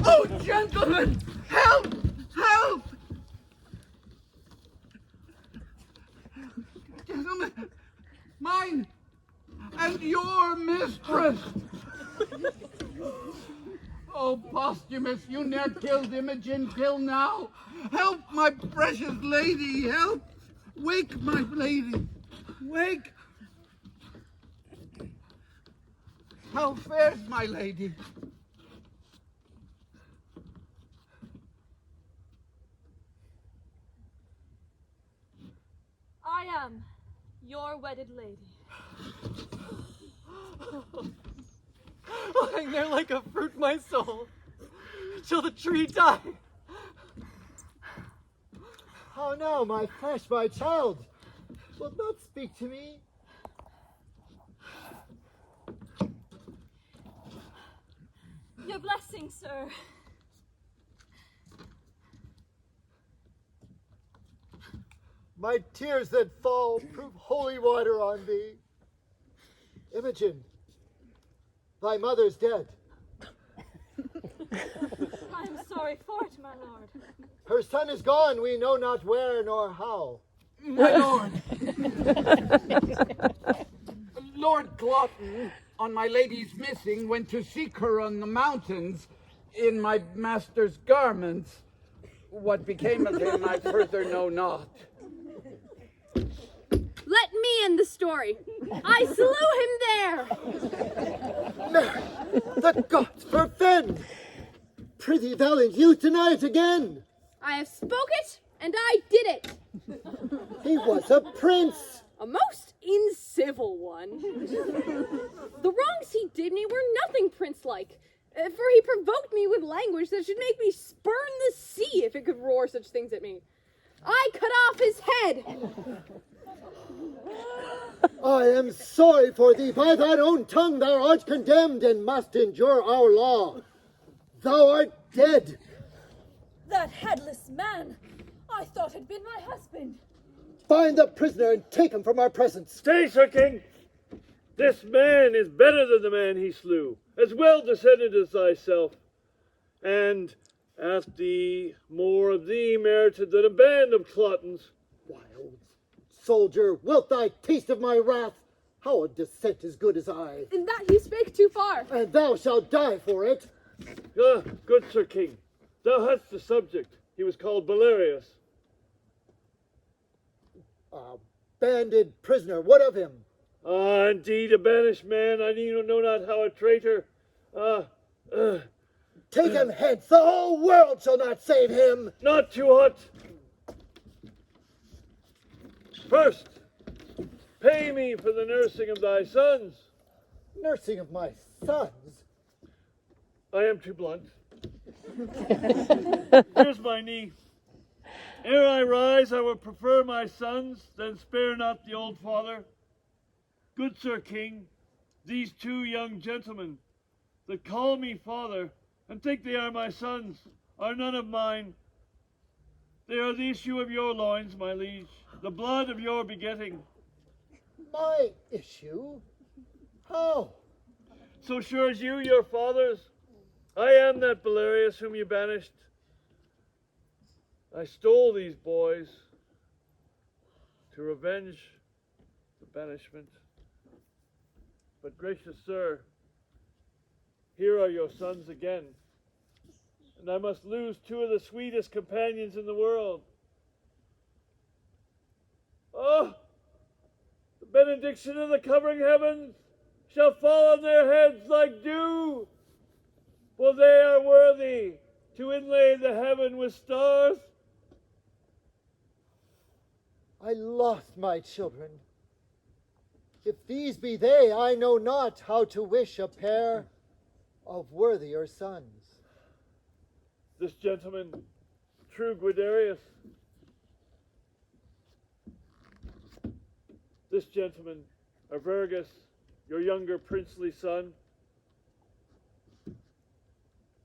Oh, gentlemen, help! Help! Gentlemen, mine and your mistress. Oh, Posthumus, you ne'er killed Imogen till now. Help, my precious lady, help. Wake, my lady, wake. How fares my lady? I am your wedded lady. Lying there like a fruit, my soul, till the tree die. How now, my flesh, my child? Wilt not speak to me? Your blessing, sir. My tears that fall prove holy water on thee. Imogen, thy mother's dead. I am sorry for it, my lord. Her son is gone, we know not where nor how. My lord. Lord Glutton, on my lady's missing, went to seek her on the mountains in my master's garments. What became of him I further know not. Let me end the story. I slew him there. Mary, the gods forfend! Prithee, Valiant youth, deny it again. I have spoke it, and I did it. He was a prince. A most incivil one. The wrongs he did me were nothing prince-like, for he provoked me with language that should make me spurn the sea if it could roar such things at me. I cut off his head. I am sorry for thee. By thine own tongue thou art condemned and must endure our law. Thou art dead. That headless man, I thought had been my husband. Find the prisoner and take him from our presence. Stay, Sir King. This man is better than the man he slew, as well descended as thyself. And hath thee more of thee merited than a band of clottons. Wild soldier, wilt thou taste of my wrath? How a descent as good as I. In that he spake too far. And thou shalt die for it. Good Sir King, thou hast the subject. He was called Belarius. A banded prisoner, what of him? Indeed, a banished man. I know not how a traitor. Take him hence. The whole world shall not save him. Not too hot. First, pay me for the nursing of thy sons. Nursing of my sons? I am too blunt. Here's my knee. Ere I rise, I will prefer my sons, then spare not the old father. Good Sir King, these two young gentlemen that call me father and think they are my sons are none of mine. They are the issue of your loins, my liege, the blood of your begetting. My issue? How? So sure as you, your fathers, I am that Belarius whom you banished. I stole these boys to revenge the banishment. But gracious sir, here are your sons again, and I must lose two of the sweetest companions in the world. Oh, the benediction of the covering heavens shall fall on their heads like dew, for they are worthy to inlay the heaven with stars. I lost my children. If these be they, I know not how to wish a pair of worthier sons. This gentleman, true Guiderius. This gentleman, Arvergus, your younger princely son.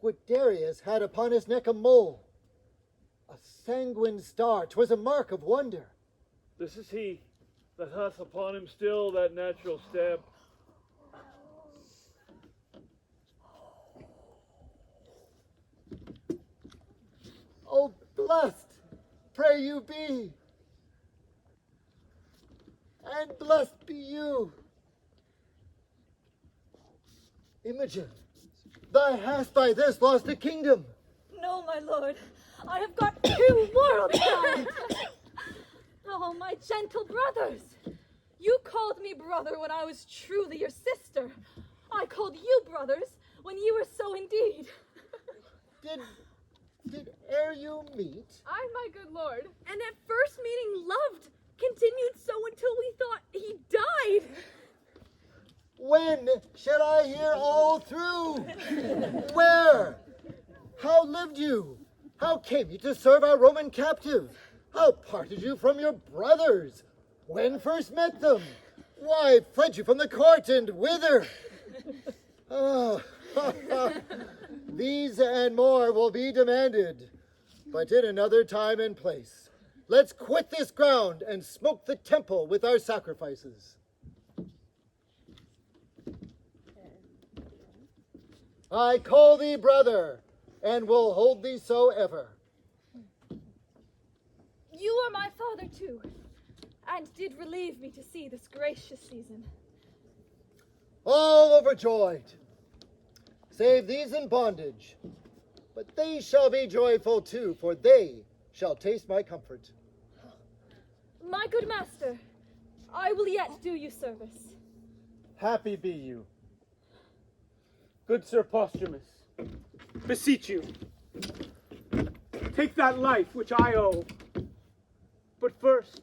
Guiderius had upon his neck a mole, a sanguine star. 'Twas a mark of wonder. This is he that hath upon him still that natural stab. Oh, blessed, pray you be, and blessed be you. Imogen, thou hast by this lost a kingdom. No, my lord, I have got 2 worlds now. Oh, my gentle brothers, you called me brother when I was truly your sister. I called you brothers when you were so indeed. Did ere you meet? I, my good lord, and at first meeting loved, continued so until we thought he died. When shall I hear all through? Where? How lived you? How came you to serve our Roman captive? How parted you from your brothers? When first met them? Why fled you from the court and whither? Oh, these and more will be demanded, but in another time and place. Let's quit this ground and smoke the temple with our sacrifices. I call thee brother, and will hold thee so ever. You are my father too, and did relieve me to see this gracious season. All overjoyed, save these in bondage, but they shall be joyful too, for they shall taste my comfort. My good master, I will yet do you service. Happy be you. Good Sir Posthumus, beseech you, take that life which I owe. But first,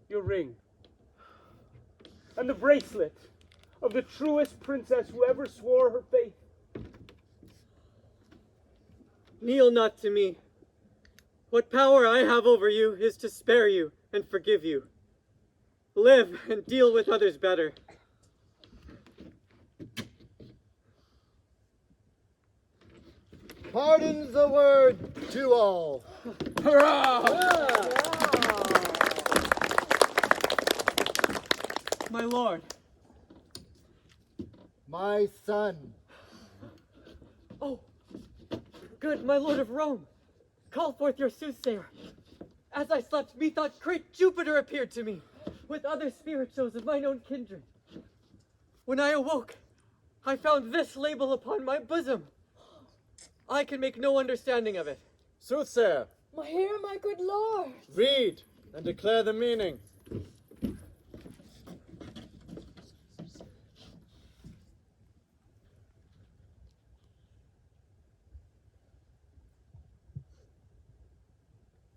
your ring, and the bracelet of the truest princess who ever swore her faith. Kneel not to me, What power I have over you is to spare you and forgive you. Live and deal with others better. Pardon's the word to all. Hurrah! My lord. My son. Oh, good my lord of Rome. Call forth your soothsayer. As I slept, methought great Jupiter appeared to me, with other spirit shows of mine own kindred. When I awoke, I found this label upon my bosom. I can make no understanding of it. Soothsayer, Here, my good lord. read and declare the meaning.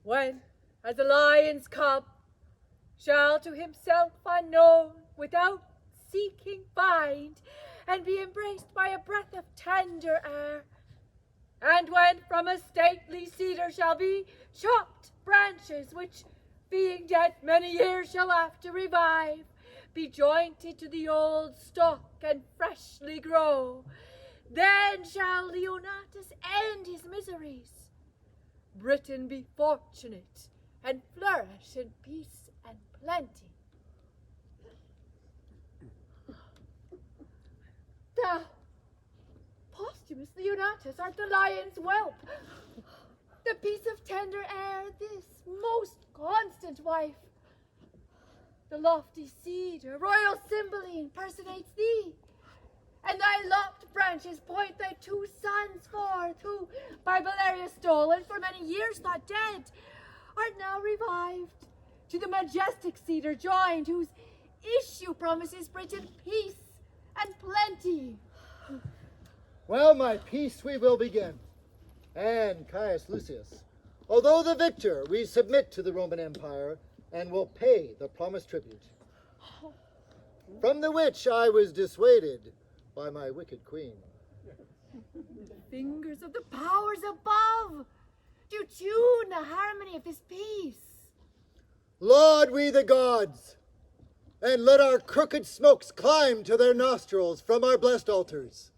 When, as a lion's cub, shall to himself unknown, without seeking find, and be embraced by a breath of tender air, and when from a stately cedar shall be chopped branches, which, being dead many years, shall after revive, be jointed to the old stock and freshly grow, then shall Leonatus end his miseries, Britain be fortunate, and flourish in peace and plenty. Thou, posthumous Leonatus, art the lion's whelp, the piece of tender air, this most constant wife. The lofty cedar, royal Cymbeline, personates thee, and thy lopped branches point thy two sons forth, who, by Valeria stolen, for many years thought dead, art now revived, to the majestic cedar joined, whose issue promises Britain peace and plenty. Well, my peace we will begin. And Caius Lucius, although the victor, we submit to the Roman Empire, and will pay the promised tribute. From the which I was dissuaded by my wicked queen. The fingers of the powers above do tune the harmony of this peace. Laud we the gods, and let our crooked smokes climb to their nostrils from our blessed altars.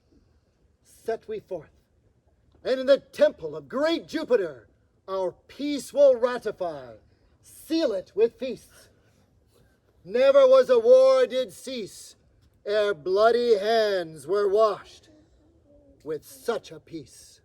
Set we forth, and in the temple of great Jupiter, our peace will ratify, seal it with feasts. Never was a war did cease, ere bloody hands were washed with such a peace.